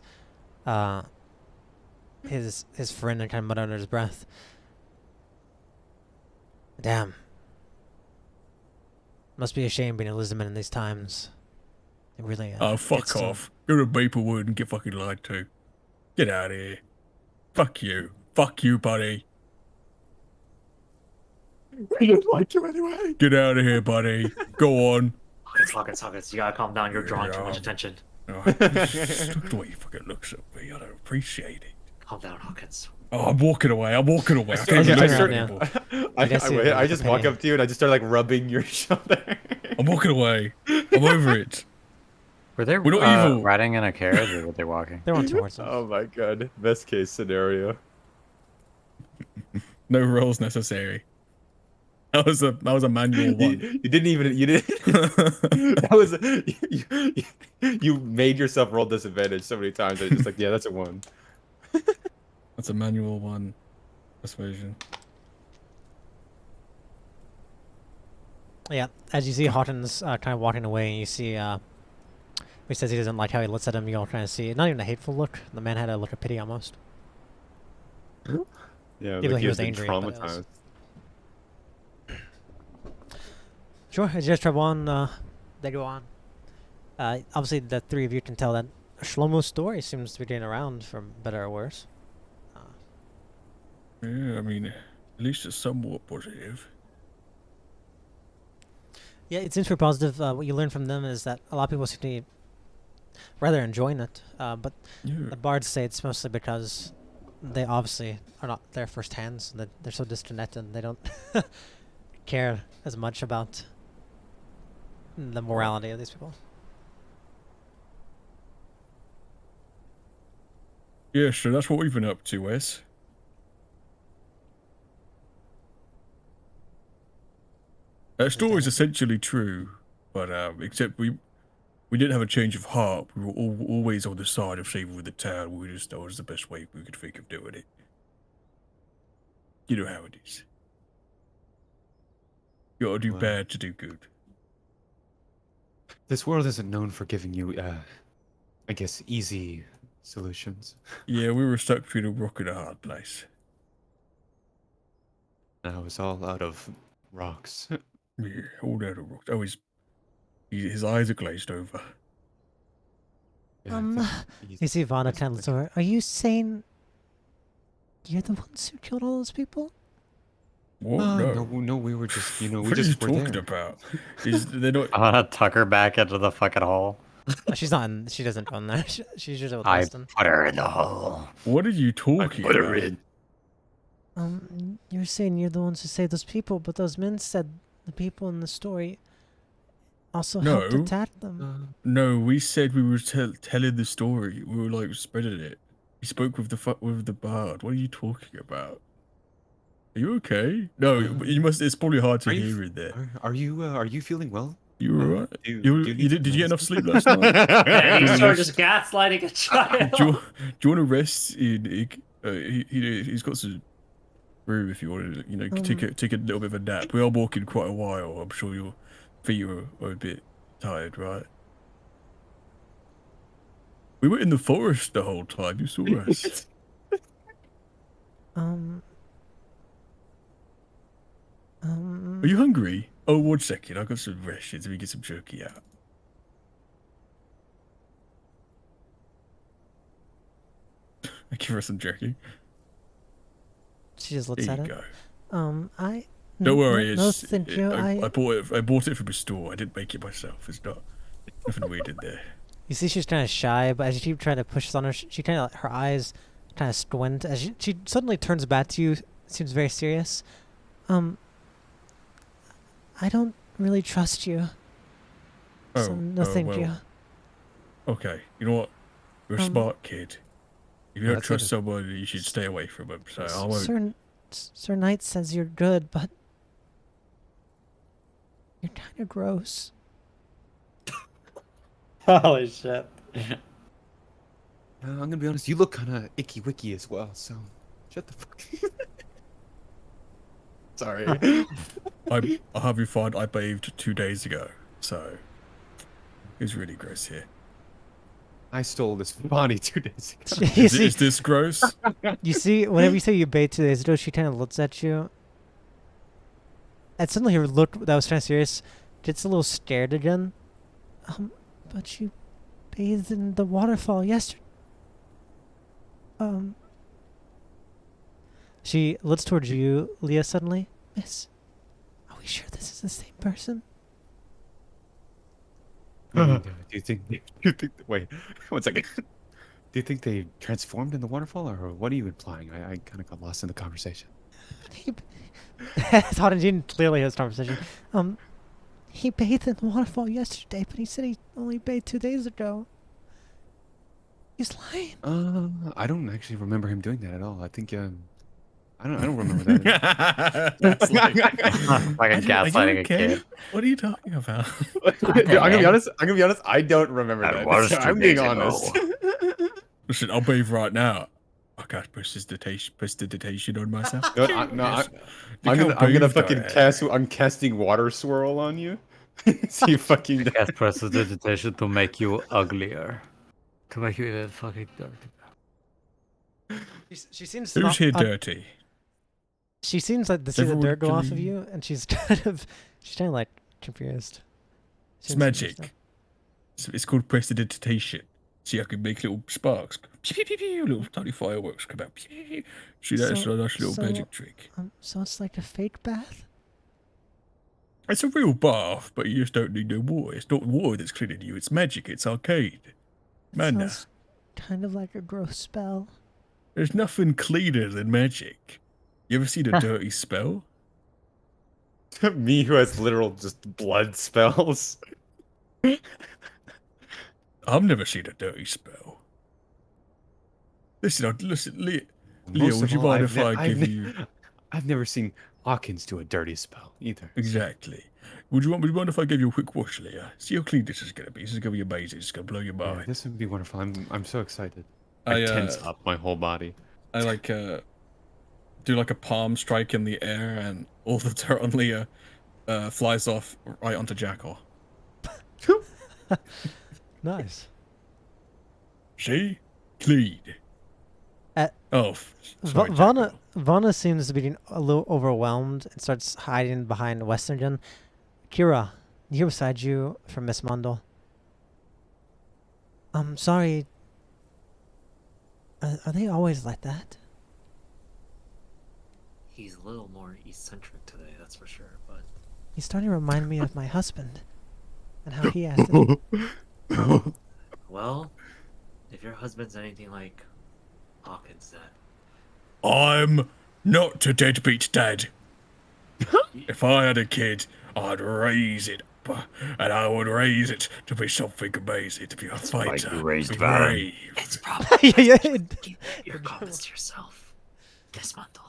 his friend and kind of mutter under his breath. Damn. Must be a shame being a lizardman in these times. It really fuck off. Go to Maplewood and get fucking lied to. Get out of here. Fuck you. Fuck you, buddy. We didn't like you anyway. Get out of here, buddy. Go on. Huckets. You gotta calm down. You're drawing too much attention. Look at the way you fucking looks at me. I don't appreciate it. Calm down, Huckets. Oh, I'm walking away. I just walk up to you and I just start like rubbing your shoulder. I'm walking away. I'm over it. We're they not evil. Riding in a carriage or were they walking? They're on two horses. Oh my god. Best case scenario. No rolls necessary. That was a manual one. You didn't that was you made yourself roll disadvantage so many times. It's just like, yeah, that's a 1. That's a manual one. Persuasion. Yeah, as you see Houghton's kind of walking away, and you see he says he doesn't like how he looks at him. You all kind of see not even a hateful look. The man had a look of pity almost. Yeah, like he was been angry. traumatized. Sure, as you guys travel on, they go on. Obviously, the three of you can tell that Shlomo's story seems to be getting around, for better or worse. Yeah, I mean, at least it's somewhat positive. Yeah, it seems pretty positive. What you learn from them is that a lot of people seem to be rather enjoying it, but the bards say it's mostly because they obviously are not there firsthand, so that they're so disconnected and they don't care as much about the morality of these people. Yeah, sure, that's what we've been up to, Wes. That story's essentially true, but except we didn't have a change of heart. We were always on the side of saving the town. We just that was the best way we could think of doing it. You know how it is. You gotta do bad to do good. This world isn't known for giving you, I guess, easy solutions. Yeah, we were stuck between a rock and a hard place. Now it's all out of rocks. Yeah, all out of rocks. Oh, his eyes are glazed over. Yeah, you see Ivana kind of looks over. Are you saying you're the ones who killed all those people? What? No, we were just, we What are you just were talking there. about? They're not. I want to tuck her back into the fucking hole. She's not in. She doesn't own that. She's usually with I Weston. put her in the hole. What are you talking about? You're saying you're the ones who saved those people, but those men said the people in the story also helped No. attack them. No, we said we were telling the story. We were like spreading it. We spoke with the bard. What are you talking about? Are you okay? No, you must. It's probably hard to hear in there. Are you feeling well? You were alright. Did you get enough sleep last night? Yeah, you Do started just gaslighting a you child. want to rest in? He's got some room if you want to. Take a little bit of a nap. We are walking quite a while. I'm sure your feet are a bit tired, right? We were in the forest the whole time. You saw us. Are you hungry? Oh, 1 second. I've got some rations. Let me get some jerky out. I give her some jerky. She just looks There at you it. go. Don't worry. No, thank you. I bought it from a store. I didn't make it myself. It's not nothing weird in there. You see, she's kind of shy, but as you keep trying to push this on her, she kind of her eyes kind of squint as she suddenly turns back to you. Seems very serious. I don't really trust you. So no, thank you. Okay, you know what? You're a smart kid. If you don't trust someone, you should stay away from them. So I won't. Sir Knight says you're good, but you're kind of gross. Holy shit. I'm gonna be honest. You look kind of icky wicky as well. So shut the fuck. Sorry. I'll have you find I bathed 2 days ago, so it's really gross here. I stole this body 2 days ago. Is this gross? You see, whenever you say you bathed 2 days ago, she kind of looks at you. And suddenly her look that was kind of serious gets a little scared again. But you bathed in the waterfall yesterday. She looks towards you, Leah, suddenly. Miss, are we sure this is the same person? Do you think? Wait, 1 second. Do you think they transformed in the waterfall, or what are you implying? I kind of got lost in the conversation. Todd and Jean clearly has conversation. He bathed in the waterfall yesterday, but he said he only bathed 2 days ago. He's lying. I don't actually remember him doing that at all. I think I don't remember that. That's like gaslighting a kid. What are you talking about? Dude, I'm gonna be honest. I don't remember that. So I'm being honest. Listen, I'll bathe right now. I can't prestidigitation on myself. I'm gonna fucking cast. I'm casting water swirl on you. See you fucking. Cast prestidigitation to make you uglier. To make you even fucking dirty. She seems Who's here dirty? She seems like to see the dirt go off of you, and she's kind of like confused. It's magic. It's called prestidigitation. See, I can make little sparks, little tiny fireworks come out. See, that's a nice little magic trick. So it's like a fake bath? It's a real bath, but you just don't need no water. It's not water that's cleaning you. It's magic. It's arcade. Mana. Sounds kind of like a gross spell. There's nothing cleaner than magic. You ever seen a dirty spell? Me, who has literal just blood spells. I've never seen a dirty spell. Listen, Leo, would you mind if I give you... I've never seen Hawkins do a dirty spell, either. Exactly. Would you mind if I give you a quick wash, Leah? See how clean this is going to be. This is going to be amazing. It's going to blow your mind. Yeah, this would be wonderful. I'm so excited. I tense up my whole body. I do like a palm strike in the air, and all the dirt on Leah flies off right onto Jackal. Nice. See? Clean. Sorry, Vanna seems to be a little overwhelmed and starts hiding behind Westergen. Kira, here beside you from Miss Mundle. Sorry. Are they always like that? He's a little more eccentric today, that's for sure. But He's starting to remind me of my husband and how he acted. well, if your husband's anything like Hawkins, then I'm not a deadbeat dad. If I had a kid, I'd raise it up, and I would raise it to be something amazing, to be a fighter, you raised be Valen. brave. it's probably Yeah, keep your comments to yourself. Desmondel.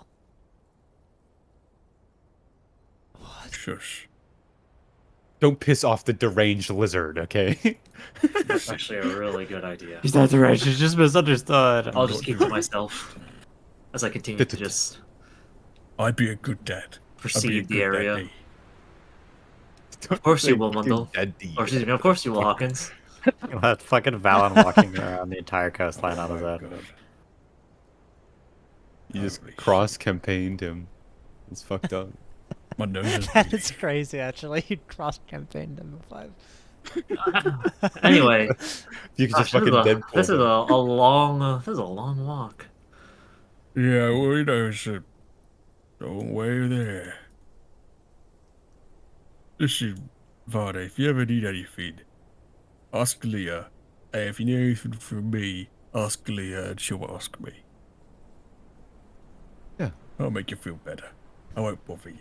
Shush. Don't piss off the deranged lizard, okay? That's actually a really good idea. He's not the right. She's just misunderstood. I'll just keep to myself as I continue to just I'd be a good dad. I'd be a perceive the good area. daddy. Of course you will, Mundle. Daddy. Or excuse me, of course you will, Hawkins. That fucking Valen walking around the entire coastline on his Oh, own. God. You just Holy shit. cross-campaigned him. It's fucked up. My nose is That bleeding. is crazy, actually. You cross-campaigned him in 5. Anyway, You could just gosh, fucking Deadpool this is him. a long walk. Yeah, well, you know, it's a long way there. Listen, Varda, if you ever need anything, ask Leah. And if you need anything from me, ask Leah and she'll ask me. Yeah. I'll make you feel better. I won't bother you.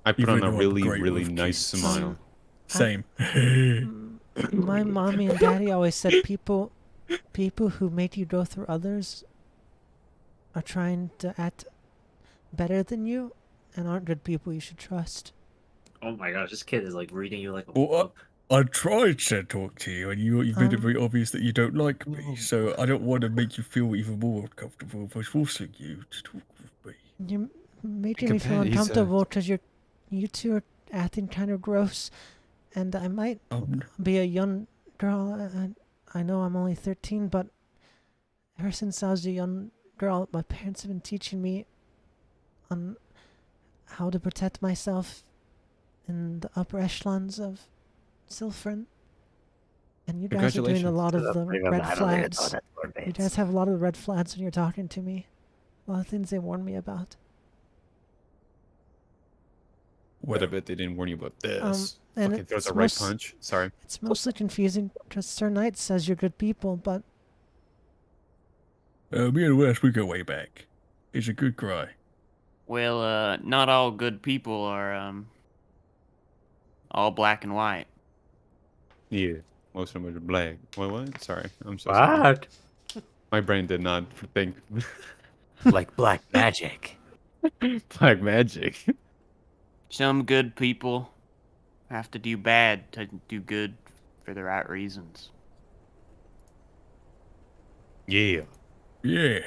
I put Even on a though I'm really, great really with nice kids. smile. Same. My mommy and daddy always said people who make you go through others are trying to act better than you and aren't good people you should trust. Oh my gosh, this kid is like reading you like a Well, book. I tried to talk to you, and you've made it very obvious that you don't like me. So I don't want to make you feel even more uncomfortable by forcing you to talk with me. You're making me feel He's, uncomfortable because you two are acting kind of gross, and I might be a young girl. And I know I'm only 13, but ever since I was a young girl, my parents have been teaching me on how to protect myself in the upper echelons of Sylphrin. And you guys are doing a lot of the red flags. You guys have a lot of the red flags when you're talking to me. A lot of things they warn me about. What I bet they didn't warn you about this. And Fucking throws it's a right punch. Sorry. It's mostly confusing because Sir Knight says you're good people, but Me and Wes, we go way back. He's a good guy. Well, not all good people are all black and white. Yeah. Most of them are black. What? Sorry. I'm so sorry. What? My brain did not think. Like black magic. Black magic. Some good people have to do bad to do good for the right reasons. Yeah. Yeah.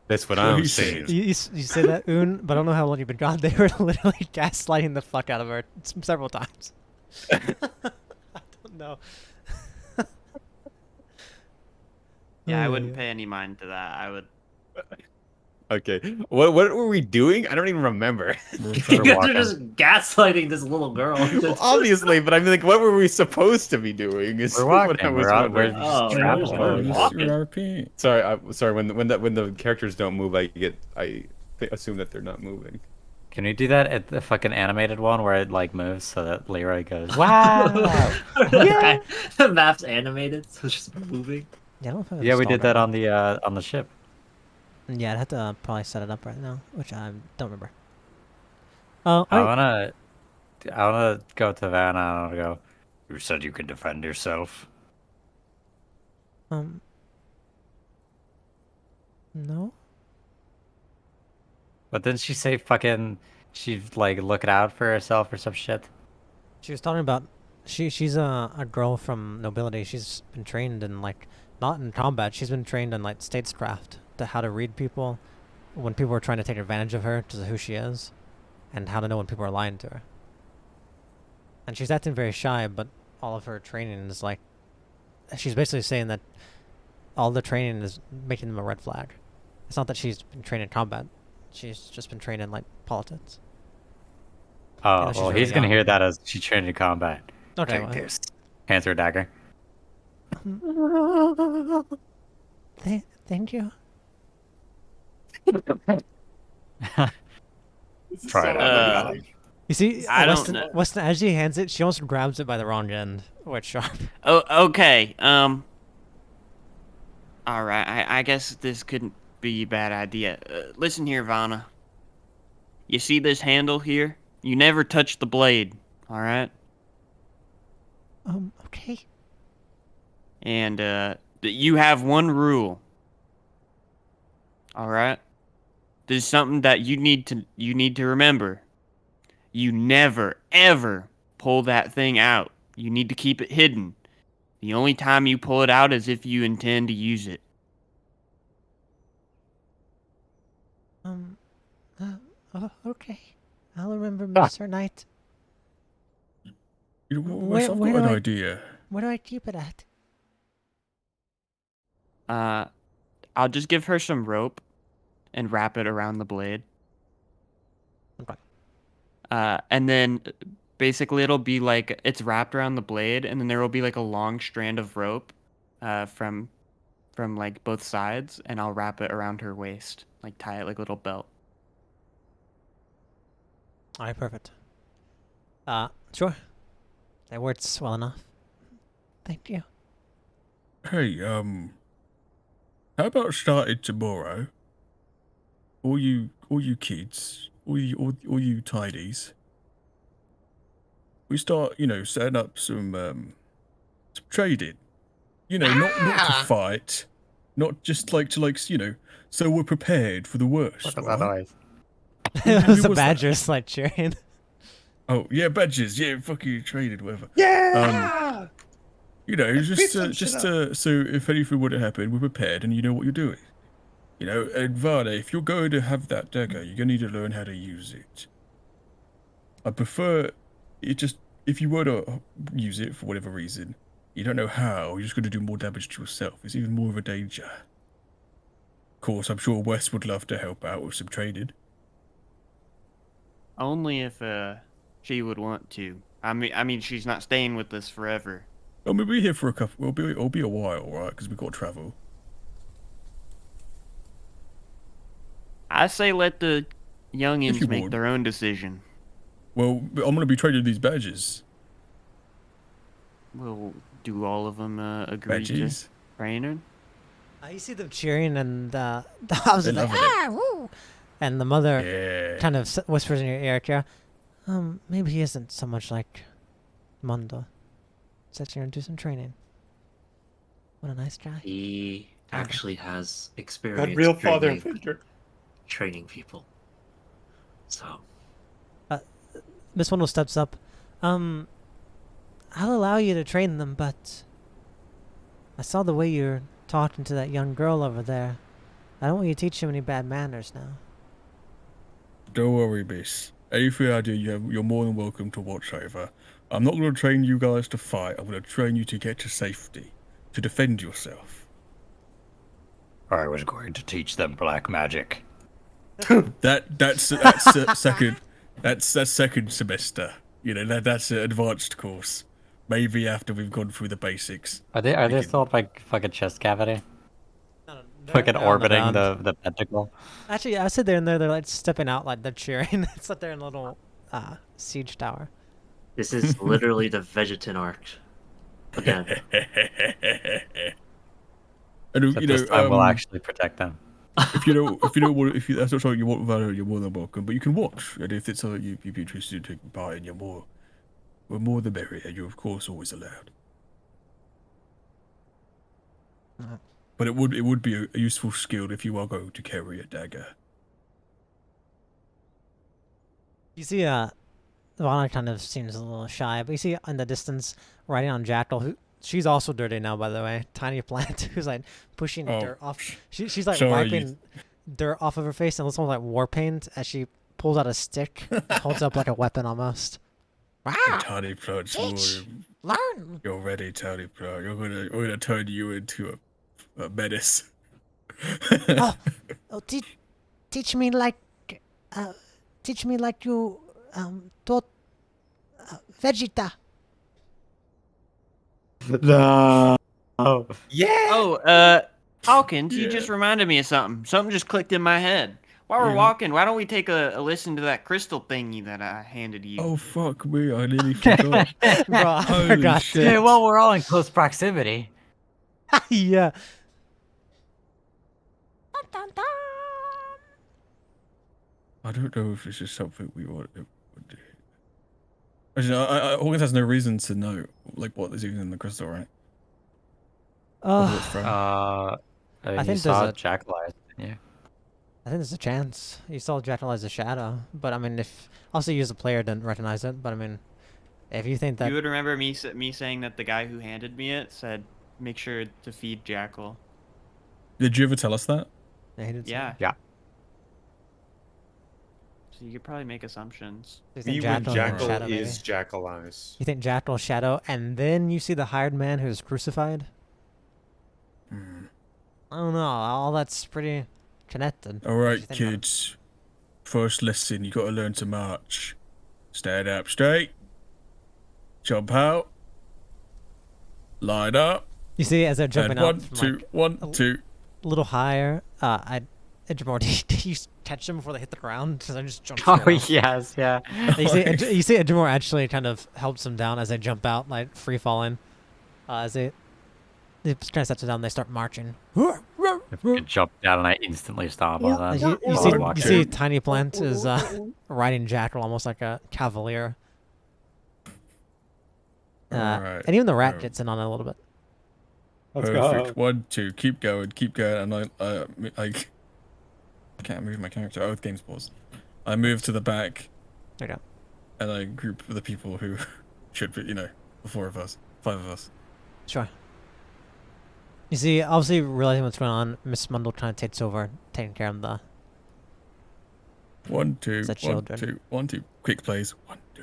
That's what Well, I'm he saying. said. you say that, Un, but I don't know how long you've been gone. They were literally gaslighting the fuck out of her several times. I don't know. Yeah, I Oh, wouldn't pay any mind to that. I would. Okay. What were we doing? I don't even remember. You guys are just gaslighting this little girl. Well, obviously, but I mean, like, what were we supposed to be doing? Is We're what I walking. was We're wondering. just Oh, traveling. no. We're Just- walking. Sorry. When the characters don't move, I assume that they're not moving. Can we do that at the fucking animated one where it like moves so that Leroy goes, wow? Yeah. The map's animated, so it's just moving. Yeah, I don't know if I have Yeah, we installed did that right on the ship. now. Yeah, I'd have to probably set it up right now, which I don't remember. Oh, I wanna go to Vanna. I wanna go. You said you could defend yourself. No. But didn't she say fucking she's like looking out for herself or some shit? She was talking about she's a girl from nobility. She's been trained in like not in combat. She's been trained in like statescraft to how to read people when people are trying to take advantage of her because of who she is, and how to know when people are lying to her. And she's acting very shy, but all of her training is like she's basically saying that all the training is making them a red flag. It's not that she's been trained in combat. She's just been trained in like politics. Oh, she's well, really he's gonna young. hear that as she trained in combat. Okay. Take well, this. Hands her a dagger. Thank you. Try it out. You see, I don't Weston, know. Weston, as she hands it, she almost grabs it by the wrong end. White sharp. Oh, okay. All right. I guess this couldn't be a bad idea. Listen here, Vanna. You see this handle here? You never touch the blade. All right. Okay. And you have one rule. All right. This is something that you need to remember. You never ever pull that thing out. You need to keep it hidden. The only time you pull it out is if you intend to use it. Okay. I'll remember, Mr. Knight. You know, Wes, I've got an idea. Where do I keep it at? I'll just give her some rope and wrap it around the blade. Okay. And then basically it'll be like it's wrapped around the blade, and then there will be like a long strand of rope from like both sides, and I'll wrap it around her waist, like tie it like a little belt. Alright, perfect. Sure. That works well enough. Thank you. Hey, how about starting tomorrow? All you kids, all you tidies. We start, setting up some trading. Not to fight, not just so we're prepared for the worst. What was right? that noise? It was Who the was that? badgers like cheering. Oh yeah, badges. Yeah, fucking traded, whatever. Yeah. Just some shit up. so if anything were to happen, we're prepared and you know what you're doing. And Varda, if you're going to have that dagger, you're gonna need to learn how to use it. I prefer it just if you were to use it for whatever reason, you don't know how, you're just gonna do more damage to yourself. It's even more of a danger. Of course, I'm sure Wes would love to help out with some trading. Only if she would want to. I mean she's not staying with us forever. Oh, we'll be here for a couple. It'll be a while, right? Because we've got to travel. I say let the If youngins you make would. their own decision. Well, I'm gonna be trading these badges. Will do all of them agree to Badges. training? You see them cheering, and the house They're is like, loving it. woo! And the mother Yeah. kind of whispers in your ear, Kira, maybe he isn't so much like Mondo. Sets you into some training. What a nice guy. He actually has Got experience real father figure. training people. So Miss Mondo steps up. I'll allow you to train them, but I saw the way you're talking to that young girl over there. I don't want you to teach him any bad manners now. Don't worry, miss. Anything I do, you're more than welcome to watch over. I'm not going to train you guys to fight. I'm going to train you to get to safety, to defend yourself. I was going to teach them black magic. That's second. That's second semester. That's an advanced course. Maybe after we've gone through the basics. Are they still like fucking chest cavity? No, Fucking orbiting the pentacle? Actually, I said they're in there. They're like stepping out, like they're cheering. It's like they're in a little siege tower. this is literally the Vegetan arc. Again. And, Except this time we'll actually protect them. if that's not something you want, Valor, you're more than welcome. But you can watch, and if it's something you'd be interested in taking part in, we're more the merrier. You're of course always allowed. But it would be a useful skill if you are going to carry a dagger. You see, Vana kind of seems a little shy, but you see in the distance, riding on Jackal, who she's also dirty now, by the way. Tiny plant who's like pushing dirt off. She's like wiping dirt off of her face, and looks almost like war paint as she pulls out a stick, and holds up like a weapon almost. Wow! Tiny plant's Learn. You're ready, Tiny plant. We're gonna turn you into a menace. Teach me like you taught Vegeta. No. Yeah. Oh, Hawkins, you just reminded me of something. Something just clicked in my head. While we're Yeah. walking, why don't we take a listen to that crystal thingy that I handed you? Oh fuck me! I nearly forgot. Bro, I Holy forgot shit. Yeah, to. well, we're all in close proximity. Yeah. I don't know if this is something we want to do. Actually, Hawkins has no reason to know like what is even in the crystal, right? Or who it's from. I mean, I you think there's saw a- Jackal Eyes, didn't you? I think there's a chance. You saw Jackal as a shadow, but I mean, if also you as a player didn't recognize it, but I mean, if you think that You would remember me saying that the guy who handed me it said, "Make sure to feed Jackal." Did you ever tell us that? yeah, he did say Yeah. that. Yeah. So you could probably make assumptions. So you Me think when Jackal, Jackal Jackal shadow, maybe? is Jackal Eyes. You think Jackal shadow, and then you see the hired man who's crucified? Hmm. I don't know. All that's pretty connected. All What do right, you think about it? kids. First lesson, you got to learn to march. Stand up straight. Jump out. Line up. You see, as they're jumping And out, one, from, two, like, one, a- two. a little higher, Edgemore, did you catch them before they hit the ground? Because I just jumped Oh, straight off. yes, yeah. You see Edgemore actually kind of helps them down as they jump out, like free falling. As they kind of sets it down, they start marching. If you jump down and I instantly stomp on As them. you while see, I walk you in. see Tiny Plant is riding Jackal almost like a cavalier. Alright, And even the rat um, gets in on it a little bit. Perfect. 1, 2. Keep going. Keep going. And I can't move my character. Oh, the game's paused. I move to the back. There you go. And I group the people who should be, the 4 of us, 5 of us. Sure. You see, obviously realizing what's going on, Miss Mundle kind of takes over, taking care of the 1, 2, It's the 1, children. 2, 1, 2. Quick plays. 1, 2,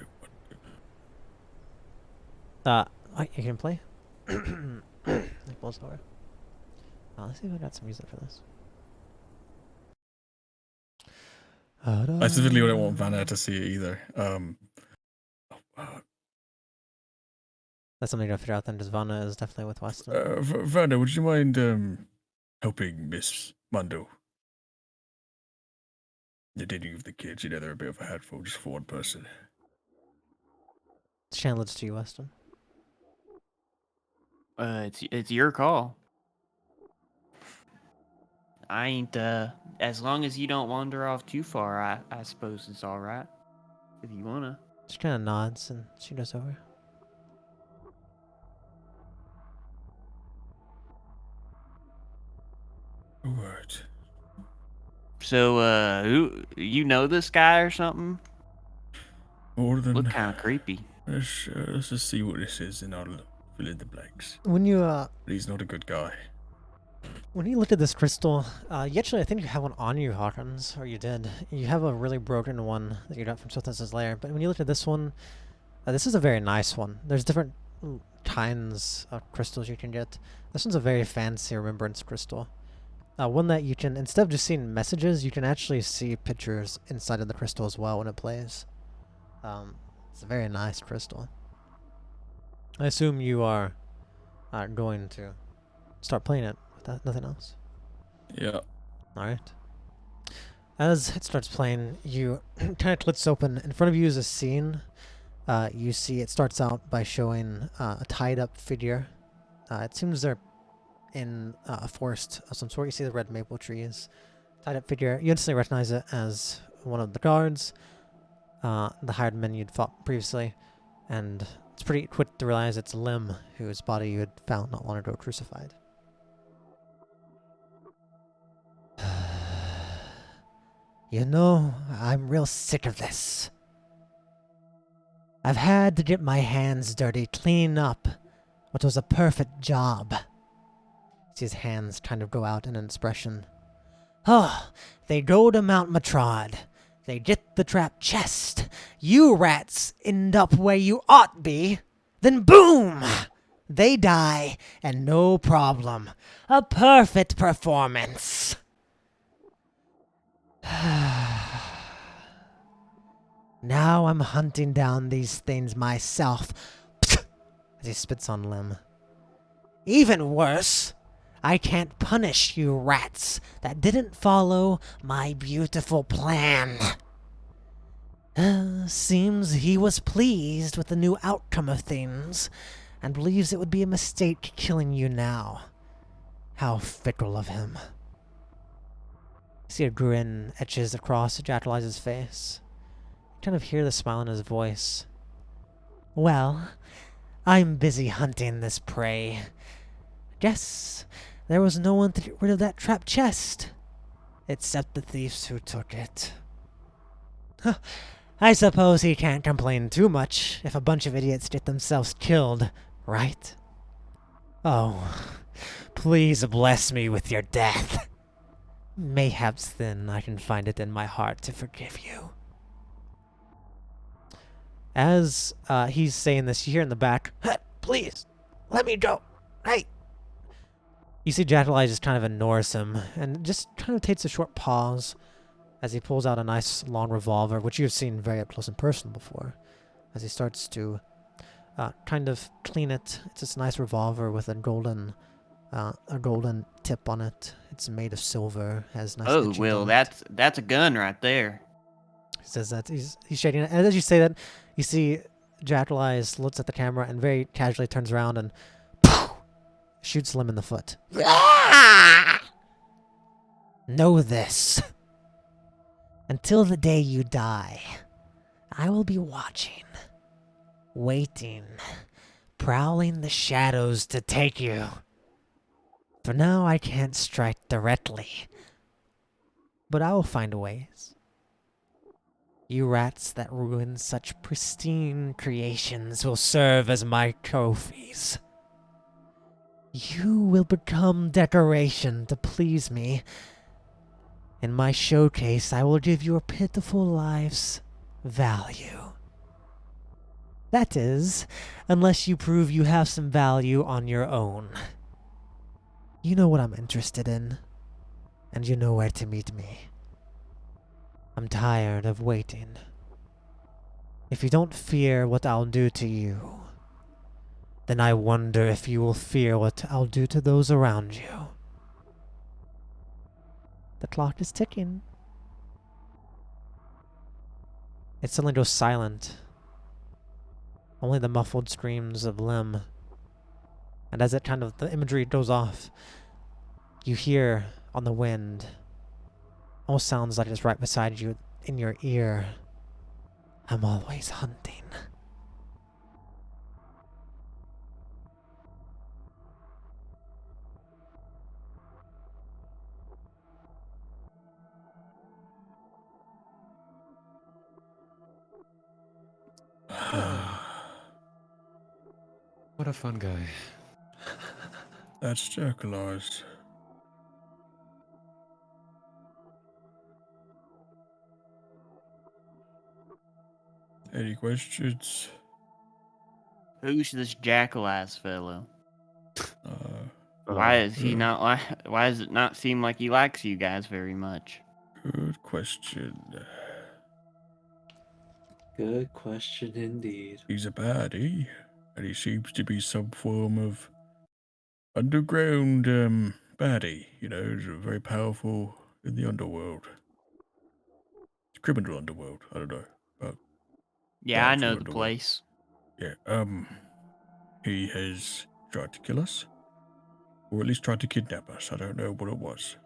1, 2. You can play. It pulls over. Let's see if I got some music for this. I specifically don't want Vanna to see it either. That's something to figure out then, because Vanna is definitely with Weston. Vanna, would you mind helping Miss Mundo? The dating of the kids, they're a bit of a handful just for one person. Chandler's to you, Weston. It's your call. I ain't as long as you don't wander off too far, I suppose it's all right. If you wanna. She kind of nods and she goes over. Alright. So who you know this guy or something? More than Look kind of creepy. let's just see what this is and I'll fill in the blanks. When you He's not a good guy. when you looked at this crystal, you actually I think you have one on you, Hawkins, or you did. You have a really broken one that you got from Sothis' lair. But when you looked at this one, this is a very nice one. There's different kinds of crystals you can get. This one's a very fancy remembrance crystal. One that you can, instead of just seeing messages, you can actually see pictures inside of the crystal as well when it plays. It's a very nice crystal. I assume you are going to start playing it with nothing else. Yeah. Alright. As it starts playing, you kind of clicks open. In front of you is a scene. You see it starts out by showing a tied up figure. It seems they're in a forest of some sort. You see the red maple trees. Tied up figure. You instantly recognize it as one of the guards. The hired men you'd fought previously. And it's pretty quick to realize it's Lim, whose body you had found not long ago crucified. You know, I'm real sick of this. I've had to get my hands dirty cleaning up what was a perfect job. See his hands kind of go out in an expression. Oh, they go to Mount Matrod. They get the trap chest. You rats end up where you ought be. Then boom! They die, and no problem. A perfect performance. Now I'm hunting down these things myself. As he spits on Lim. Even worse, I can't punish you rats that didn't follow my beautiful plan. Seems he was pleased with the new outcome of things, and believes it would be a mistake killing you now. How fickle of him. You see a grin etches across Jatalize's face. You kind of hear the smile in his voice. Well, I'm busy hunting this prey. Guess there was no one to get rid of that trapped chest, except the thieves who took it. I suppose he can't complain too much if a bunch of idiots get themselves killed, right? Oh, please bless me with your death. Mayhaps then I can find it in my heart to forgive you. As he's saying this, you hear in the back, please, let me go. Hey! You see Jatalize just kind of ignores him, and just kind of takes a short pause as he pulls out a nice long revolver, which you've seen very up close and personal before, as he starts to kind of clean it. It's this nice revolver with a golden tip on it. It's made of silver, has nice Oh, etchings Will, on it. that's a gun right there. He says that he's shaking it, and as you say that, you see Jatalize looks at the camera and very casually turns around and shoots Lim in the foot. Know this. Until the day you die, I will be watching, waiting, prowling the shadows to take you. For now, I can't strike directly, but I will find ways. You rats that ruin such pristine creations will serve as my trophies. You will become decoration to please me. In my showcase, I will give your pitiful lives value. That is, unless you prove you have some value on your own. You know what I'm interested in, and you know where to meet me. I'm tired of waiting. If you don't fear what I'll do to you, then I wonder if you will fear what I'll do to those around you. The clock is ticking. It suddenly goes silent. Only the muffled screams of Lim. And as the imagery goes off, you hear on the wind, almost sounds like it's right beside you, in your ear, I'm always hunting. What a fun guy. That's Jackalars. Any questions? Who's this jackal-ass fellow? Why Why does it not seem like he likes you guys very much? Good question. Good question indeed. He's a baddie, and he seems to be some form of underground baddie. You know, he's very powerful in the underworld. Criminal underworld. I don't know. Yeah, I powerful know the underworld. place. Yeah. He has tried to kill us, or at least tried to kidnap us. I don't know what it was,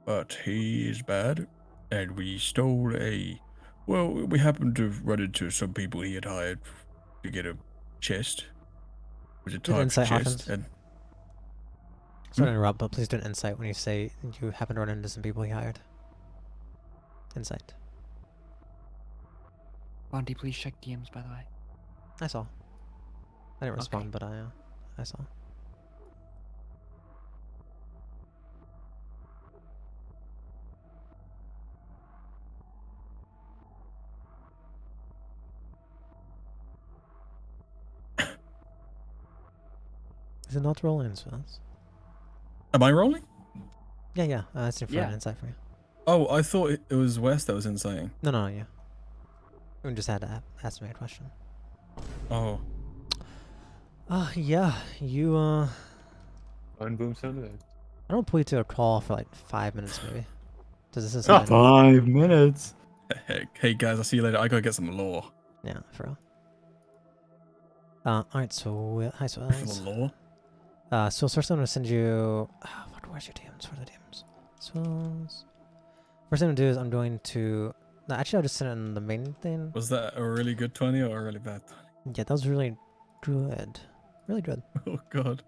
but he is bad, and we stole a. Well, we happened to run into some people he had hired to get a chest. It was a Do an type insight, chest, Hawkins. and Sorry to interrupt, but please do an insight when you say you happen to run into some people he hired. Insight. Bondy, please check DMs, by the way. I saw. I didn't respond, but I saw. Is it not rolling for us? am I rolling? Yeah. It's in front of insight for you. Oh, I thought it was West that was insane. No, yeah. We just had to ask me a question. Oh. Yeah, you When Boom sounded. I don't pull you to a call for like 5 minutes maybe. Does this Oh, is 5 minutes. Hey guys, I'll see you later. I gotta get some lore. Yeah, for real. Alright, so hi, so For the lore? so first I'm gonna send you. Where's your DMs? Where are the DMs? So first thing I'm gonna do is I'm going to. No, actually, I'll just send it in the main thing. Was that a really good 20 or a really bad 20? Yeah, that was really good. Really good. Oh god.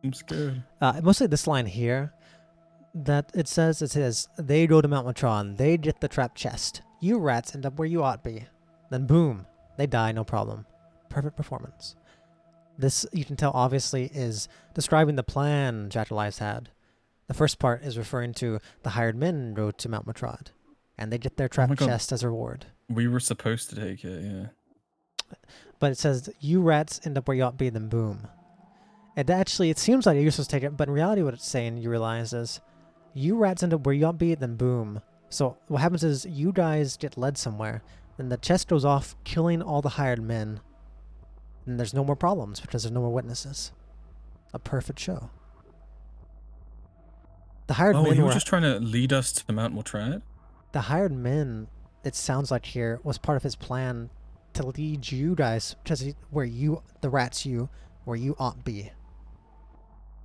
I'm scared. Mostly this line here. That it says they go to Mount Matron, they get the trapped chest. You rats end up where you ought be. Then boom, they die, no problem. Perfect performance. This, you can tell, obviously is describing the plan Jack Elias had. The first part is referring to the hired men go to Mount Matrod, and they get their trapped chest as a reward. We were supposed to take it, yeah. But it says, you rats end up where you ought be, then boom. And actually, it seems like you're supposed to take it, but in reality what it's saying, you realize, is you rats end up where you ought be, then boom. So what happens is you guys get led somewhere, then the chest goes off, killing all the hired men, and there's no more problems because there's no more witnesses. A perfect show. The hired men he were was just trying to lead us to Mount Mortrad? The hired men, it sounds like here, was part of his plan to lead you guys to where you, the rats you, where you ought be.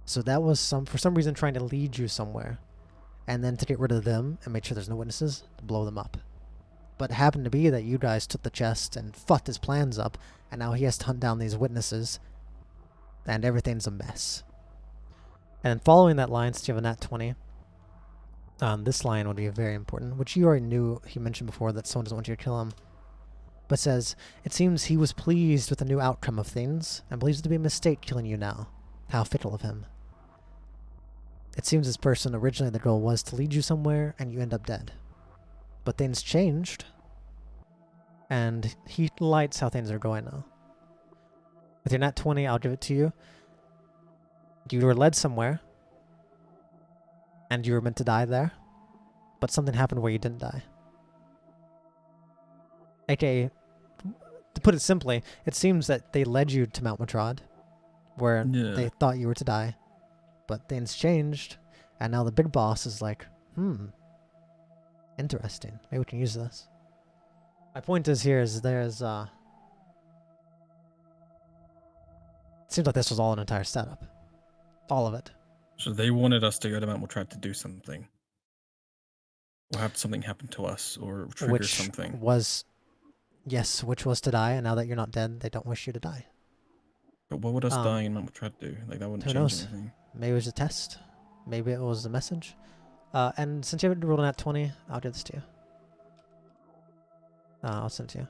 So that was for some reason trying to lead you somewhere. And then to get rid of them and make sure there's no witnesses, to blow them up. But it happened to be that you guys took the chest and fucked his plans up, and now he has to hunt down these witnesses, and everything's a mess. And following that line, since you have a nat 20, this line would be very important, which you already knew he mentioned before, that someone doesn't want you to kill him. But says, it seems he was pleased with the new outcome of things, and believes it to be a mistake killing you now. How fickle of him. It seems this person, originally the goal was to lead you somewhere, and you end up dead. But things changed, and he likes how things are going now. With your nat 20, I'll give it to you. You were led somewhere, and you were meant to die there, but something happened where you didn't die. AKA, to put it simply, it seems that they led you to Mount Matrod, where they thought you were to die, but things changed, and now the big boss is like, interesting. Maybe we can use this. My point is here is there's, it seems like this was all an entire setup. All of it. So they wanted us to go to Mount Mortrad to do something. Or have something happen to us, or trigger something. Yes, which was to die, and now that you're not dead, they don't wish you to die. But what would us dying in Mount Mortrad do? Like, that wouldn't change anything. Maybe it was a test. Maybe it was a message. And since you haven't rolled an at 20, I'll give this to you. I'll send it to you.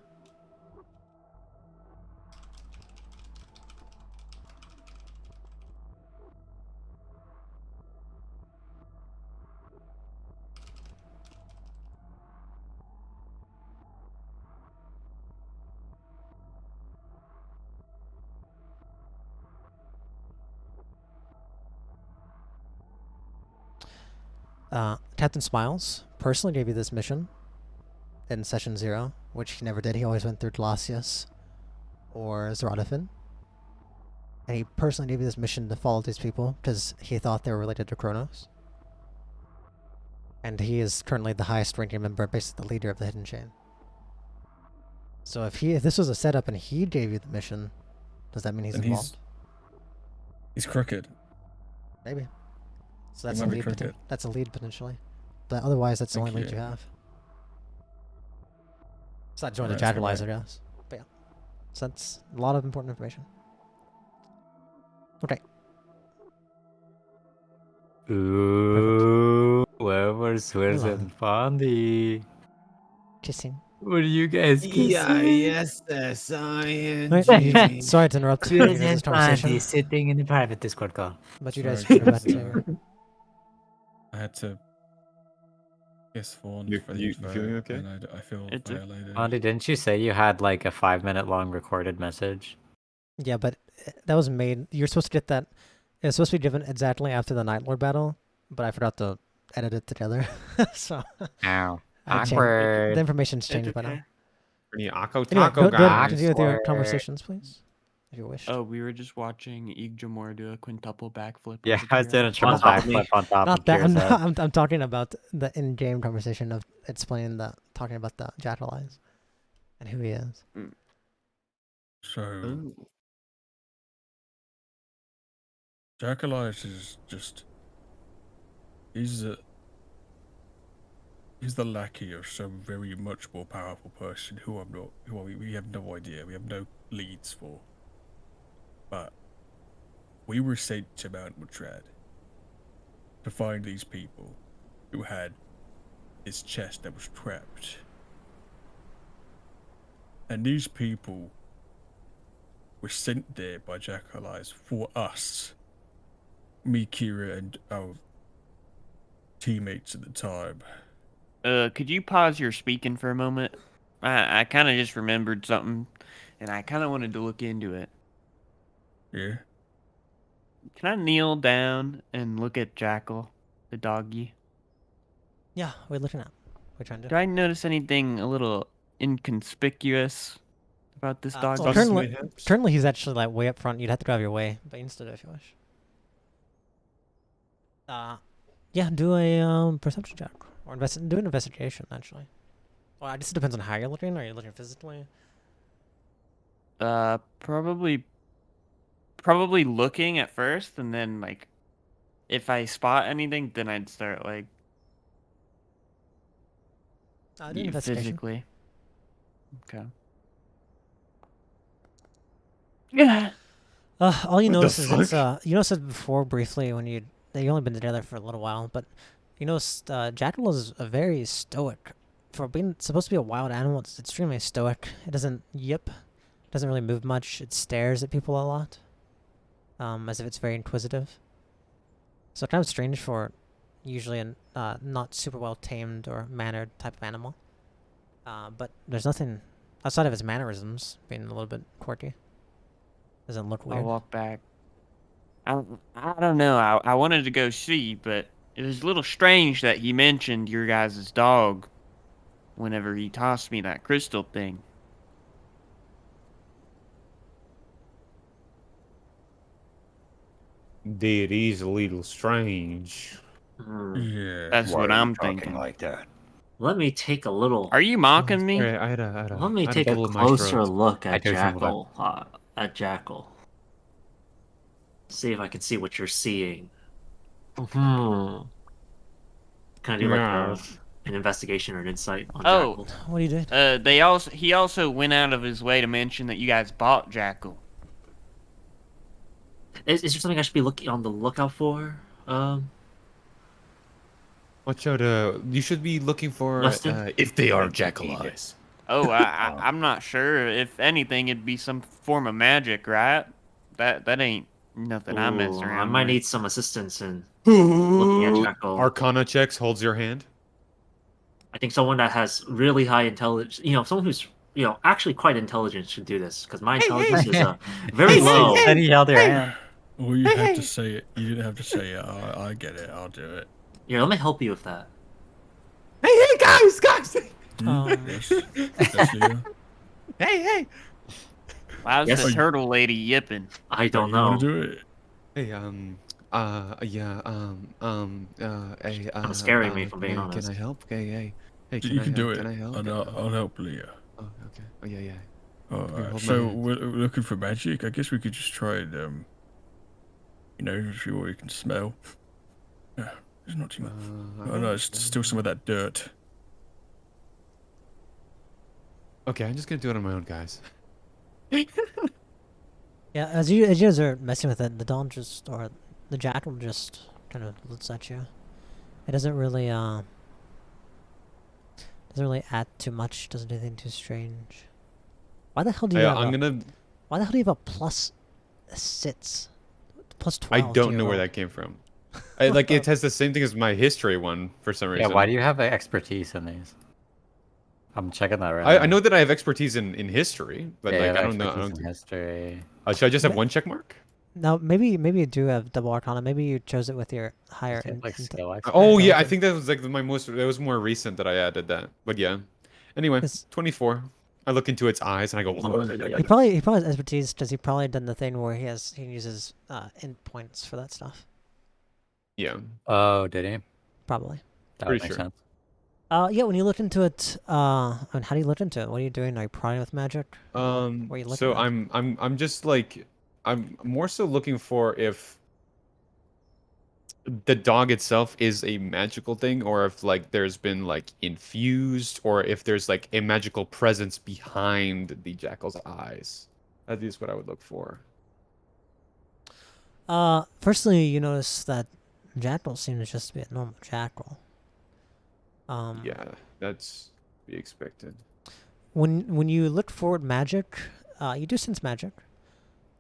Captain Smiles personally gave you this mission in Session 0, which he never did. He always went through Glacius or Zerodafin. And he personally gave you this mission to follow these people because he thought they were related to Kronos. And he is currently the highest ranking member, basically the leader of the Hidden Chain. So if this was a setup and he gave you the mission, does that mean he's involved? He's crooked. Maybe. So that's a lead. That's a lead potentially, but otherwise that's the only lead you have. It's not join the Jaggerlies, I guess. But yeah, so that's a lot of important information. Okay. Ooh, where's Fondy? Kissing. What are you guys kissing? Yes, I Sorry to interrupt this conversation. Sitting in the private Discord call. But you guys should have to. I had to kiss Fawn. You feeling okay? And I feel violated. Fondy, didn't you say you had like a 5-minute long recorded message? Yeah, but that was made. You're supposed to get that. It was supposed to be given exactly after the Night Lord battle, but I forgot to edit it together. So. Ow. Awkward. The information's changed by now. Any Akko Anyway, Taco go ahead and guys. continue with your conversations, please. if you wished. Oh, we were just watching Igjamor do a quintuple backflip. Yeah, over I was Kira. doing a triple On top of me. backflip on top of Not that. Kira's head. I'm talking about the in-game conversation of explaining talking about the Jackal Eyes and who he is. So, Jackal Eyes is just he's the lackey of some very much more powerful person who we have no idea, we have no leads for. But we were sent to Mount Mutrad to find these people who had this chest that was trapped. And these people were sent there by Jackal Eyes for us. Me, Kira, and our teammates at the time. Could you pause your speaking for a moment? I kind of just remembered something, and I kind of wanted to look into it. Yeah? Can I kneel down and look at Jackal, the doggy? Yeah, we're looking at. We're trying to. Do I notice anything a little inconspicuous about this doggy? Well, currently he's actually like way up front. You'd have to grab your way, but you can still do it if you wish. Yeah, do a perception check or do an investigation actually. Well, I guess it depends on how you're looking. Are you looking physically? Probably looking at first, and then like, if I spot anything, then I'd start like Do an investigation. physically. Okay. Yeah. All you What the notice is it's fuck? you noticed it before briefly when you only been together for a little while, but you noticed Jackal is a very stoic. For being supposed to be a wild animal, it's extremely stoic. It doesn't yip, doesn't really move much. It stares at people a lot, as if it's very inquisitive. So kind of strange for usually a not super well tamed or mannered type of animal. But there's nothing outside of his mannerisms being a little bit quirky. Doesn't look weird. I'll walk back. I don't know. I wanted to go see, but it was a little strange that he mentioned your guys' dog whenever he tossed me that crystal thing. It is a little strange. Yeah. That's Why what are you I'm talking thinking. like that? Let me take a little. Are you mocking me? Sorry, I had Let me I had take a bubble in my closer throat. look I at do think Jackal. See if I can see what you're seeing. Can I do like Yes. an investigation or an insight on Oh. Jackal? What do you do? He also went out of his way to mention that you guys bought Jackal. Is there something I should be on the lookout for? Watch out, you should be looking for Weston? if they are Jackal Eyes. Oh, I'm not sure. If anything, it'd be some form of magic, right? That ain't nothing I mess Ooh, around I might with. need some assistance in looking at Jackal. Arcana checks holds your hand. I think someone that has really high intelligence, someone who's, actually quite intelligent should do this, because my intelligence is very low. Then you held your hand. Well, you had to say it. You didn't have to say it. I get it. I'll do it. Here, let me help you with that. Hey, guys! Yes. Yes, Leo. Hey! Why's Yes. the turtle lady yipping? I don't You want know. to do it? Hey, hey, I'm scaring me, if I'm being hey, honest. Can I help? Hey, You can do it. Can I help? And I'll help Leo. Oh, okay. Oh, yeah. Alright, hold so my hand. we're looking for magic. I guess we could just try and, see what we can smell. Yeah, there's not too much. Oh no, it's still some of that dirt. Okay, I'm just gonna do it on my own, guys. Yeah, as you guys are messing with it, the Jackal just kind of looks at you. It doesn't really add too much. Doesn't do anything too strange. Why the hell do you have Why the hell do you have a plus 6, plus 12? I don't know where that came from. It has the same thing as my history one for some reason. Yeah, why do you have expertise in these? I'm checking that right now. I know that I have expertise in history, but Yeah, I don't know. expertise in history. Should I just have one check mark? No, maybe you do have double arcana. Maybe you chose it with your higher. Skill Oh yeah, I think that was like my most. That was more recent that I added that. But yeah. Anyway, 24. I look into its eyes and I go. He probably has expertise because he probably done the thing where he uses int points for that stuff. Yeah. Oh, did he? Probably. That Pretty would make sure. sense. Yeah, when you look into it, I mean, how do you look into it? What are you doing? Are you prodding with magic? What are you looking So at? I'm just like, I'm more so looking for if the dog itself is a magical thing, or if like there's been like infused, or if there's like a magical presence behind the jackal's eyes. That is what I would look for. Firstly, you notice that jackal seems just to be a normal jackal. Yeah, that's to be expected. When you look forward magic, you do sense magic.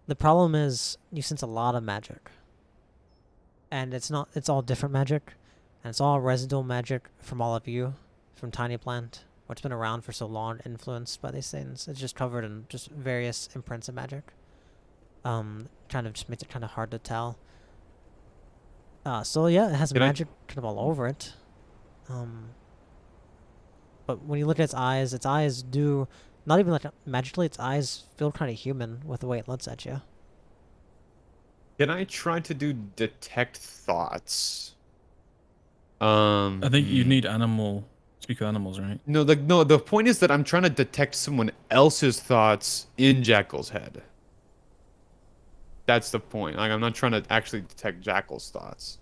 The problem is you sense a lot of magic. And it's all different magic, and it's all residual magic from all of you, from Tiny Plant, which has been around for so long, influenced by these things. It's just covered in just various imprints of magic. Kind of just makes it kind of hard to tell. So yeah, it has magic kind of all over it. But when you look at its eyes do, not even like magically, its eyes feel kind of human with the way it looks at you. Can I try to do detect thoughts? I think you need speak with animals, right? No, the point is that I'm trying to detect someone else's thoughts in Jackal's head. That's the point. Like, I'm not trying to actually detect Jackal's thoughts.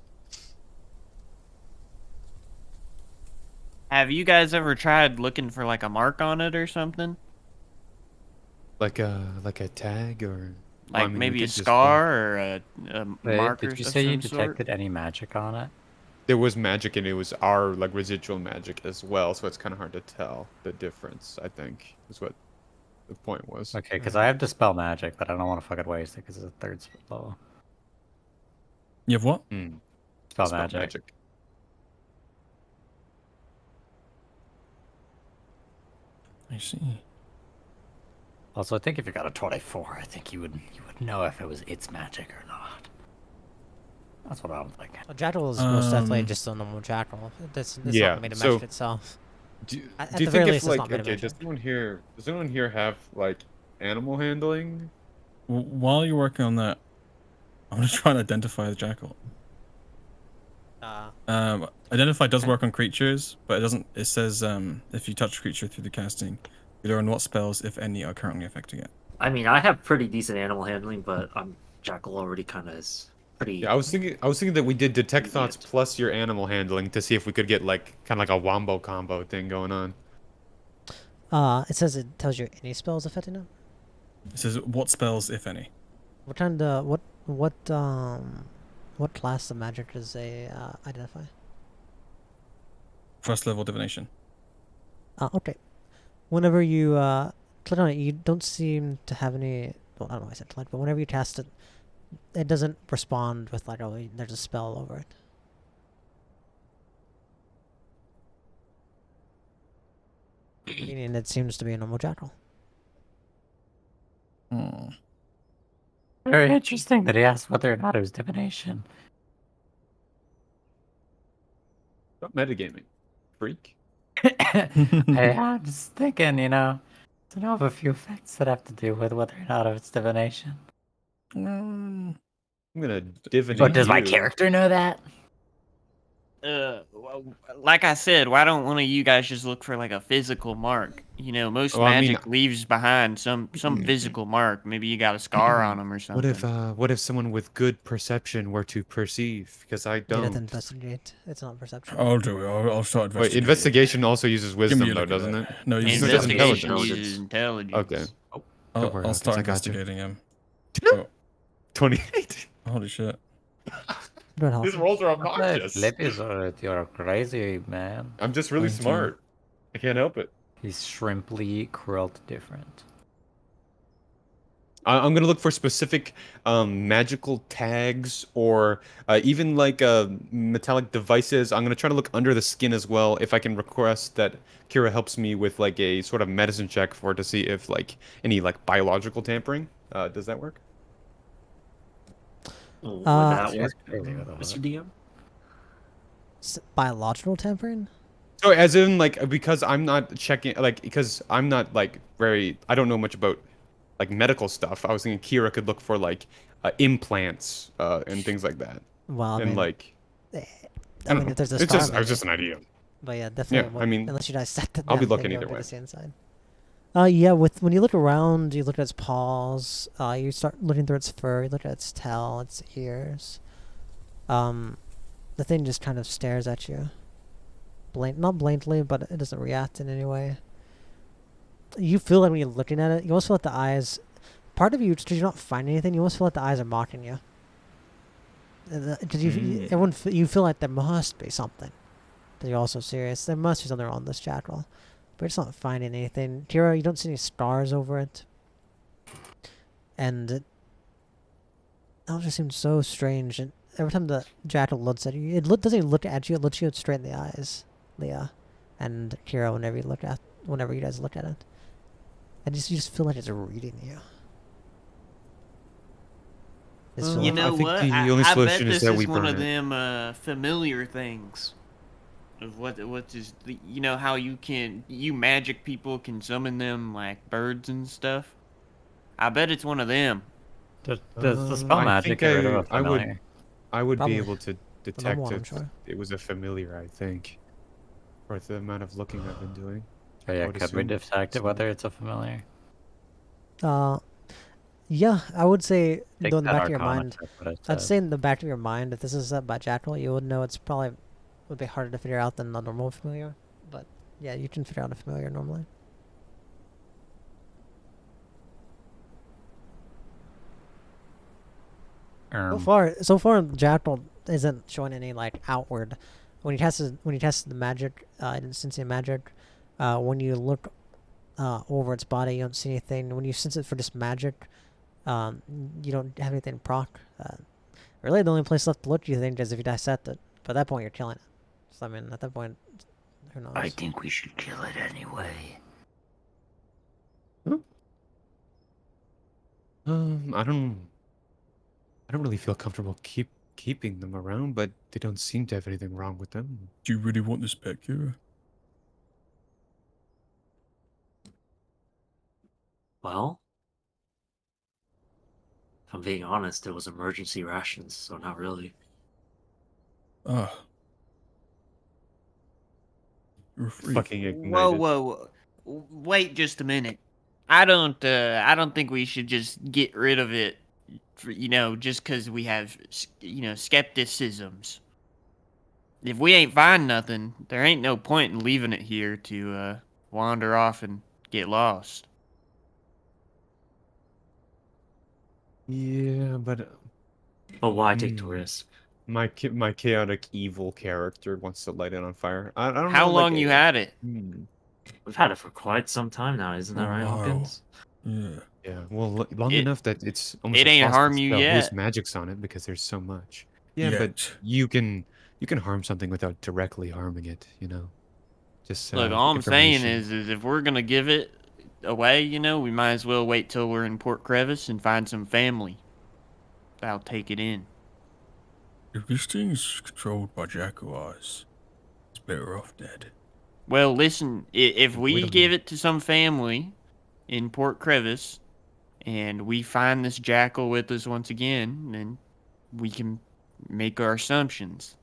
Have you guys ever tried looking for like a mark on it or something? Like a tag or Like I mean, maybe a just scar or a Wait, marker did you of say you some sort? detected any magic on it? There was magic and it was our like residual magic as well, so it's kind of hard to tell the difference. I think is what the point was. Okay, because I have dispel magic, but I don't want to fucking waste it because it's a third level. You have what? Spell magic. I see. Also, I think if you got a 24, I think you would know if it was its magic or not. That's what I'm thinking. A jackal is most definitely just a normal jackal. It's not made of magic itself. Do At you the think very if least, like it's not made of okay, magic. does anyone here have like animal handling? While you're working on that, I'm gonna try and identify the jackal. Identify does work on creatures, but it doesn't. It says if you touch a creature through the casting, you learn what spells, if any, are currently affecting it. I mean, I have pretty decent animal handling, but jackal already kind of is pretty. Yeah, I was thinking that we did detect thoughts plus your animal handling to see if we could get like kind of like a wombo combo thing going on. It says it tells you any spells affecting it. It says what spells, if any. What kind of what class of magic does they identify? First level divination. Okay. Whenever you click on it, you don't seem to have any. Well, I don't know why I said click, but whenever you cast it, it doesn't respond with like, oh, there's a spell over it. Meaning it seems to be a normal jackal. Very interesting that he asked whether or not it was divination. Stop metagaming, freak. I'm just thinking, I know of a few effects that have to do with whether or not it's divination. I'm gonna divinate. But does my character know that? Well, like I said, why don't one of you guys just look for like a physical mark? Most magic leaves behind some physical mark. Maybe you got a scar on them or something. What if someone with good perception were to perceive? Because I don't. Didn't investigate. It's not perception. I'll do it. I'll start investigating. Wait, investigation also uses wisdom, though, doesn't it? No, it uses investigation uses intelligence. Okay. I'll start investigating him. 28. Holy shit. These rolls are obnoxious. You're crazy, man. I'm just really smart. I can't help it. He's shrimply curled different. I'm gonna look for specific magical tags or even like metallic devices. I'm gonna try to look under the skin as well. If I can request that Kira helps me with like a sort of medicine check for it to see if like any like biological tampering. Does that work? Would that work, Mr. DM? Biological tampering? So as in like because I'm not checking like because I'm not like very I don't know much about like medical stuff. I was thinking Kira could look for like implants and things like that. Well, I And mean, like eh, I I don't mean, know. if there's a It's star, just I was maybe. just an idea. But yeah, definitely. Yeah, I mean, Unless you dissect the I'll be damn looking thing, you either won't get way. to see inside. Yeah. When you look around, you look at its paws. You start looking through its fur. You look at its tail, its ears. The thing just kind of stares at you. Not blankly, but it doesn't react in any way. You feel like when you're looking at it, you almost feel like the eyes. Part of you, because you're not finding anything, you almost feel like the eyes are mocking you. Because you feel like there must be something. That you're also serious. There must be something wrong with this jackal. But it's not finding anything. Kira, you don't see any stars over it. And it all just seems so strange. And every time the jackal looks at you, doesn't even look at you, it looks you straight in the eyes, Leah. And Kira, whenever you guys look at it. And you just feel like it's reading you. You know I think what? the I only bet solution is this that is we one burn of it. them familiar things. Of what is you know how you magic people can summon them like birds and stuff. I bet it's one of them. Does the spell I magic think get rid of a I would familiar? Probably. be able to The normal detect one, I'm if sure. it was a familiar. I think, for the amount of looking I've been doing. Oh yeah, I would could we assume detect it so. whether it's a familiar? Yeah, I would say, Take though, in the that back of your Arcana mind, check, what it I'd says. say in the back of your mind, if this is set by Jackal, you would know it's probably would be harder to figure out than the normal familiar. But yeah, you can figure out a familiar normally. So far, Jackal isn't showing any like outward. When he tests the magic, insensate magic, when you look over its body, you don't see anything. When you sense it for just magic, you don't have anything proc. Really, the only place left to look, you think, is if you dissect it. But at that point, you're killing it. So I mean, at that point, who knows? I think we should kill it anyway. I don't really feel comfortable keeping them around, but they don't seem to have anything wrong with them. Do you really want this pet, Kira? Well, if I'm being honest, it was emergency rations, so not really. Ah. You're a freak. Fucking Whoa, ignited. whoa, whoa! Wait just a minute. I don't think we should just get rid of it. Just because we have skepticisms. If we ain't find nothing, there ain't no point in leaving it here to wander off and get lost. Yeah, but But why take the risk? my chaotic evil character wants to light it on fire. I don't How know. long you had it? We've had it for quite some time now, isn't that right, Wow. Hawkins? Yeah. Yeah, well, long It- enough that it's almost it ain't impossible harm to you tell whose yet. magic's on it because there's so much. Yeah, but Yet. you can harm something without directly harming it. Just Look, all I'm saying information. is if we're gonna give it away, we might as well wait till we're in Port Crevice and find some family. That'll take it in. If this thing's controlled by Jackal Eyes, it's better off dead. Well, listen, if Wait we a give minute. it to some family in Port Crevice and we find this jackal with us once again, then we can make our assumptions.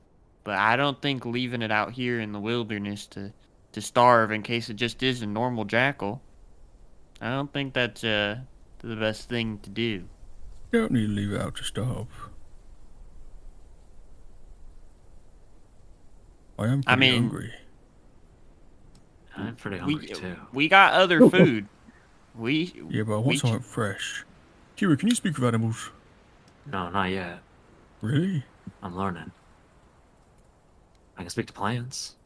But I don't think leaving it out here in the wilderness to starve in case it just is a normal jackal, I don't think that's the best thing to do. You don't need to leave it out to starve. I am pretty hungry. I'm pretty hungry too. We got other food. Yeah, but I want something fresh. Kira, can you speak with animals? No, not yet. Really? I'm learning. I can speak to plants.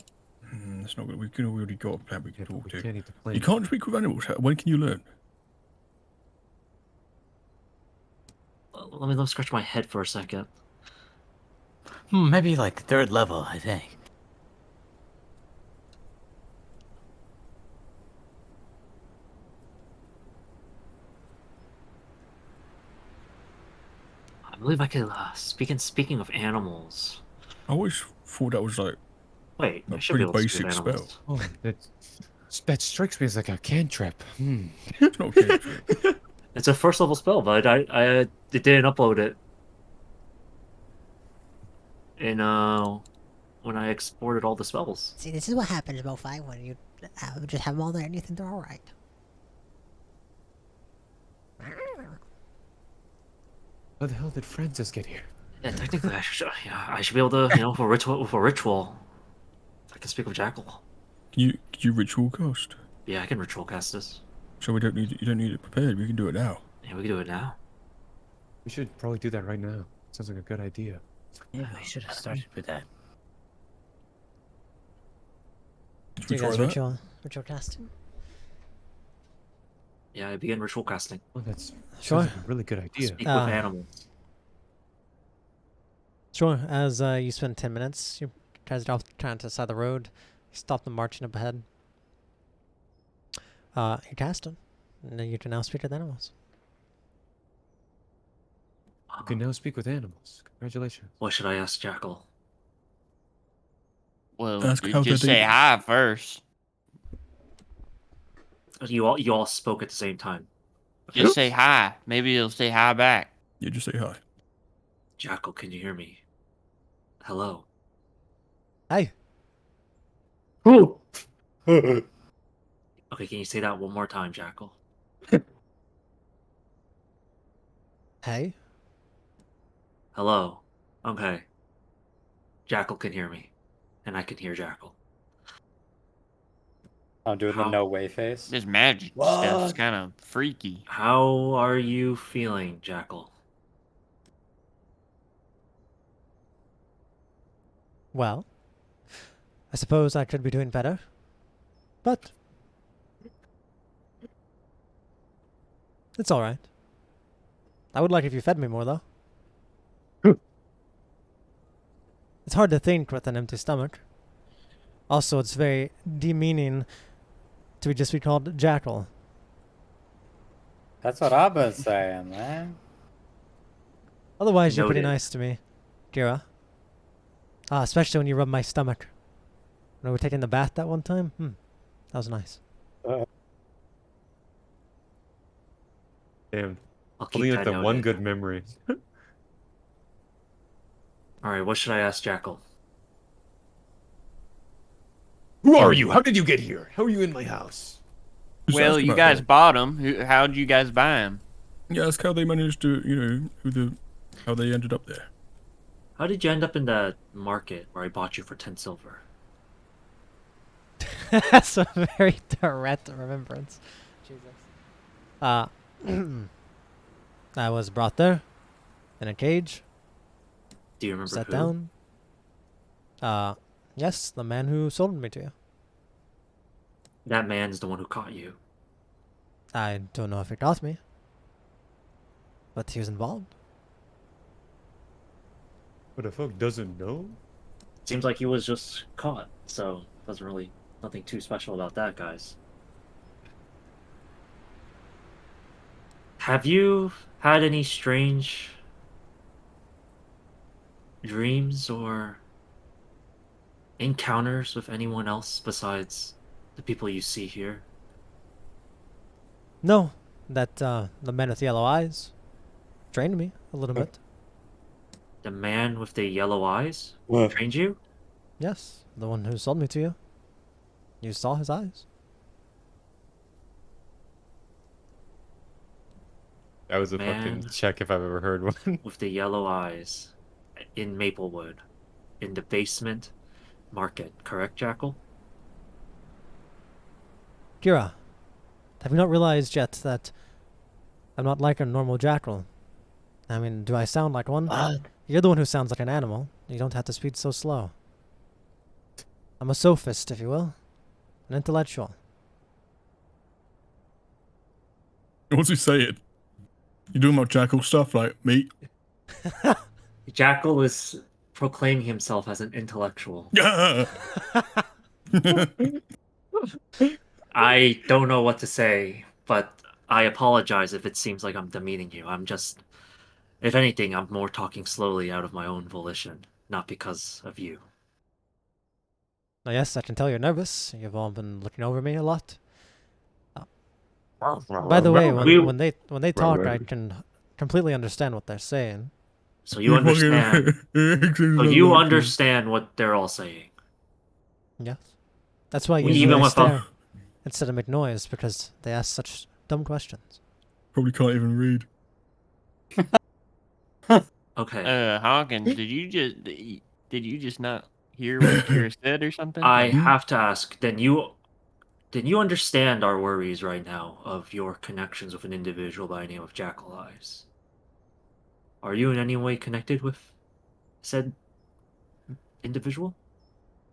That's not good. We could already got a plant we can talk to. Can't eat the You plant. can't speak with animals. When can you learn? Let me scratch my head for a second. Maybe like 3rd level, I think. I believe I could. Speaking of animals, I always thought that was like Wait, I A should be pretty able to speak basic with spell. animals. Oh, that strikes me as like a cantrip. It's not a cantrip. It's a first level spell, but I didn't upload it in when I exported all the spells. See, this is what happens, Mofi, when you just have them all there and you think they're alright. How the hell did Francis get here? Yeah, technically, I should be able to, for ritual, I can speak with Jackal. Can you ritual cast? Yeah, I can ritual cast this. So you don't need it prepared. We can do it now. Yeah, we can do it now. We should probably do that right now. Sounds like a good idea. Yeah, we should have started with that. Should Do we you guys try that? ritual casting? Yeah, I begin ritual casting. Oh, that's Sure. sounds like a really good idea. Speak with animals. Sure. As you spend 10 minutes, you guys are off trying to the side of the road. You stop them marching up ahead. You cast them, and then you can now speak with animals. You can now speak with animals. Congratulations. What should I ask Jackal? Well, Ask dude, how just they say do. hi first. You all spoke at the same time. Just say hi. Maybe he'll say hi back. Yeah, just say hi. Jackal, can you hear me? Hello. Hey. Okay, can you say that one more time, Jackal? Hey. Hello. Okay. Jackal can hear me, and I can hear Jackal. I'm doing the How- no way face. This magic stuff's kind of freaky. How are you feeling, Jackal? Well, I suppose I could be doing better, but it's all right. I would like if you fed me more, though. It's hard to think with an empty stomach. Also, it's very demeaning to just be called Jackal. That's what I've been saying, man. Otherwise, you're pretty Noted. nice to me, Kira. Especially when you rub my stomach. When we were taking the bath that one time. That was nice. Damn. I'll keep Only that like the noted. one good memory. All right, what should I ask Jackal? Who are you? How did you get here? How are you in my house? Just Well, ask you about guys that. bought them. How'd you guys buy them? Yeah, ask how they managed to, how they ended up there. How did you end up in the market where I bought you for 10 silver? That's a very direct remembrance. Jesus. I was brought there in a cage, Do you remember sat who? down. Yes, the man who sold me to you. That man is the one who caught you. I don't know if he caught me, but he was involved. What the fuck doesn't know? Seems like he was just caught, so nothing too special about that, guys. Have you had any strange dreams or encounters with anyone else besides the people you see here? No, that the man with yellow eyes trained me a little bit. The man with the yellow eyes What? trained you? Yes, the one who sold me to you. You saw his eyes. That was a Man. fucking check if I've ever heard one. With the yellow eyes in Maplewood, in the basement market, correct, Jackal? Kira, have you not realized yet that I'm not like a normal jackal? I mean, do I sound like one? You're the one who sounds like an animal. You don't have to speak so slow. I'm a sophist, if you will. An intellectual. What's he saying? You doing my jackal stuff like me? Jackal is proclaiming himself as an intellectual. Yeah. I don't know what to say, but I apologize if it seems like I'm demeaning you. If anything, I'm more talking slowly out of my own volition, not because of you. Now, yes, I can tell you're nervous. You've all been looking over me a lot. By the way, when they talk, I can completely understand what they're saying. So you understand. So you understand what they're all saying. Yes. That's why Even usually I with stare instead of make noise, because they ask such dumb questions. Probably can't even read. Okay. Hawkins, did you just not hear what Kira said or something? I have to ask, then you understand our worries right now of your connections with an individual by the name of Jackal Eyes? Are you in any way connected with said individual?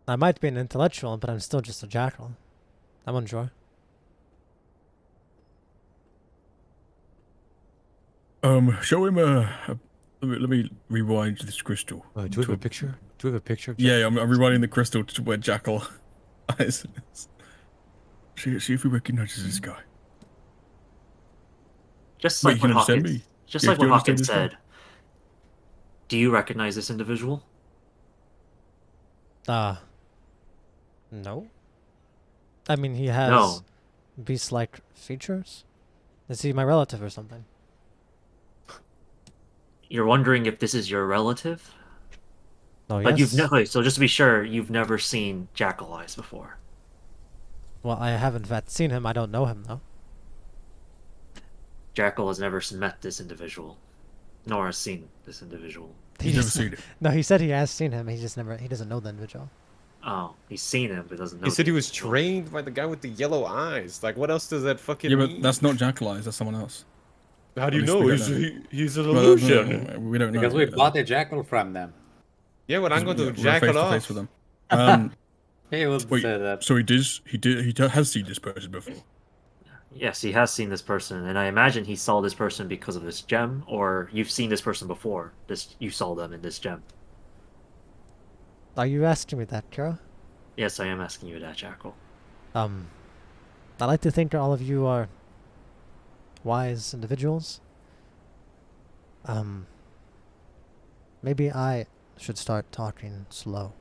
I might be an intellectual, but I'm still just a jackal. I'm unsure. Show him let me rewind this crystal. Do we have a picture? Do we have a picture of Yeah, I'm rewinding the crystal to where Jackal Eyes is. See if he recognizes this guy. Just Wait, like you what can understand Hawkins, me? just Yeah, like do what you understand Hawkins this guy? said. Do you recognize this individual? No. I mean, he has No. beast-like features. Is he my relative or something? You're wondering if this is your relative? Oh, But yes. so just to be sure, you've never seen Jackal Eyes before. Well, I have in fact seen him. I don't know him, though. Jackal has never met this individual, nor has seen this individual. He's never seen it. No, he said he has seen him. He doesn't know the individual. Oh, he's seen him, but doesn't know. He said the he was individual. trained by the guy with the yellow eyes. Like, what else does that fucking Yeah, mean? but that's not Jackal Eyes. That's someone else. How do you At least know? we don't know. He's an No, illusion. we don't know. Because we bought a jackal from them. Yeah, well, I'm going to We're jack face it to off. face with them. He would Wait, say that. so he has seen this person before. Yes, he has seen this person, and I imagine he saw this person because of this gem, or you've seen this person before. You saw them in this gem. Are you asking me that, Kira? Yes, I am asking you that, Jackal. I like to think all of you are wise individuals. Maybe I should start talking slow.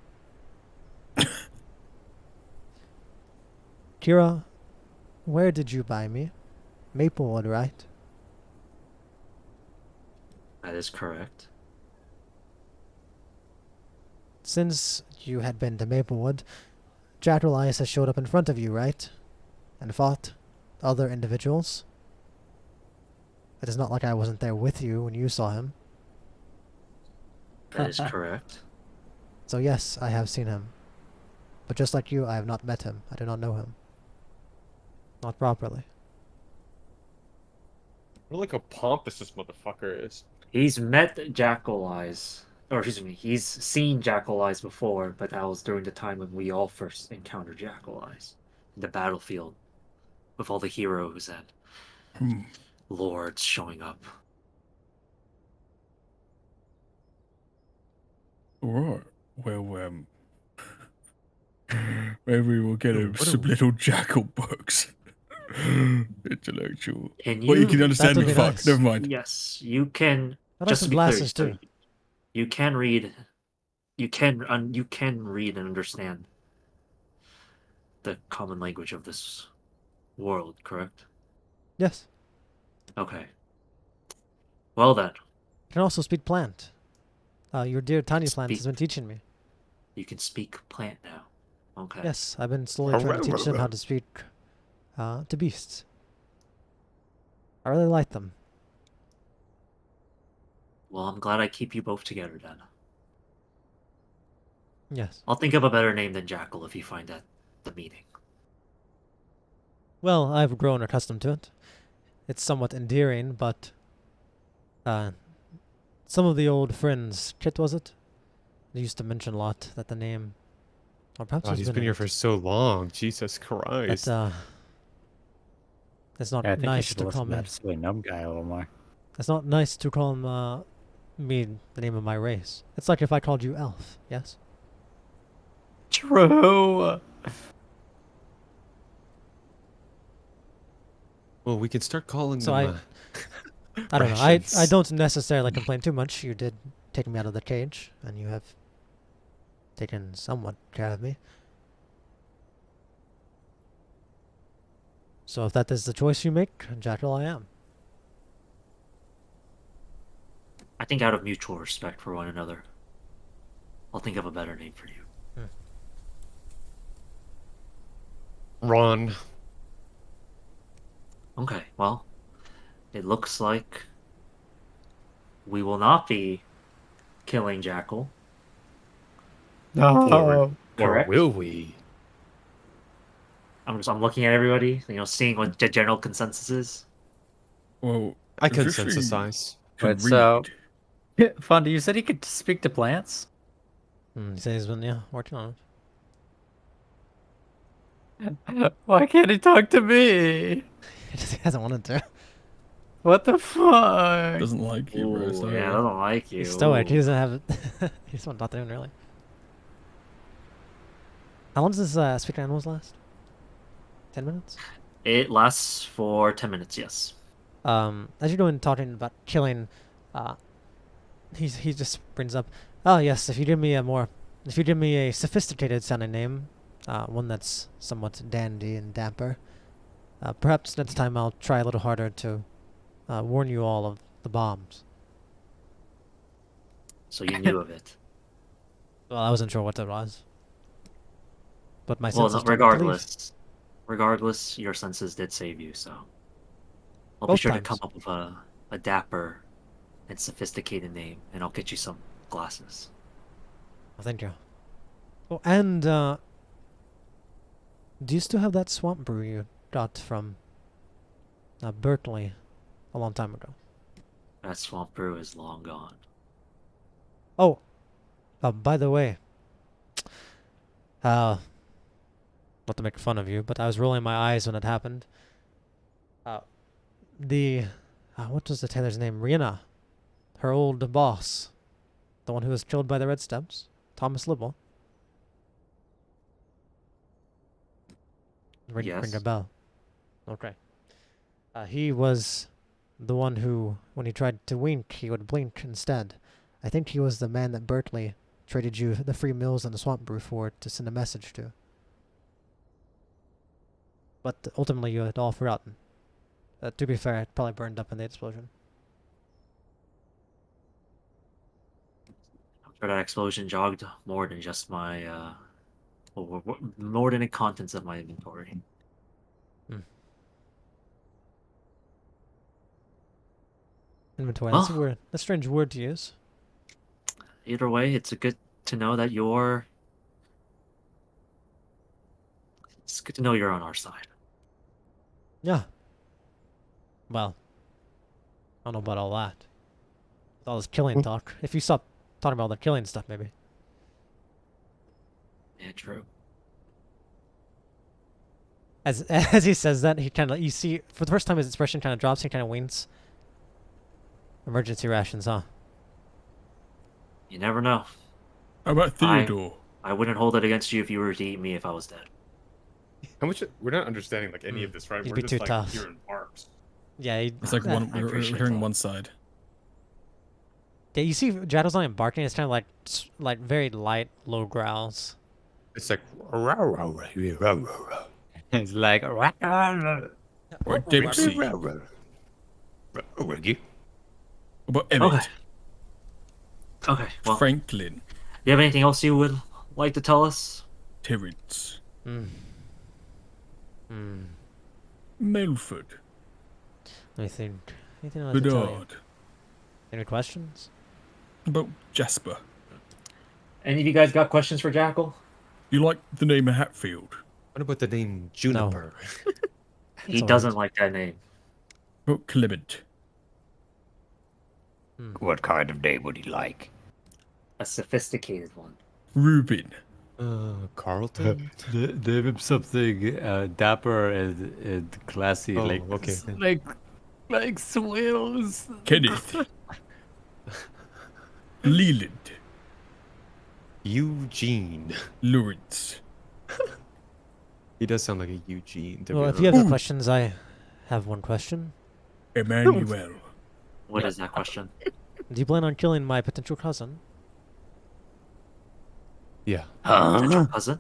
Kira, where did you buy me? Maplewood, right? That is correct. Since you had been to Maplewood, Jackal Eyes has showed up in front of you, right? And fought other individuals? It is not like I wasn't there with you when you saw him. That is correct. So yes, I have seen him. But just like you, I have not met him. I do not know him. Not properly. What like a pompous this motherfucker is. He's met Jackal Eyes, or excuse me, he's seen Jackal Eyes before, but that was during the time when we all first encountered Jackal Eyes. In the battlefield. With all the heroes and lords showing up. Alright. Well, maybe we'll get him some little Jackal books. Intellectual. Well, you can understand me. Fuck. nice. Never mind. Yes, you can. I like Just to some be clear, glasses too. you can read. You can read and understand the common language of this world, correct? Yes. Okay. Well then, You can also speak plant. Your dear tiny plant Speak. has been teaching me. you can speak plant now. Okay. Yes, I've been slowly trying to teach them how to speak to beasts. I really like them. Well, I'm glad I keep you both together then. Yes. I'll think of a better name than Jackal if you find that the meaning. Well, I've grown accustomed to it. It's somewhat endearing, but some of the old friends, Kit was it? They used to mention a lot that the name, or perhaps God, it's he's been here for so long. Jesus Christ. That, it's not Yeah, I think you nice should to listen call to me. that silly gnome guy a little more. It's not nice to call me the name of my race. It's like if I called you Elf. Yes. True. Well, we could start calling So them. I don't know. I Rations. don't necessarily complain too much. You did take me out of the cage, and you have taken somewhat care of me. So if that is the choice you make, Jackal I am. I think out of mutual respect for one another, I'll think of a better name for you. Ron. Okay, well, it looks like we will not be killing Jackal. No. Or Correct? will we? I'm looking at everybody, seeing what the general consensus is. Well, I if this consensitize. can Wait, so- read, Fonda, you said he could speak to plants? He says he's been working on Why can't he talk to me? it. He just hasn't wanted to. What the fuck? doesn't like you, bro. Ooh, So yeah, I don't like you. He's stoic. He Ooh. doesn't have. He just wants to talk to him really. How long does this speak to animals last? 10 minutes. It lasts for 10 minutes, yes. As you're doing talking about killing, he just brings up, oh yes, if you give me a sophisticated sounding name, one that's somewhat dandy and dapper, perhaps next time I'll try a little harder to warn you all of the bombs. So you knew of it. Well, I wasn't sure what it was, but my Well, senses no, told me to leave. regardless, your senses did save you, so I'll Both be sure times. to come up with a dapper and sophisticated name, and I'll get you some glasses. Oh, thank you. Oh, and do you still have that swamp brew you got from Berkeley a long time ago? That swamp brew is long gone. Oh, by the way, not to make fun of you, but I was rolling my eyes when it happened. What was the tailor's name? Rihanna, her old boss, the one who was killed by the Red Steps, Thomas Libel. Ring Yes. a bell. Okay. He was the one who, when he tried to wink, he would blink instead. I think he was the man that Berkeley traded you the free meals and the swamp brew for to send a message to. But ultimately, you had all forgotten. To be fair, it probably burned up in the explosion. I'm sure that explosion jogged more than just my, more than the contents of my inventory. Inventory. Well, That's a word. That's a strange word to use. Either way, it's good to know that you're. It's good to know you're on our side. Yeah. Well, I don't know about all that. With all this killing talk. If you stop talking about all the killing stuff, maybe. Yeah, true. As he says that, he kind of, you see, for the first time his expression kind of drops, he kind of winks. Emergency rations, huh? You never know. How about Theodore? I wouldn't hold it against you if you were to eat me if I was dead. How much? We're not understanding like any of this, right? You'd We're be just too like tough. hearing barks. Yeah, It's like one. I We're appreciate hearing that. one side. Yeah, you see Jaddle's not even barking, it's kind of like very light, low growls. It's like. It's like Right, Dempsey. Reggie. What about Emmett? Okay, well, Franklin. you have anything else you would like to tell us? Terrence. Melford. Let me think. Anything else to tell you? Bedard. Any questions? About Jasper. Any of you guys got questions for Jackal? You like the name of Hatfield? What about the name Juniper? He all doesn't right. like that name. About Clement? What kind of name would he like? A sophisticated one. Reuben. Carlton. Name him something dapper and classy, Oh, like okay. like swills. Kenneth. Leland. Eugene. Lawrence. He does sound like a Eugene. To Well, be if you have honest. no questions, I have one question. Emmanuel. What is that question? Do you plan on killing my potential cousin? Yeah. Is that your cousin?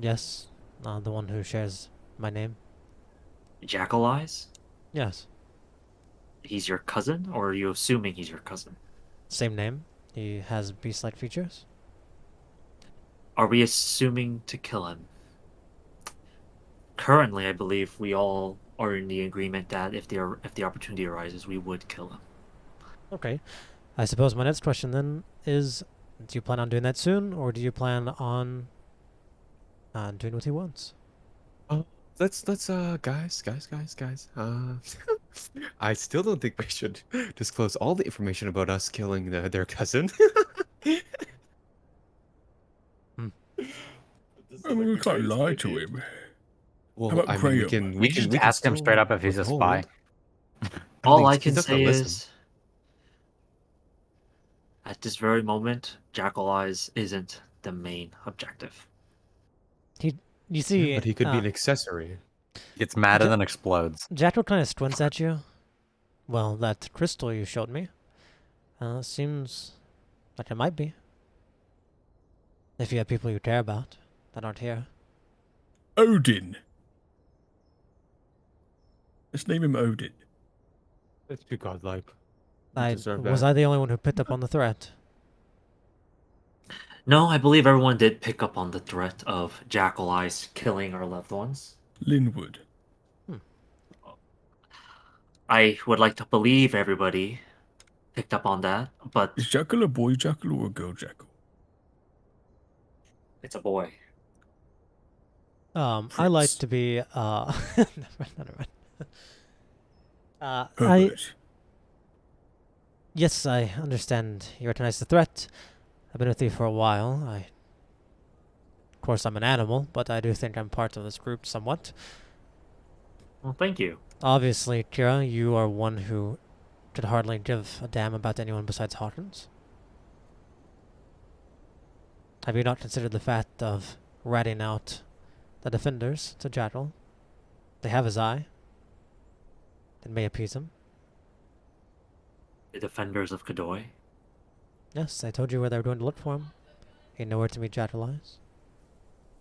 Yes, the one who shares my name. Jackal Eyes? Yes. He's your cousin, or are you assuming he's your cousin? Same name. He has beast-like features. Are we assuming to kill him? Currently, I believe we all are in the agreement that if the opportunity arises, we would kill him. Okay. I suppose my next question then is, do you plan on doing that soon, or do you plan on doing what he wants? Let's guys. I still don't think we should disclose all the information about us killing their cousin. I mean, we can't lie to him. Well, about I mean, Graham? we just can ask him still straight up if he's a spy. withhold. All mean, I he's can not gonna say listen. is, at this very moment, Jackal Eyes isn't the main objective. You see, but he could be an accessory. Gets mad and then explodes. Jackal kind of squints at you. Well, that crystal you showed me seems like it might be. If you have people you care about that aren't here. Odin. Let's name him Odin. That's too godlike. Was I the only one who picked up on the threat? No, I believe everyone did pick up on the threat of Jackal Eyes killing our loved ones. Linwood. I would like to believe everybody picked up on that, but Is Jackal a boy jackal or a girl jackal? it's a boy. I like to be never mind. Herbert. Yes, I understand you recognize the threat. I've been with you for a while. Of course, I'm an animal, but I do think I'm part of this group somewhat. Well, thank you. Obviously, Kira, you are one who could hardly give a damn about anyone besides Hawkins. Have you not considered the fact of ratting out the defenders to Jackal? They have his eye. It may appease him. The defenders of Kadoy. Yes, I told you where they were going to look for him. You know where to meet Jackal Eyes.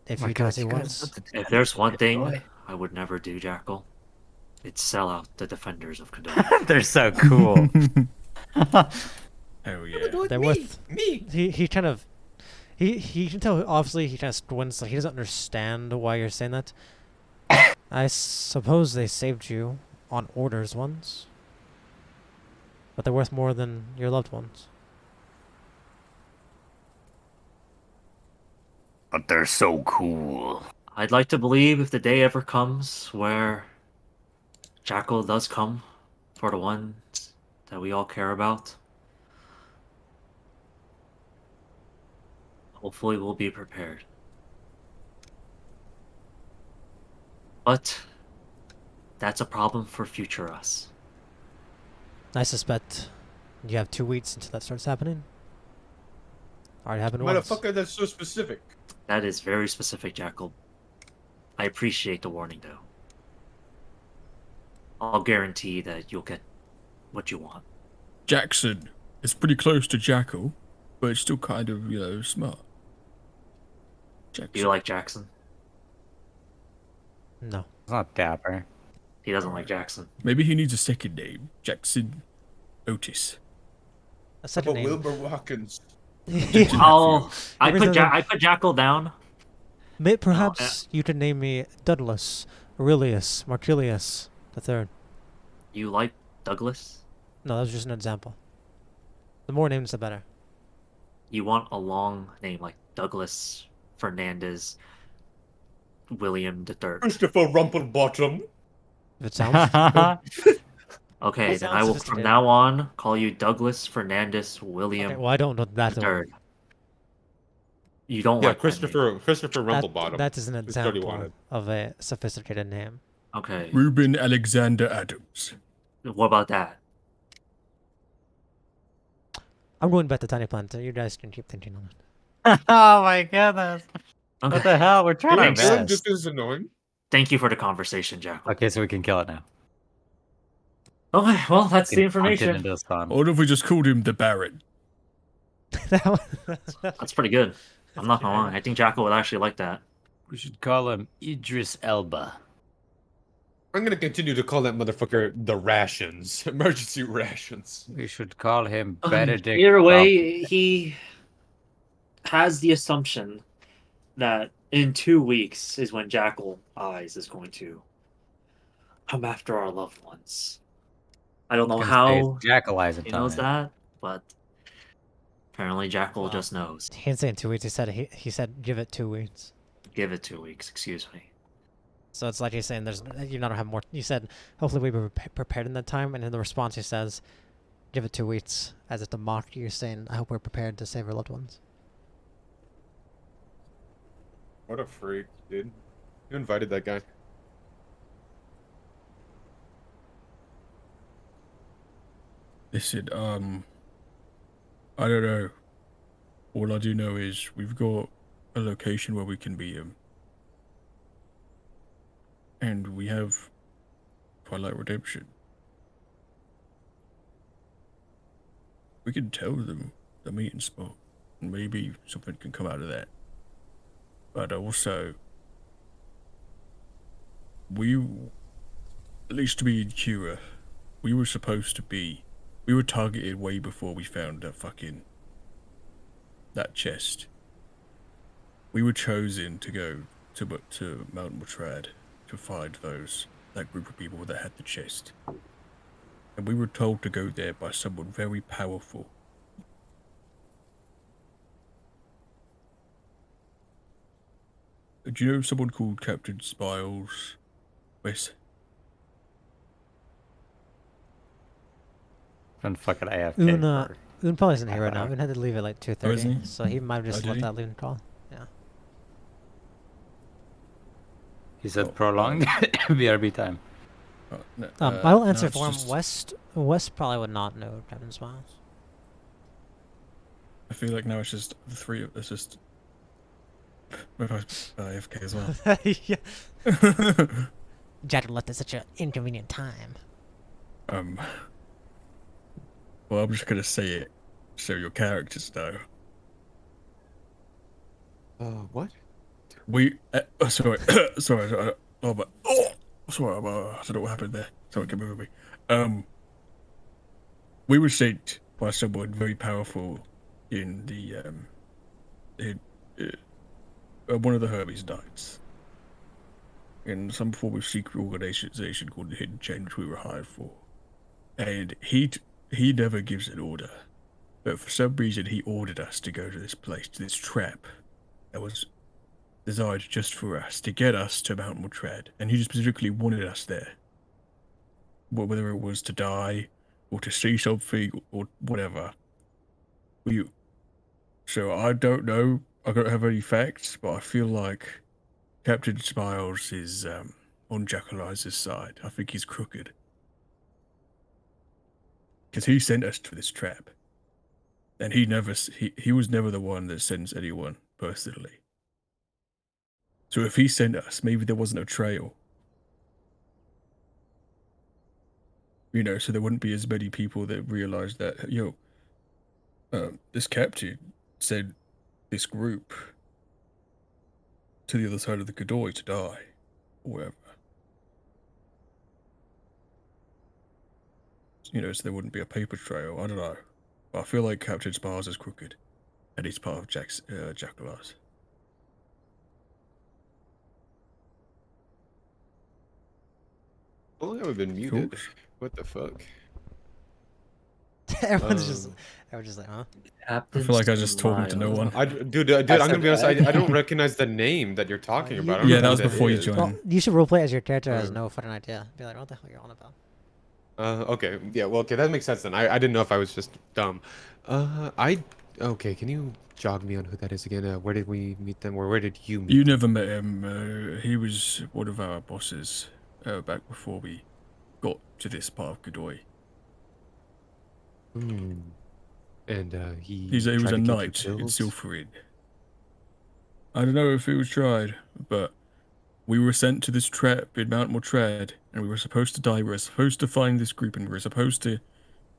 If My you do God, as he you guys wants. have to If there's one thing I would never do, Jackal, it's sell out the defenders of Kadoy. They're so cool. Hell yeah. They're worth me. He kind of he can tell obviously he kind of squints like he doesn't understand why you're saying that. I suppose they saved you on orders once. But they're worth more than your loved ones. But they're so cool. I'd like to believe if the day ever comes where Jackal does come for the ones that we all care about, hopefully we'll be prepared. But that's a problem for future us. I suspect you have 2 weeks until that starts happening. Already happened once. Motherfucker, that's so specific. That is very specific, Jackal. I appreciate the warning, though. I'll guarantee that you'll get what you want. Jackson. It's pretty close to Jackal, but it's still kind of, smart. Jackson. Do you like Jackson? No. It's not dapper. He doesn't like Jackson. Maybe he needs a second name. Jackson Otis. A second name. Wilbur Watkins. I put Jackal down. Perhaps you could name me Douglas, Aurelius, Marcilius the Third. You like Douglas? No, that was just an example. The more names, the better. You want a long name like Douglas Fernandez William III. Christopher Rumplebottom. If it sounds good. Okay, That then sounds I will from sophisticated. now on call you Douglas Fernandez William Okay, well, I don't know that. III. You don't Yeah, like that name. Christopher Rumplebottom. That is an That's what he example wanted. of a sophisticated name. Okay. Reuben Alexander Adams. What about that? I'm going back to Tiny Planet. You guys can keep thinking on it. Oh my goodness. Okay. What the hell? We're trying our Thanks. best. This is annoying. Thank you for the conversation, Jack. Okay, so we can kill it now. Okay, well, that's the Get information. into the sun. Or if we just called him the Baron? That's pretty good. I'm not gonna lie. I think Jackal would actually like that. We should call him Idris Elba. I'm gonna continue to call that motherfucker the rations. Emergency rations. We should call him Benedict. Either Bob. way, he has the assumption that in 2 weeks is when Jackal Eyes is going to come after our loved ones. I don't know Gonna say it's how Jackal Eyes in he knows time. that, but apparently Jackal Well, just knows. He didn't say in 2 weeks. He said give it 2 weeks. Give it 2 weeks, excuse me. So it's like he's saying you're not gonna have more. You said hopefully we were prepared in that time, and in the response he says, "Give it 2 weeks," as if to mock you, saying, "I hope we're prepared to save our loved ones." What a freak, dude. You invited that guy. Listen, I don't know. All I do know is we've got a location where we can beat him. And we have Twilight Redemption. We can tell them the meeting spot, and maybe something can come out of that. But also, at least me and Kira, we were targeted way before we found that chest. We were chosen to go to Mount Motrad to find that group of people that had the chest. And we were told to go there by someone very powerful. Do you know someone called Captain Spiles? Wes? Been fucking AFK. Un probably isn't here right now. half an Un had to leave at like Oh, isn't 2:30, he? so he might have just Oh, did left he? that loon call. Yeah. He said Oh, prolonged BRB time. No, I will answer no, it's for him. just- West probably would not know Captain Smiles. I feel like now it's just the three of us. Just AFK as well. Yeah. Jack left at such an inconvenient time. Well, I'm just gonna say it, so your characters know. What? We, sorry, sorry, sorry, sorry, I don't know what happened there. Sorry, come over me. We were sent by someone very powerful in one of the Hermes Knights. In some form of secret organization called the Hidden Chain, which we were hired for. And he never gives an order. But for some reason, he ordered us to go to this place, to this trap that was designed just for us, to get us to Mount Motrad. And he just specifically wanted us there. Whether it was to die, or to see something, or whatever. So I don't know, I don't have any facts, but I feel like Captain Smiles is on Jackal Eyes' side. I think he's crooked. Because he sent us to this trap. And he was never the one that sends anyone personally. So if he sent us, maybe there wasn't a trail. You know, so there wouldn't be as many people that realized that, this captain sent this group to the other side of the Godoy to die, or whatever. You know, so there wouldn't be a paper trail. I don't know. But I feel like Captain Smiles is crooked, and he's part of Jackal Eyes. How long have I been muted? What the fuck? Everyone's just like, huh? I feel like I just told him to no one. Dude, I'm gonna be honest. I don't recognize the name that you're talking about. I don't Yeah, know that who was before you is. joined. Well, you should roleplay as your character has no fucking idea. Be like, what the hell you're on about? Okay. Yeah. Well, okay. That makes sense then. I didn't know if I was just dumb. Okay. Can you jog me on who that is again? Where did we meet them, or where did you meet? You never met him. He was one of our bosses back before we got to this part of Godoy. Hmm. And he He was tried a to get you knight in killed? Silverin. I don't know if it was tried, but we were sent to this trap in Mount Motrad, and we were supposed to die. We were supposed to find this group, and we were supposed to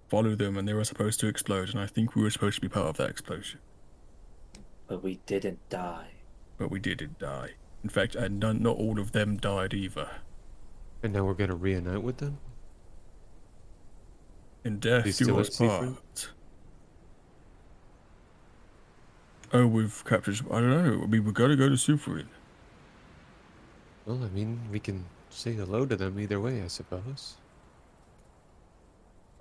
follow them, and they were supposed to explode, and I think we were supposed to be part of that explosion. But we didn't die. But we didn't die. In fact, and not all of them died either. And now we're gonna reunite with them? In death He's do still us at Seaford? part. Oh, we've captured. I don't know. I mean, we gotta go to Sufrin. Well, I mean, we can say hello to them either way, I suppose.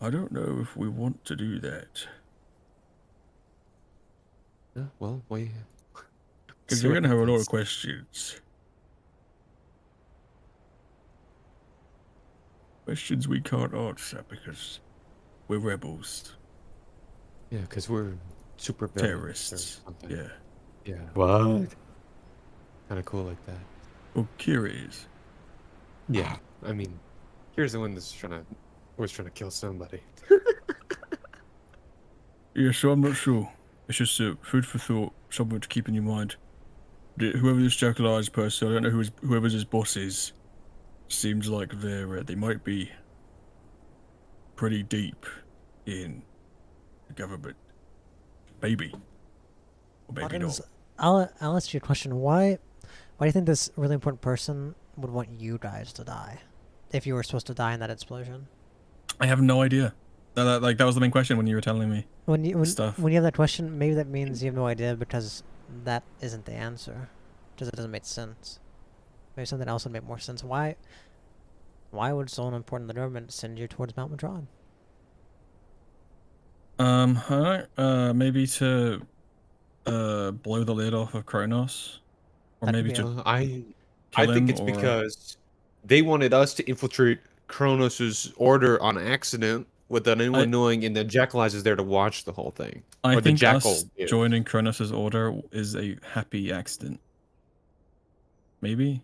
I don't know if we want to do that. Yeah, well, we... Because see we're what gonna have a lot of happens. questions. Questions we can't answer because we're rebels. Yeah, because we're super villains or Terrorists. something. Yeah. Yeah, What? kind of cool like that. Well, Kira is. Yeah, I mean, here's the one that's always trying to kill somebody. Yeah, so I'm not sure. It's just food for thought, something to keep in your mind. Whoever this Jackal Eyes person, I don't know whoever's his boss is, seems like they might be pretty deep in the government. Maybe. Or maybe Hawkins, not. I'll ask you a question. Why do you think this really important person would want you guys to die? If you were supposed to die in that explosion? I have no idea. That was the main question when you were telling me stuff. When you have that question, maybe that means you have no idea because that isn't the answer. Because it doesn't make sense. Maybe something else would make more sense. Why would someone important in the government send you towards Mount Madron? Maybe to blow the lid off of Kronos, or That could maybe be to I kill think him, it's or because they wanted us to infiltrate Kronos's order on accident without anyone knowing, and then Jackal Eyes is there to watch the whole thing. I Or the think Jackal us is. joining Kronos' order is a happy accident. Maybe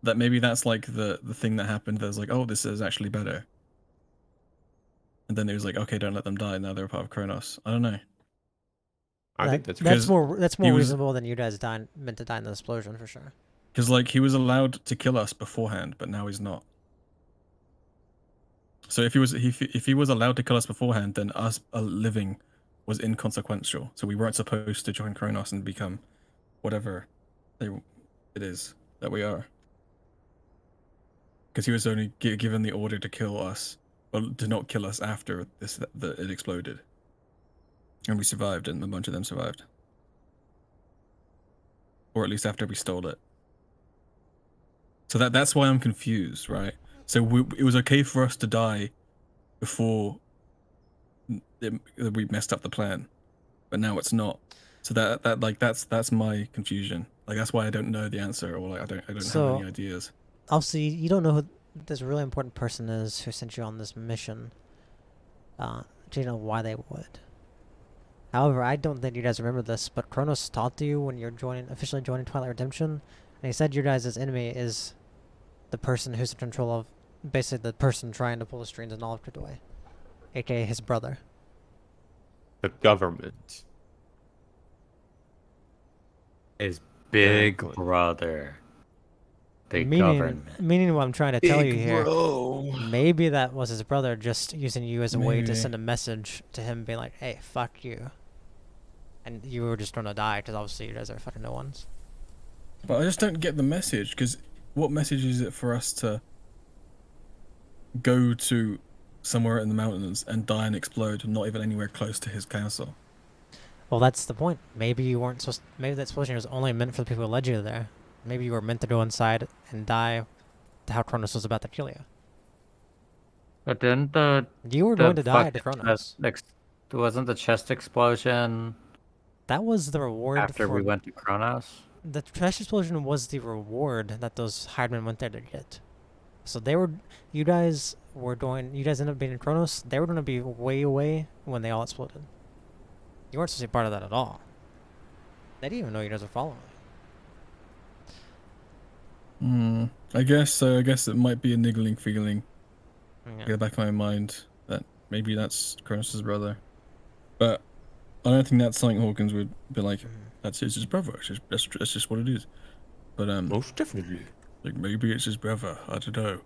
that's like the thing that happened. That's like, oh, this is actually better. And then it was like, okay, don't let them die. Now they're a part of Kronos. I don't know. I think that's that's because more reasonable than you guys meant to die in the explosion for sure. Because like he was allowed to kill us beforehand, but now he's not. So if he was allowed to kill us beforehand, then us living was inconsequential. So we weren't supposed to join Kronos and become whatever it is that we are. Because he was only given the order to kill us, or to not kill us after it exploded, and we survived, and a bunch of them survived, or at least after we stole it. So that's why I'm confused, right? So it was okay for us to die before we messed up the plan, but now it's not. So that's my confusion. Like that's why I don't know the answer, or like I don't have any ideas. Obviously, you don't know who this really important person is who sent you on this mission. Do you know why they would? However, I don't think you guys remember this, but Kronos talked to you when you're officially joining Twilight Redemption, and he said your guys' enemy is the person who's in control of, basically the person trying to pull the strings in all of Cryptoway, aka his brother. the government. His big Exactly. brother. The government. Meaning what I'm trying to tell you here, bro. maybe that was his brother just using you as a way to Maybe. send a message to him being like, hey, fuck you. And you were just gonna die because obviously you guys are fucking no ones. But I just don't get the message, because what message is it for us to go to somewhere in the mountains and die and explode, not even anywhere close to his castle? Well, that's the point. Maybe you weren't supposed. Maybe that explosion was only meant for the people who led you there. Maybe you were meant to go inside and die to how Kronos was about to kill you. But didn't You were going to die to Kronos. Wasn't the chest explosion That was the reward after we went to Kronos? The trash explosion was the reward that those hiremen went there to get. So you guys ended up being in Kronos. They were going to be way away when they all exploded. You weren't supposed to be part of that at all. They didn't even know you guys were following. I guess so. I guess it might be a niggling feeling Yeah. in the back of my mind that maybe that's Kronos' brother. But I don't think that's something Hawkins would be like, it's his brother. That's just what it is. But Most definitely. like maybe it's his brother. I don't know.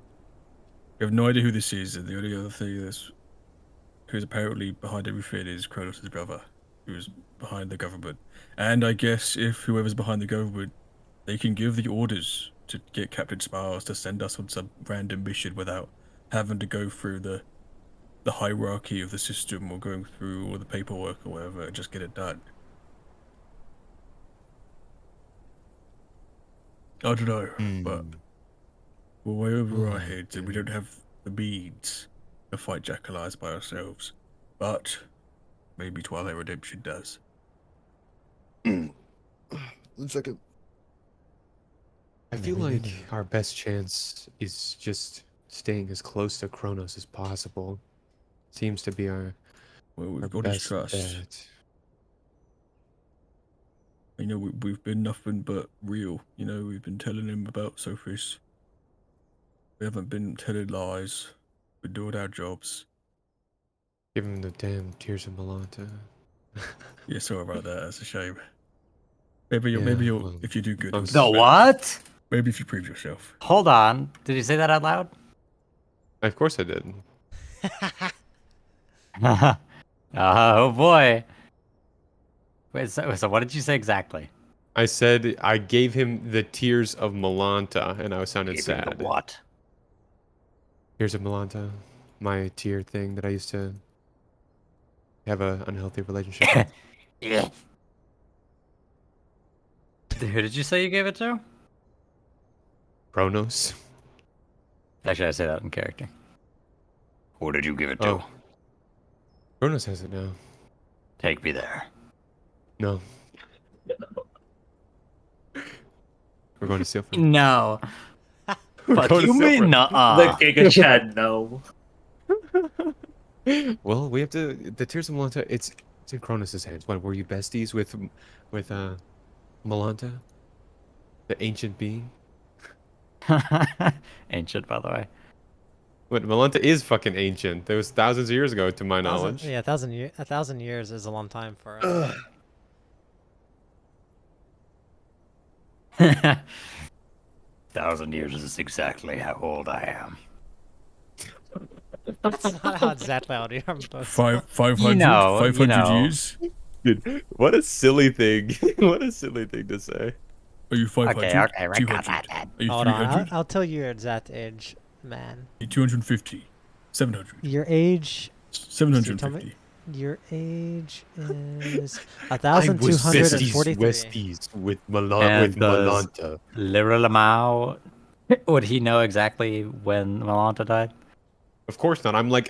We have no idea who this is. And the only other thing who's apparently behind everything is Kronos' brother, who's behind the government. And I guess if whoever's behind the government, they can give the orders to get Captain Smiles to send us on some random mission without having to go through the hierarchy of the system or going through all the paperwork or whatever and just get it done. I don't know, but we're way over our heads and we don't have the means to fight Jackal Eyes by ourselves. But maybe Twilight Redemption does. 1 second. I feel like our best chance is just staying as close to Kronos as possible. Seems to be our We've our got his best trust. bet. You know, we've been nothing but real. You know, we've been telling him about Sophis. We haven't been telling lies. We're doing our jobs. Give him the damn Tears of Malanta. Yeah, sorry about that. That's a shame. Maybe you'll, well, if you do good. I'm it'll The be better. what? Maybe if you prove yourself. Hold on. Did you say that out loud? Of course I did. Oh boy. Wait, so what did you say exactly? I said I gave him the Tears of Malanta, and I was sounding Gave him sad. the what? Tears of Malanta, my tear thing that I used to have a unhealthy relationship with. Yeah. Who did you say you gave it to? Kronos. Actually, I say that in character. Who did you give it to? Oh. Kronos has it now. Take me there. No. We're going to Silver. No. We're Fuck going to you Silver. mean The nuh-uh. Giga Chad, no. Well, we have to. The Tears of Malanta. It's in Kronos' hands. What were you besties with Malanta, the ancient being? Ancient, by the way. What Malanta is fucking ancient. That was thousands of years ago, to my knowledge. Yeah, 1,000 years is a long time for. 1,000 years is exactly how old I am. That's not how exactly how old you are. But 500, You know, 500 years? Dude, what a silly thing. What a silly thing to say. Are you 500? Okay, we 200? got that. Are you hold on, 300? I'll tell you your exact age, man. Are you 250? 700? Your age. 750? Your age is I was besties 1,243. Westies with And Malanta. Literal Mao, would he know exactly when Malanta died? Of course not. I'm like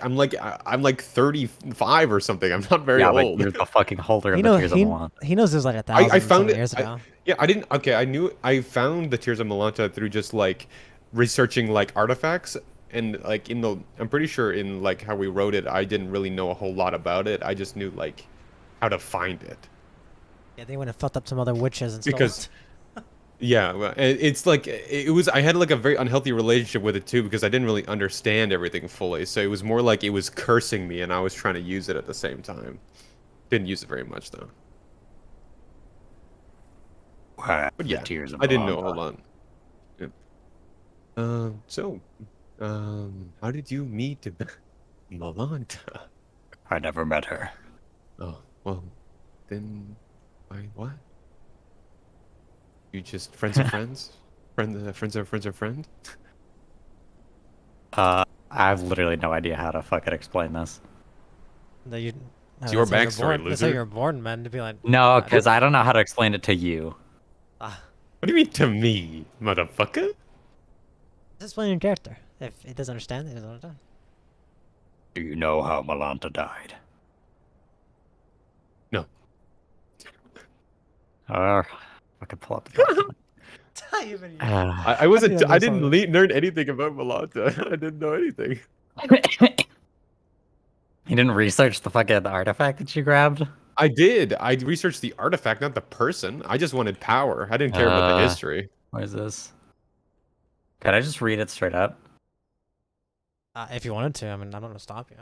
35 or something. I'm not very yeah, old. but you're the fucking holder of He the know Tears he, of Malanta. he knows there's like 1,000 I found it. years ago. Yeah, I didn't. Okay, I knew. I found the Tears of Malanta through just like researching like artifacts and like I'm pretty sure in like how we wrote it, I didn't really know a whole lot about it. I just knew like how to find it. Yeah, they went and fucked up some other witches and Because stuff. yeah, well, it's like it was. I had like a very unhealthy relationship with it too because I didn't really understand everything fully. So it was more like it was cursing me, and I was trying to use it at the same time. Didn't use it very much though. But yeah, Tears of I didn't know a Malanta. whole lot. Yeah. How did you meet Malanta? I never met her. Oh, well, then, what? You just friends of friends? Friends of friends of friend? I have literally no idea how to fucking explain this. No, you, It's your that's how you're backstory, born- That's how loser. you're born, man, to be like. No, because I don't know how to explain it to you. Ah, What do you mean to me, motherfucker? just explain your character. If it doesn't understand, it doesn't understand. Do you know how Malanta died? No. I could pull up the document. I wasn't. think I I know didn't something. learn anything about Malanta. I didn't know anything. You didn't research the fucking artifact that you grabbed? I did. I researched the artifact, not the person. I just wanted power. I didn't care about the history. What is this? Can I just read it straight up? If you wanted to, I mean, I don't want to stop you.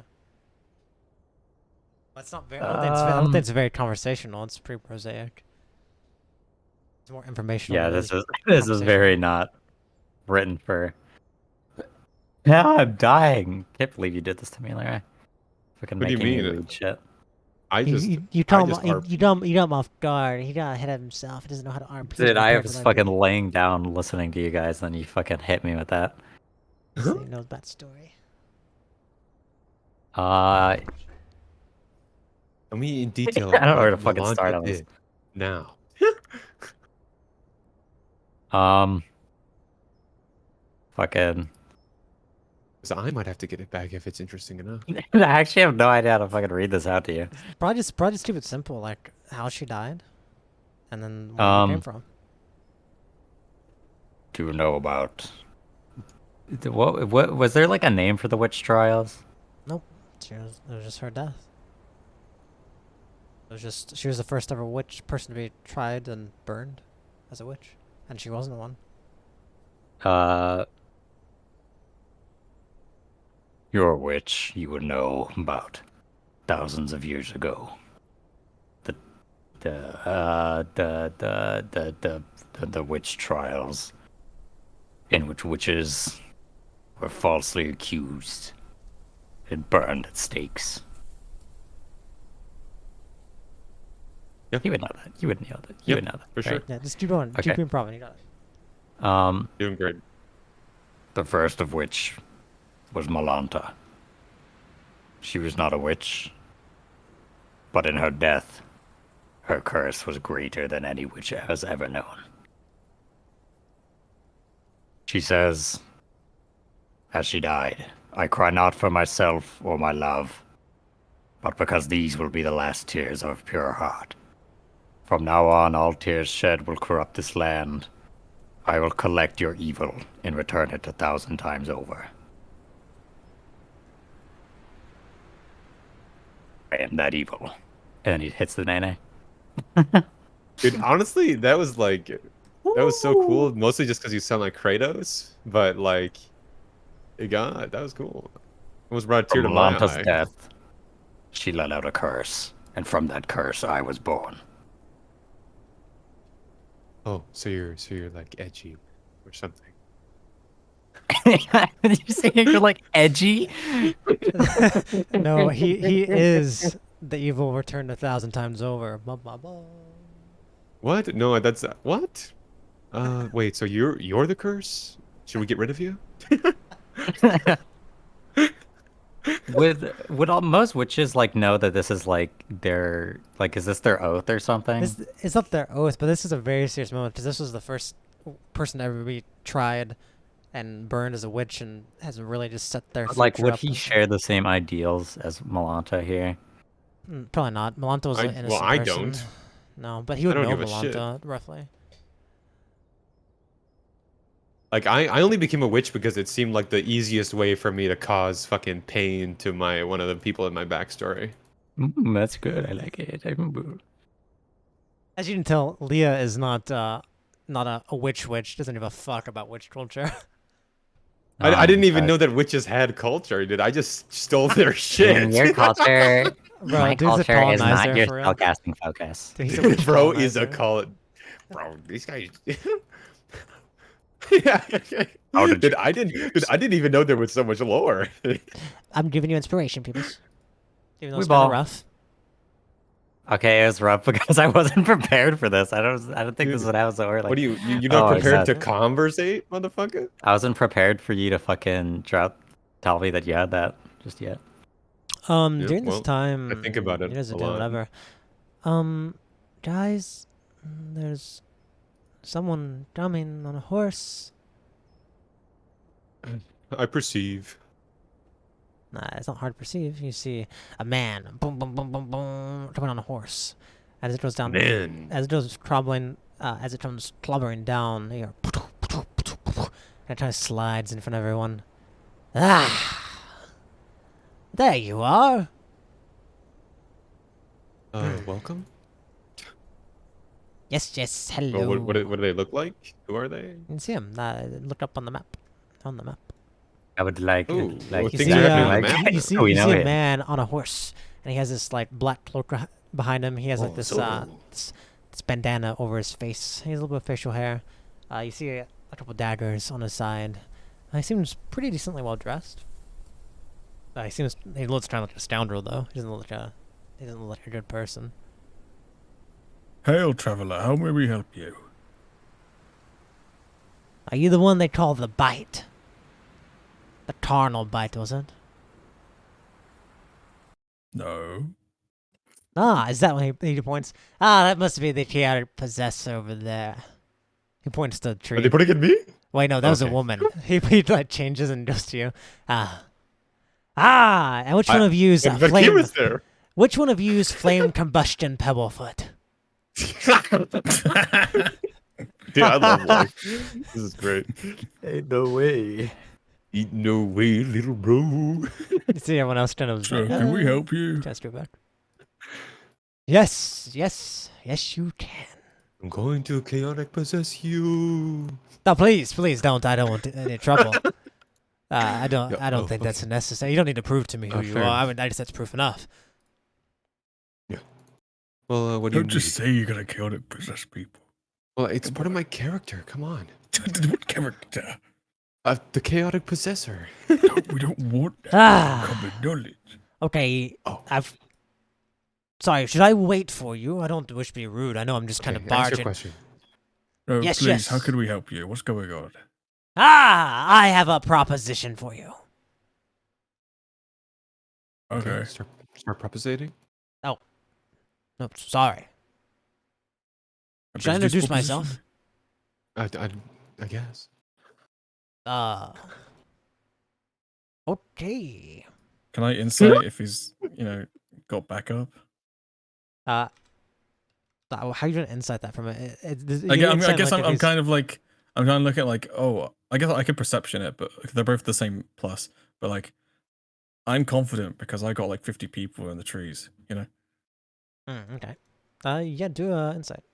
But it's not very. I don't think it's very conversational. It's pretty prosaic. It's more informational. Yeah, than this really is very conversational. not written for. Yeah, I'm dying. Can't believe you did this to me, Larry. Fucking What do you making me mean? read shit. I just you I tell him just you, RP. you dumb you dumb off guard. He got ahead of himself. He doesn't know how to RP. Dude, I was fucking laying down listening to you guys, and you fucking hit me with that. So he knows that story. Tell me in detail I don't know where to what fucking start Malanta on this. did now. Fucking. Because I might have to get it back if it's interesting enough. I actually have no idea how to fucking read this out to you. Probably just keep it simple, like how she died, and then where she came from. Do you know about what was there like a name for the witch trials? Nope. It was just her death. It was just she was the first ever witch person to be tried and burned as a witch, and she wasn't one. You're a witch. You would know about thousands of years ago. The witch trials, in which witches were falsely accused and burned at stakes. Yep. You would know that. You would know that. You would know that. For sure. Yeah, just keep going. Okay. Keep improving. You got it. Doing great. The first of which was Malanta. She was not a witch, but in her death, her curse was greater than any witch has ever known. She says, as she died, I cry not for myself or my love, but because these will be the last tears of pure heart. From now on, all tears shed will corrupt this land. I will collect your evil and return it 1,000 times over. I am that evil. And then he hits the nene. Dude, honestly, that was so cool. Mostly just because you sound like Kratos, but like, that was cool. Almost brought a tear to From my Malanta's eye. death, she let out a curse, and from that curse I was born. Oh, so you're like edgy or something. Did you say you're like edgy? No, he is the evil returned 1,000 times over. Blah, blah, blah. What? No, that's what? Wait. So you're the curse? Should we get rid of you? Would most witches like know that this is like their is this their oath or something? It's not their oath, but this is a very serious moment because this was the first person to ever be tried and burned as a witch and has really just set their Like, future would up he and- share the same ideals as Malanta here? Probably not. Malanta was an innocent I person. don't. No, but he would don't know give a shit. Malanta roughly. Like I only became a witch because it seemed like the easiest way for me to cause fucking pain to one of the people in my backstory. That's good. I like it. I remember. As you can tell, Leah is not a witch. Doesn't give a fuck about witch culture. I didn't even know that witches had culture, dude. I just stole their shit. Your culture, Bro, my dude's a culture is not colonizer your for real. spellcasting focus. Dude, he's a witch Bro is a colonizer. Bro, these guys. Yeah. Dude, I didn't even know there was so much lore. I'm giving you inspiration, people. Even though We it's kind ball. of rough. Okay, it was rough because I wasn't prepared for this. I don't think this would happen so early. What are you're not Oh, prepared to yeah. conversate, motherfucker? I wasn't prepared for you to fucking tell me that you had that just yet. During this well, time, I think about it you guys are a doing lot. whatever. Guys, there's someone coming on a horse. I perceive. Nah, it's not hard to perceive. You see a man, boom, boom, boom, boom, boom, coming on a horse. As it goes down, Man. as it goes as it comes clobbering down, you hear, and it kind of slides in front of everyone. Ah, there you are. Welcome. Yes, hello. Well, what do they look like? Who are they? You can see him. Look up on the map. On the map. I would like, Ooh, well, You things see, are happening on the map. you see, we you know see a it. man on a horse, and he has this like black cloak behind him. He has like Oh, this Solo. this bandana over his face. He has a little bit of facial hair. You see a couple daggers on his side. He seems pretty decently well dressed. He looks kind of like a scoundrel though. He doesn't look like a He doesn't look like a good person. Hail, traveler. How may we help you? Are you the one they call the Bite? The carnal Bite, was it? No. Ah, is that when he points? Ah, that must be the chaotic possessor over there. He points to the tree. Are they putting it at me? Wait, no, that was a Okay. woman. he like changes and goes to you. And which one of you is But flame? was there. Which one of you is flame combustion Pebblefoot? Dude, I love life. This is great. Ain't no way. Eat no way, little bro. You see everyone else kind of. So, can we help you? Just go back. Yes, you can. I'm going to chaotic possess you. No, please don't. I don't want any trouble. I don't think that's okay. necessary. You don't need to prove to me who you fair are. enough. I mean, I just that's proof enough. Well, what do you Don't just need? say you're gonna chaotic possess people. Well, it's part of my character. Come on. What character? The chaotic possessor. We don't want that. Common knowledge. Okay. Oh. Sorry, should I wait for you? I don't wish to be rude. I know I'm just kind of Okay, answer your barging. question. No, Yes, please. yes. How can we help you? What's going on? I have a proposition for you. Okay. Start propositing. No, sorry. A Should I business introduce proposition? myself? I guess. Okay. Can I insight if he's, got backup? How are you gonna insight that from it? I guess I'm kind of like, I'm kind of looking at like, oh, I guess I can perception it, but they're both the same plus. But like, I'm confident because I got like 50 people in the trees, Okay. Yeah, do insight.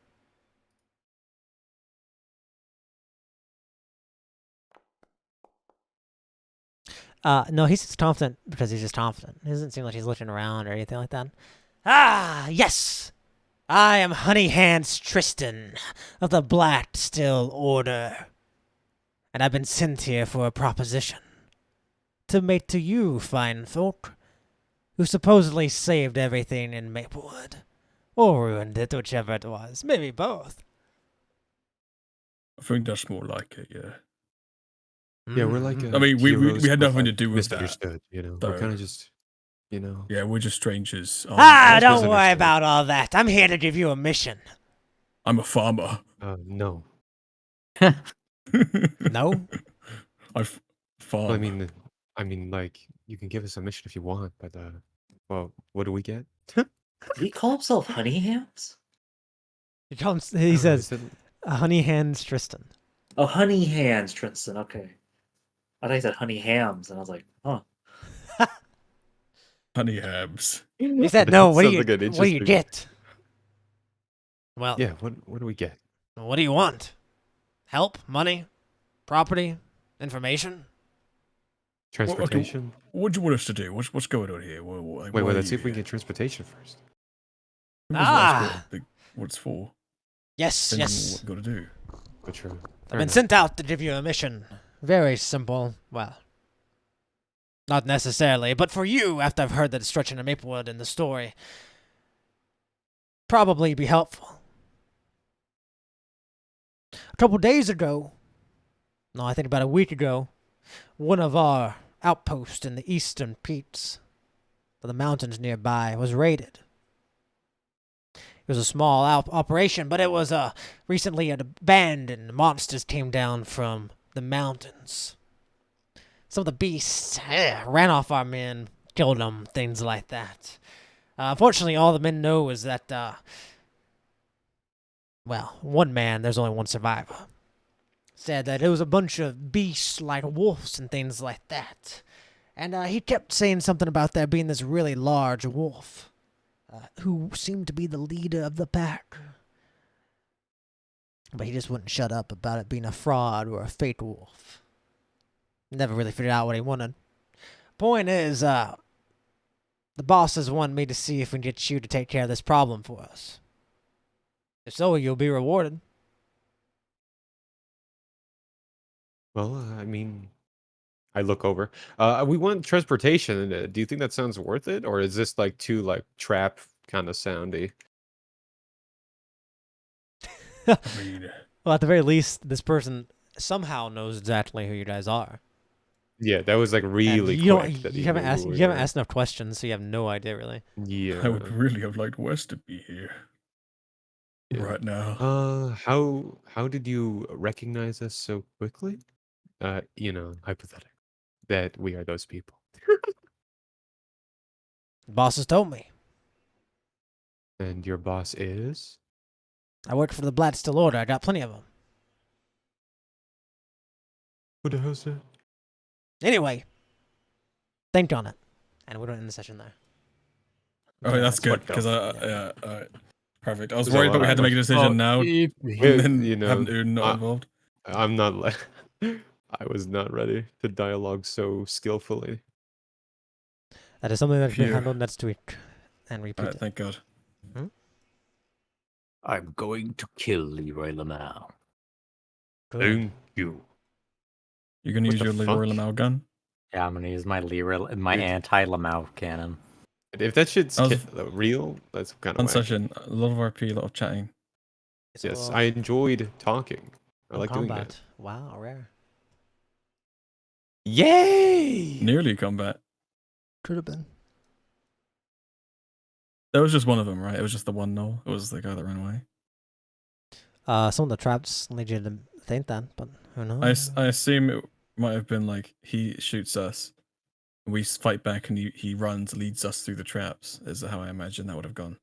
No, he's just confident because he's just confident. It doesn't seem like he's looking around or anything like that. Yes! I am Honey Hands Tristan of the Black Still Order. And I've been sent here for a proposition. To mate to you, fine folk, who supposedly saved everything in Maplewood. Or ruined it, whichever it was. Maybe both. I think that's more like it, yeah. Yeah, we're like. Mm. I mean, we heroes had who nothing are to do with that. misunderstood. We're So- kind of just, Yeah, we're just strangers. Don't misunderstood. worry about all that. I'm here to give you a mission. I'm a farmer. No. No? Farm. Well, I mean, like, you can give us a mission if you want, but well, what do we get? Did he call himself Honey Hams? He says, Honey Hands Tristan. Oh, Honey Hands, Tristan. Okay. I thought he said Honey Hams, and I was like, huh. Honey Habs. He said, no, what do Sounds like an you interesting- get? Well, Yeah, what do we get? what do you want? Help? Money? Property? Information? Transportation? What do you want us to do? What's going on here? Wait, let's see if we can get transportation first. What it's for. Yes, Depends on yes. What you got to do. But true. I've been sent out to give you a mission. Very simple. Well, not necessarily, but for you, after I've heard the destruction of Maplewood and the story, probably be helpful. A couple days ago, no, I think about a week ago, one of our outposts in the eastern peaks of the mountains nearby was raided. It was a small operation, but it was recently abandoned. Monsters came down from the mountains. Some of the beasts ran off our men, killed them, things like that. Unfortunately, all the men know is that, one man, there's only one survivor, said that it was a bunch of beasts like wolves and things like that. And he kept saying something about there being this really large wolf. Who seemed to be the leader of the pack. But he just wouldn't shut up about it being a fraud or a fake wolf. Never really figured out what he wanted. Point is, the bosses want me to see if we can get you to take care of this problem for us. If so, you'll be rewarded. Well, I look over. We want transportation. Do you think that sounds worth it, or is this like too trap kind of soundy. I mean, Well, at the very least, this person somehow knows exactly who you guys are. Yeah, that was like And really you don't, quick. That you he haven't knew asked who we you haven't were. asked enough questions, so you have no idea really. Yeah. I would really have liked Wes to be here Yeah. right now. How did you recognize us so quickly? Hypothetical that we are those people. Bosses told me. And your boss is? I work for the Black Steel Order. I got plenty of them. Who the hell's that? Anyway, think on it, and we're gonna end the session there. Oh, that's good what the because f- yeah, all right, perfect. I was There's a worried, but lot we had to of make a decision now, Well, and then you know, having Udin not I- involved. I'm not I was not ready to dialogue so skillfully. That is something that can be Phew. handled next week, and repeat All right, it. thank God. I'm going to kill Leroy Lamau. Good. Thank you. You're gonna What use the your Leroy fuck? Lamau gun? Yeah, I'm gonna use my Dude. anti-Lamau cannon. If that shit's That was real, that's kind of Fun wacky. session. A lot of RP, a lot of chatting. It's a Yes, little- I enjoyed talking. I no like doing combat. that. Wow, rare. Yay! Nearly combat. Could have been. That was just one of them, right? It was just the one no. It was the guy that ran away. Some of the traps lead you to think that, but who knows? I assume it might have been like he shoots us, we fight back, and he runs, leads us through the traps. Is how I imagine that would have gone.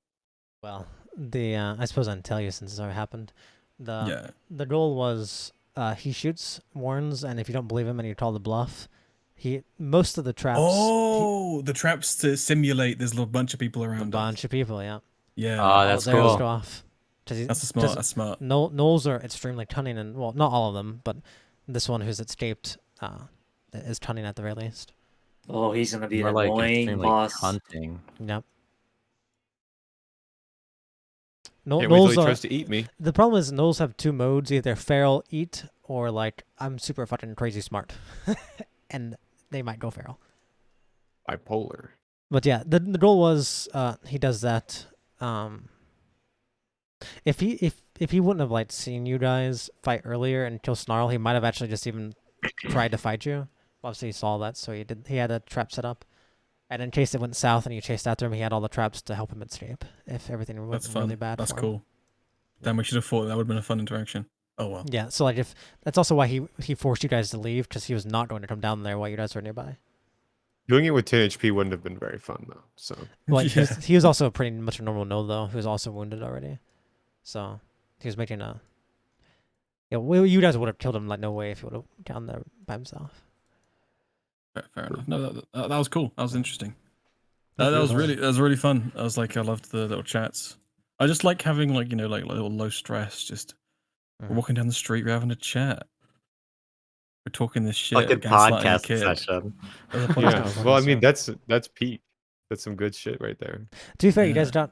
Well, the I suppose I can tell you since it's already happened. Yeah. The goal was he shoots, warns, and if you don't believe him and you call the bluff, most of the traps. Oh, the traps to simulate there's a bunch of people A around bunch us. of people, yeah. Yeah. Oh, All that's his arrows cool. go off. That's smart. That's smart. Gnolls are extremely cunning, and well, not all of them, but this one who's escaped is cunning at the very least. Oh, he's gonna be More an like annoying extremely boss. hunting. Yep. Can't wait till he Gnolls tries to eat me. The problem is gnolls have two modes: either feral, eat, or like I'm super fucking crazy smart, and they might go feral. Bipolar. But yeah, the goal was he does that. If he wouldn't have like seen you guys fight earlier and kill Snarl, he might have actually just even tried to fight you. Obviously, he saw that, so he had a trap set up, and in case it went south and you chased after him, he had all the traps to help him escape if everything went That's fun. really bad. That's for him. cool. Damn, we should have thought that would have been a fun interaction. Oh well. Yeah, so like if that's also why he forced you guys to leave because he was not going to come down there while you guys were nearby. Doing it with 10 HP wouldn't have been very fun though. So Well, Yeah. he was also pretty much a normal no though. He was also wounded already, so he was making a. Yeah, well, you guys would have killed him like no way if he would have gone there by himself. Fair enough. No, that was cool. That was interesting. Thank That you. was really fun. I loved the little chats. I just like having like little low stress. Just we're walking down the street, we're having a chat. We're talking this shit. Like a gaslighting the podcast kid. session. There's a yeah. podcast Well, I mean episode. that's peak. That's some good shit right there. To be fair, you Yeah. guys got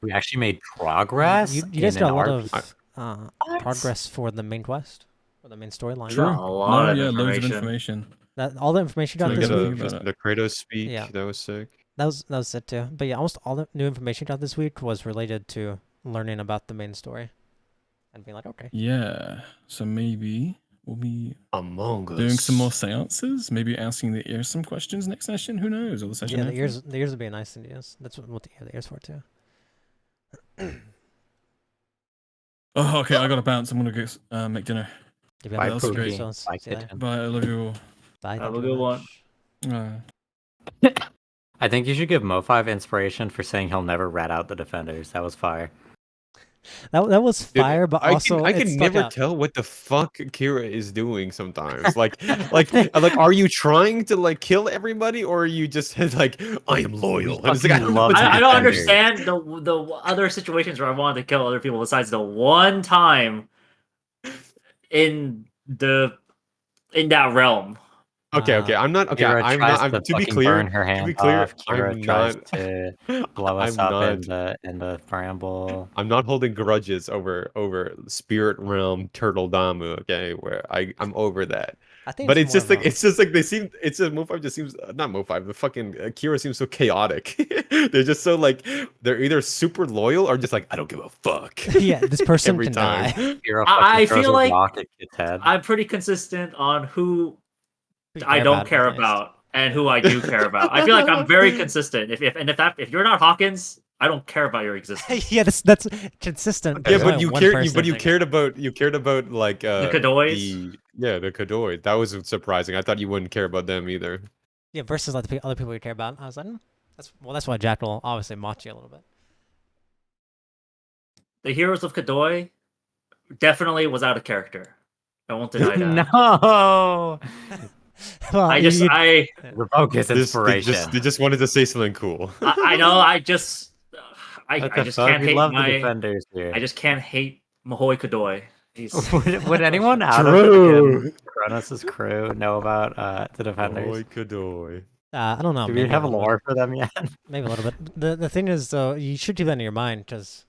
We actually made progress. you guys in got a an lot RP. of progress for the main quest or the main storyline. True. A lot of loads of information. information. That all the information you So got we this gotta week. think about The Kratos speak. Yeah. That was sick. That was it too. But yeah, almost all the new information you got this week was related to learning about the main story, and being like, okay, Yeah. So maybe we'll be Among Us. doing some more seances. Maybe asking the ears some questions next session. Who knows? Or the session. yeah, the after. ears would be a nice thing to use. That's what the ears for too. Oh, okay. I gotta bounce. I'm gonna go make dinner. If you Bye, have any Pookie. questions, Bye, see you later. kitten. Bye. I love you all. Bye. Have thank a you very good one. much. I think you should give Mo5 inspiration for saying he'll never rat out the defenders. That was fire. That was Dude, fire, but I also can it's never like tell what the fuck Kira is doing sometimes. Like, are you trying to like kill everybody, or are you just like, I am loyal? And it's like, I don't know what to I do. don't defenders. understand the other situations where I wanted to kill other people besides the one time in that realm. Okay, I'm not. Okay, Kira I'm tries not. to to be fucking clear, burn her hand clear, off. Kira I'm tries not. to blow us I'm up not. in the bramble. I'm not holding grudges over Spirit Realm Turtle Damu. Okay, where I'm over that. I think But it's it's more just like they seem. It's a Mo 5 just seems not Mo 5. The fucking Kira seems so chaotic. They're just so like they're either super loyal or just like I don't give a fuck. yeah, this person Every can time. die. Hero I fucking throws feel a like rock at Kit's head. I'm pretty consistent on who Who you I care don't about, care at least. about and who I do care about. I feel like I'm very consistent. If you're not Hawkins, I don't care about your existence. yeah, that's consistent. Yeah, There's but only you one cared. person But you that- cared about like The Kadoys? the Kadoi. That was surprising. I thought you wouldn't care about them either. Yeah, versus like the other people you care about. I was like, that's why Jackal obviously mocked you a little bit. The Heroes of Kadoy definitely was out of character. I won't deny that. No, Well, I revoke his inspiration. They just wanted to say something cool. I know. I just What the just fuck? can't We hate love the my. defenders here. I just can't hate Mahoi Kadoy. He's would anyone out of True. fucking Kronos' crew know about the defenders? Boy, Kadoi. I don't know. Do we maybe have a little lore for them yet? bit. Maybe a little bit. The thing is, though, you should keep that in your mind because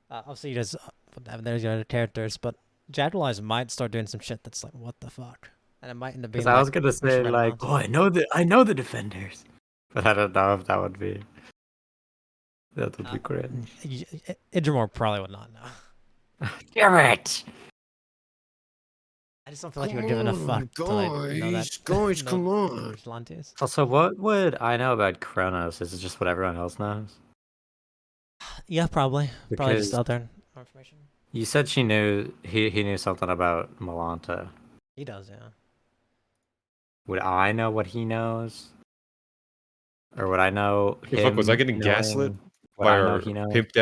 obviously you guys there's your other characters, but Jackal Eyes might start doing some shit that's like, what the fuck, and it might end up being. Because I was like, gonna we should say write it like, down. oh, I know the defenders, but I don't know if that would be. That would be cringe. Idramore probably would not know. Damn it! I just don't feel like he would give enough fuck to like know that. Guys, know come on. Vigilantes. Also, what would I know about Kronos? Is it just what everyone else knows? Yeah, probably. Probably just Because- out there information. You said she knew he knew something about Malanta. He does, yeah. Would I know what he knows? Or would I know The fuck was I him getting gaslit knowing what by I know our he knows? pimp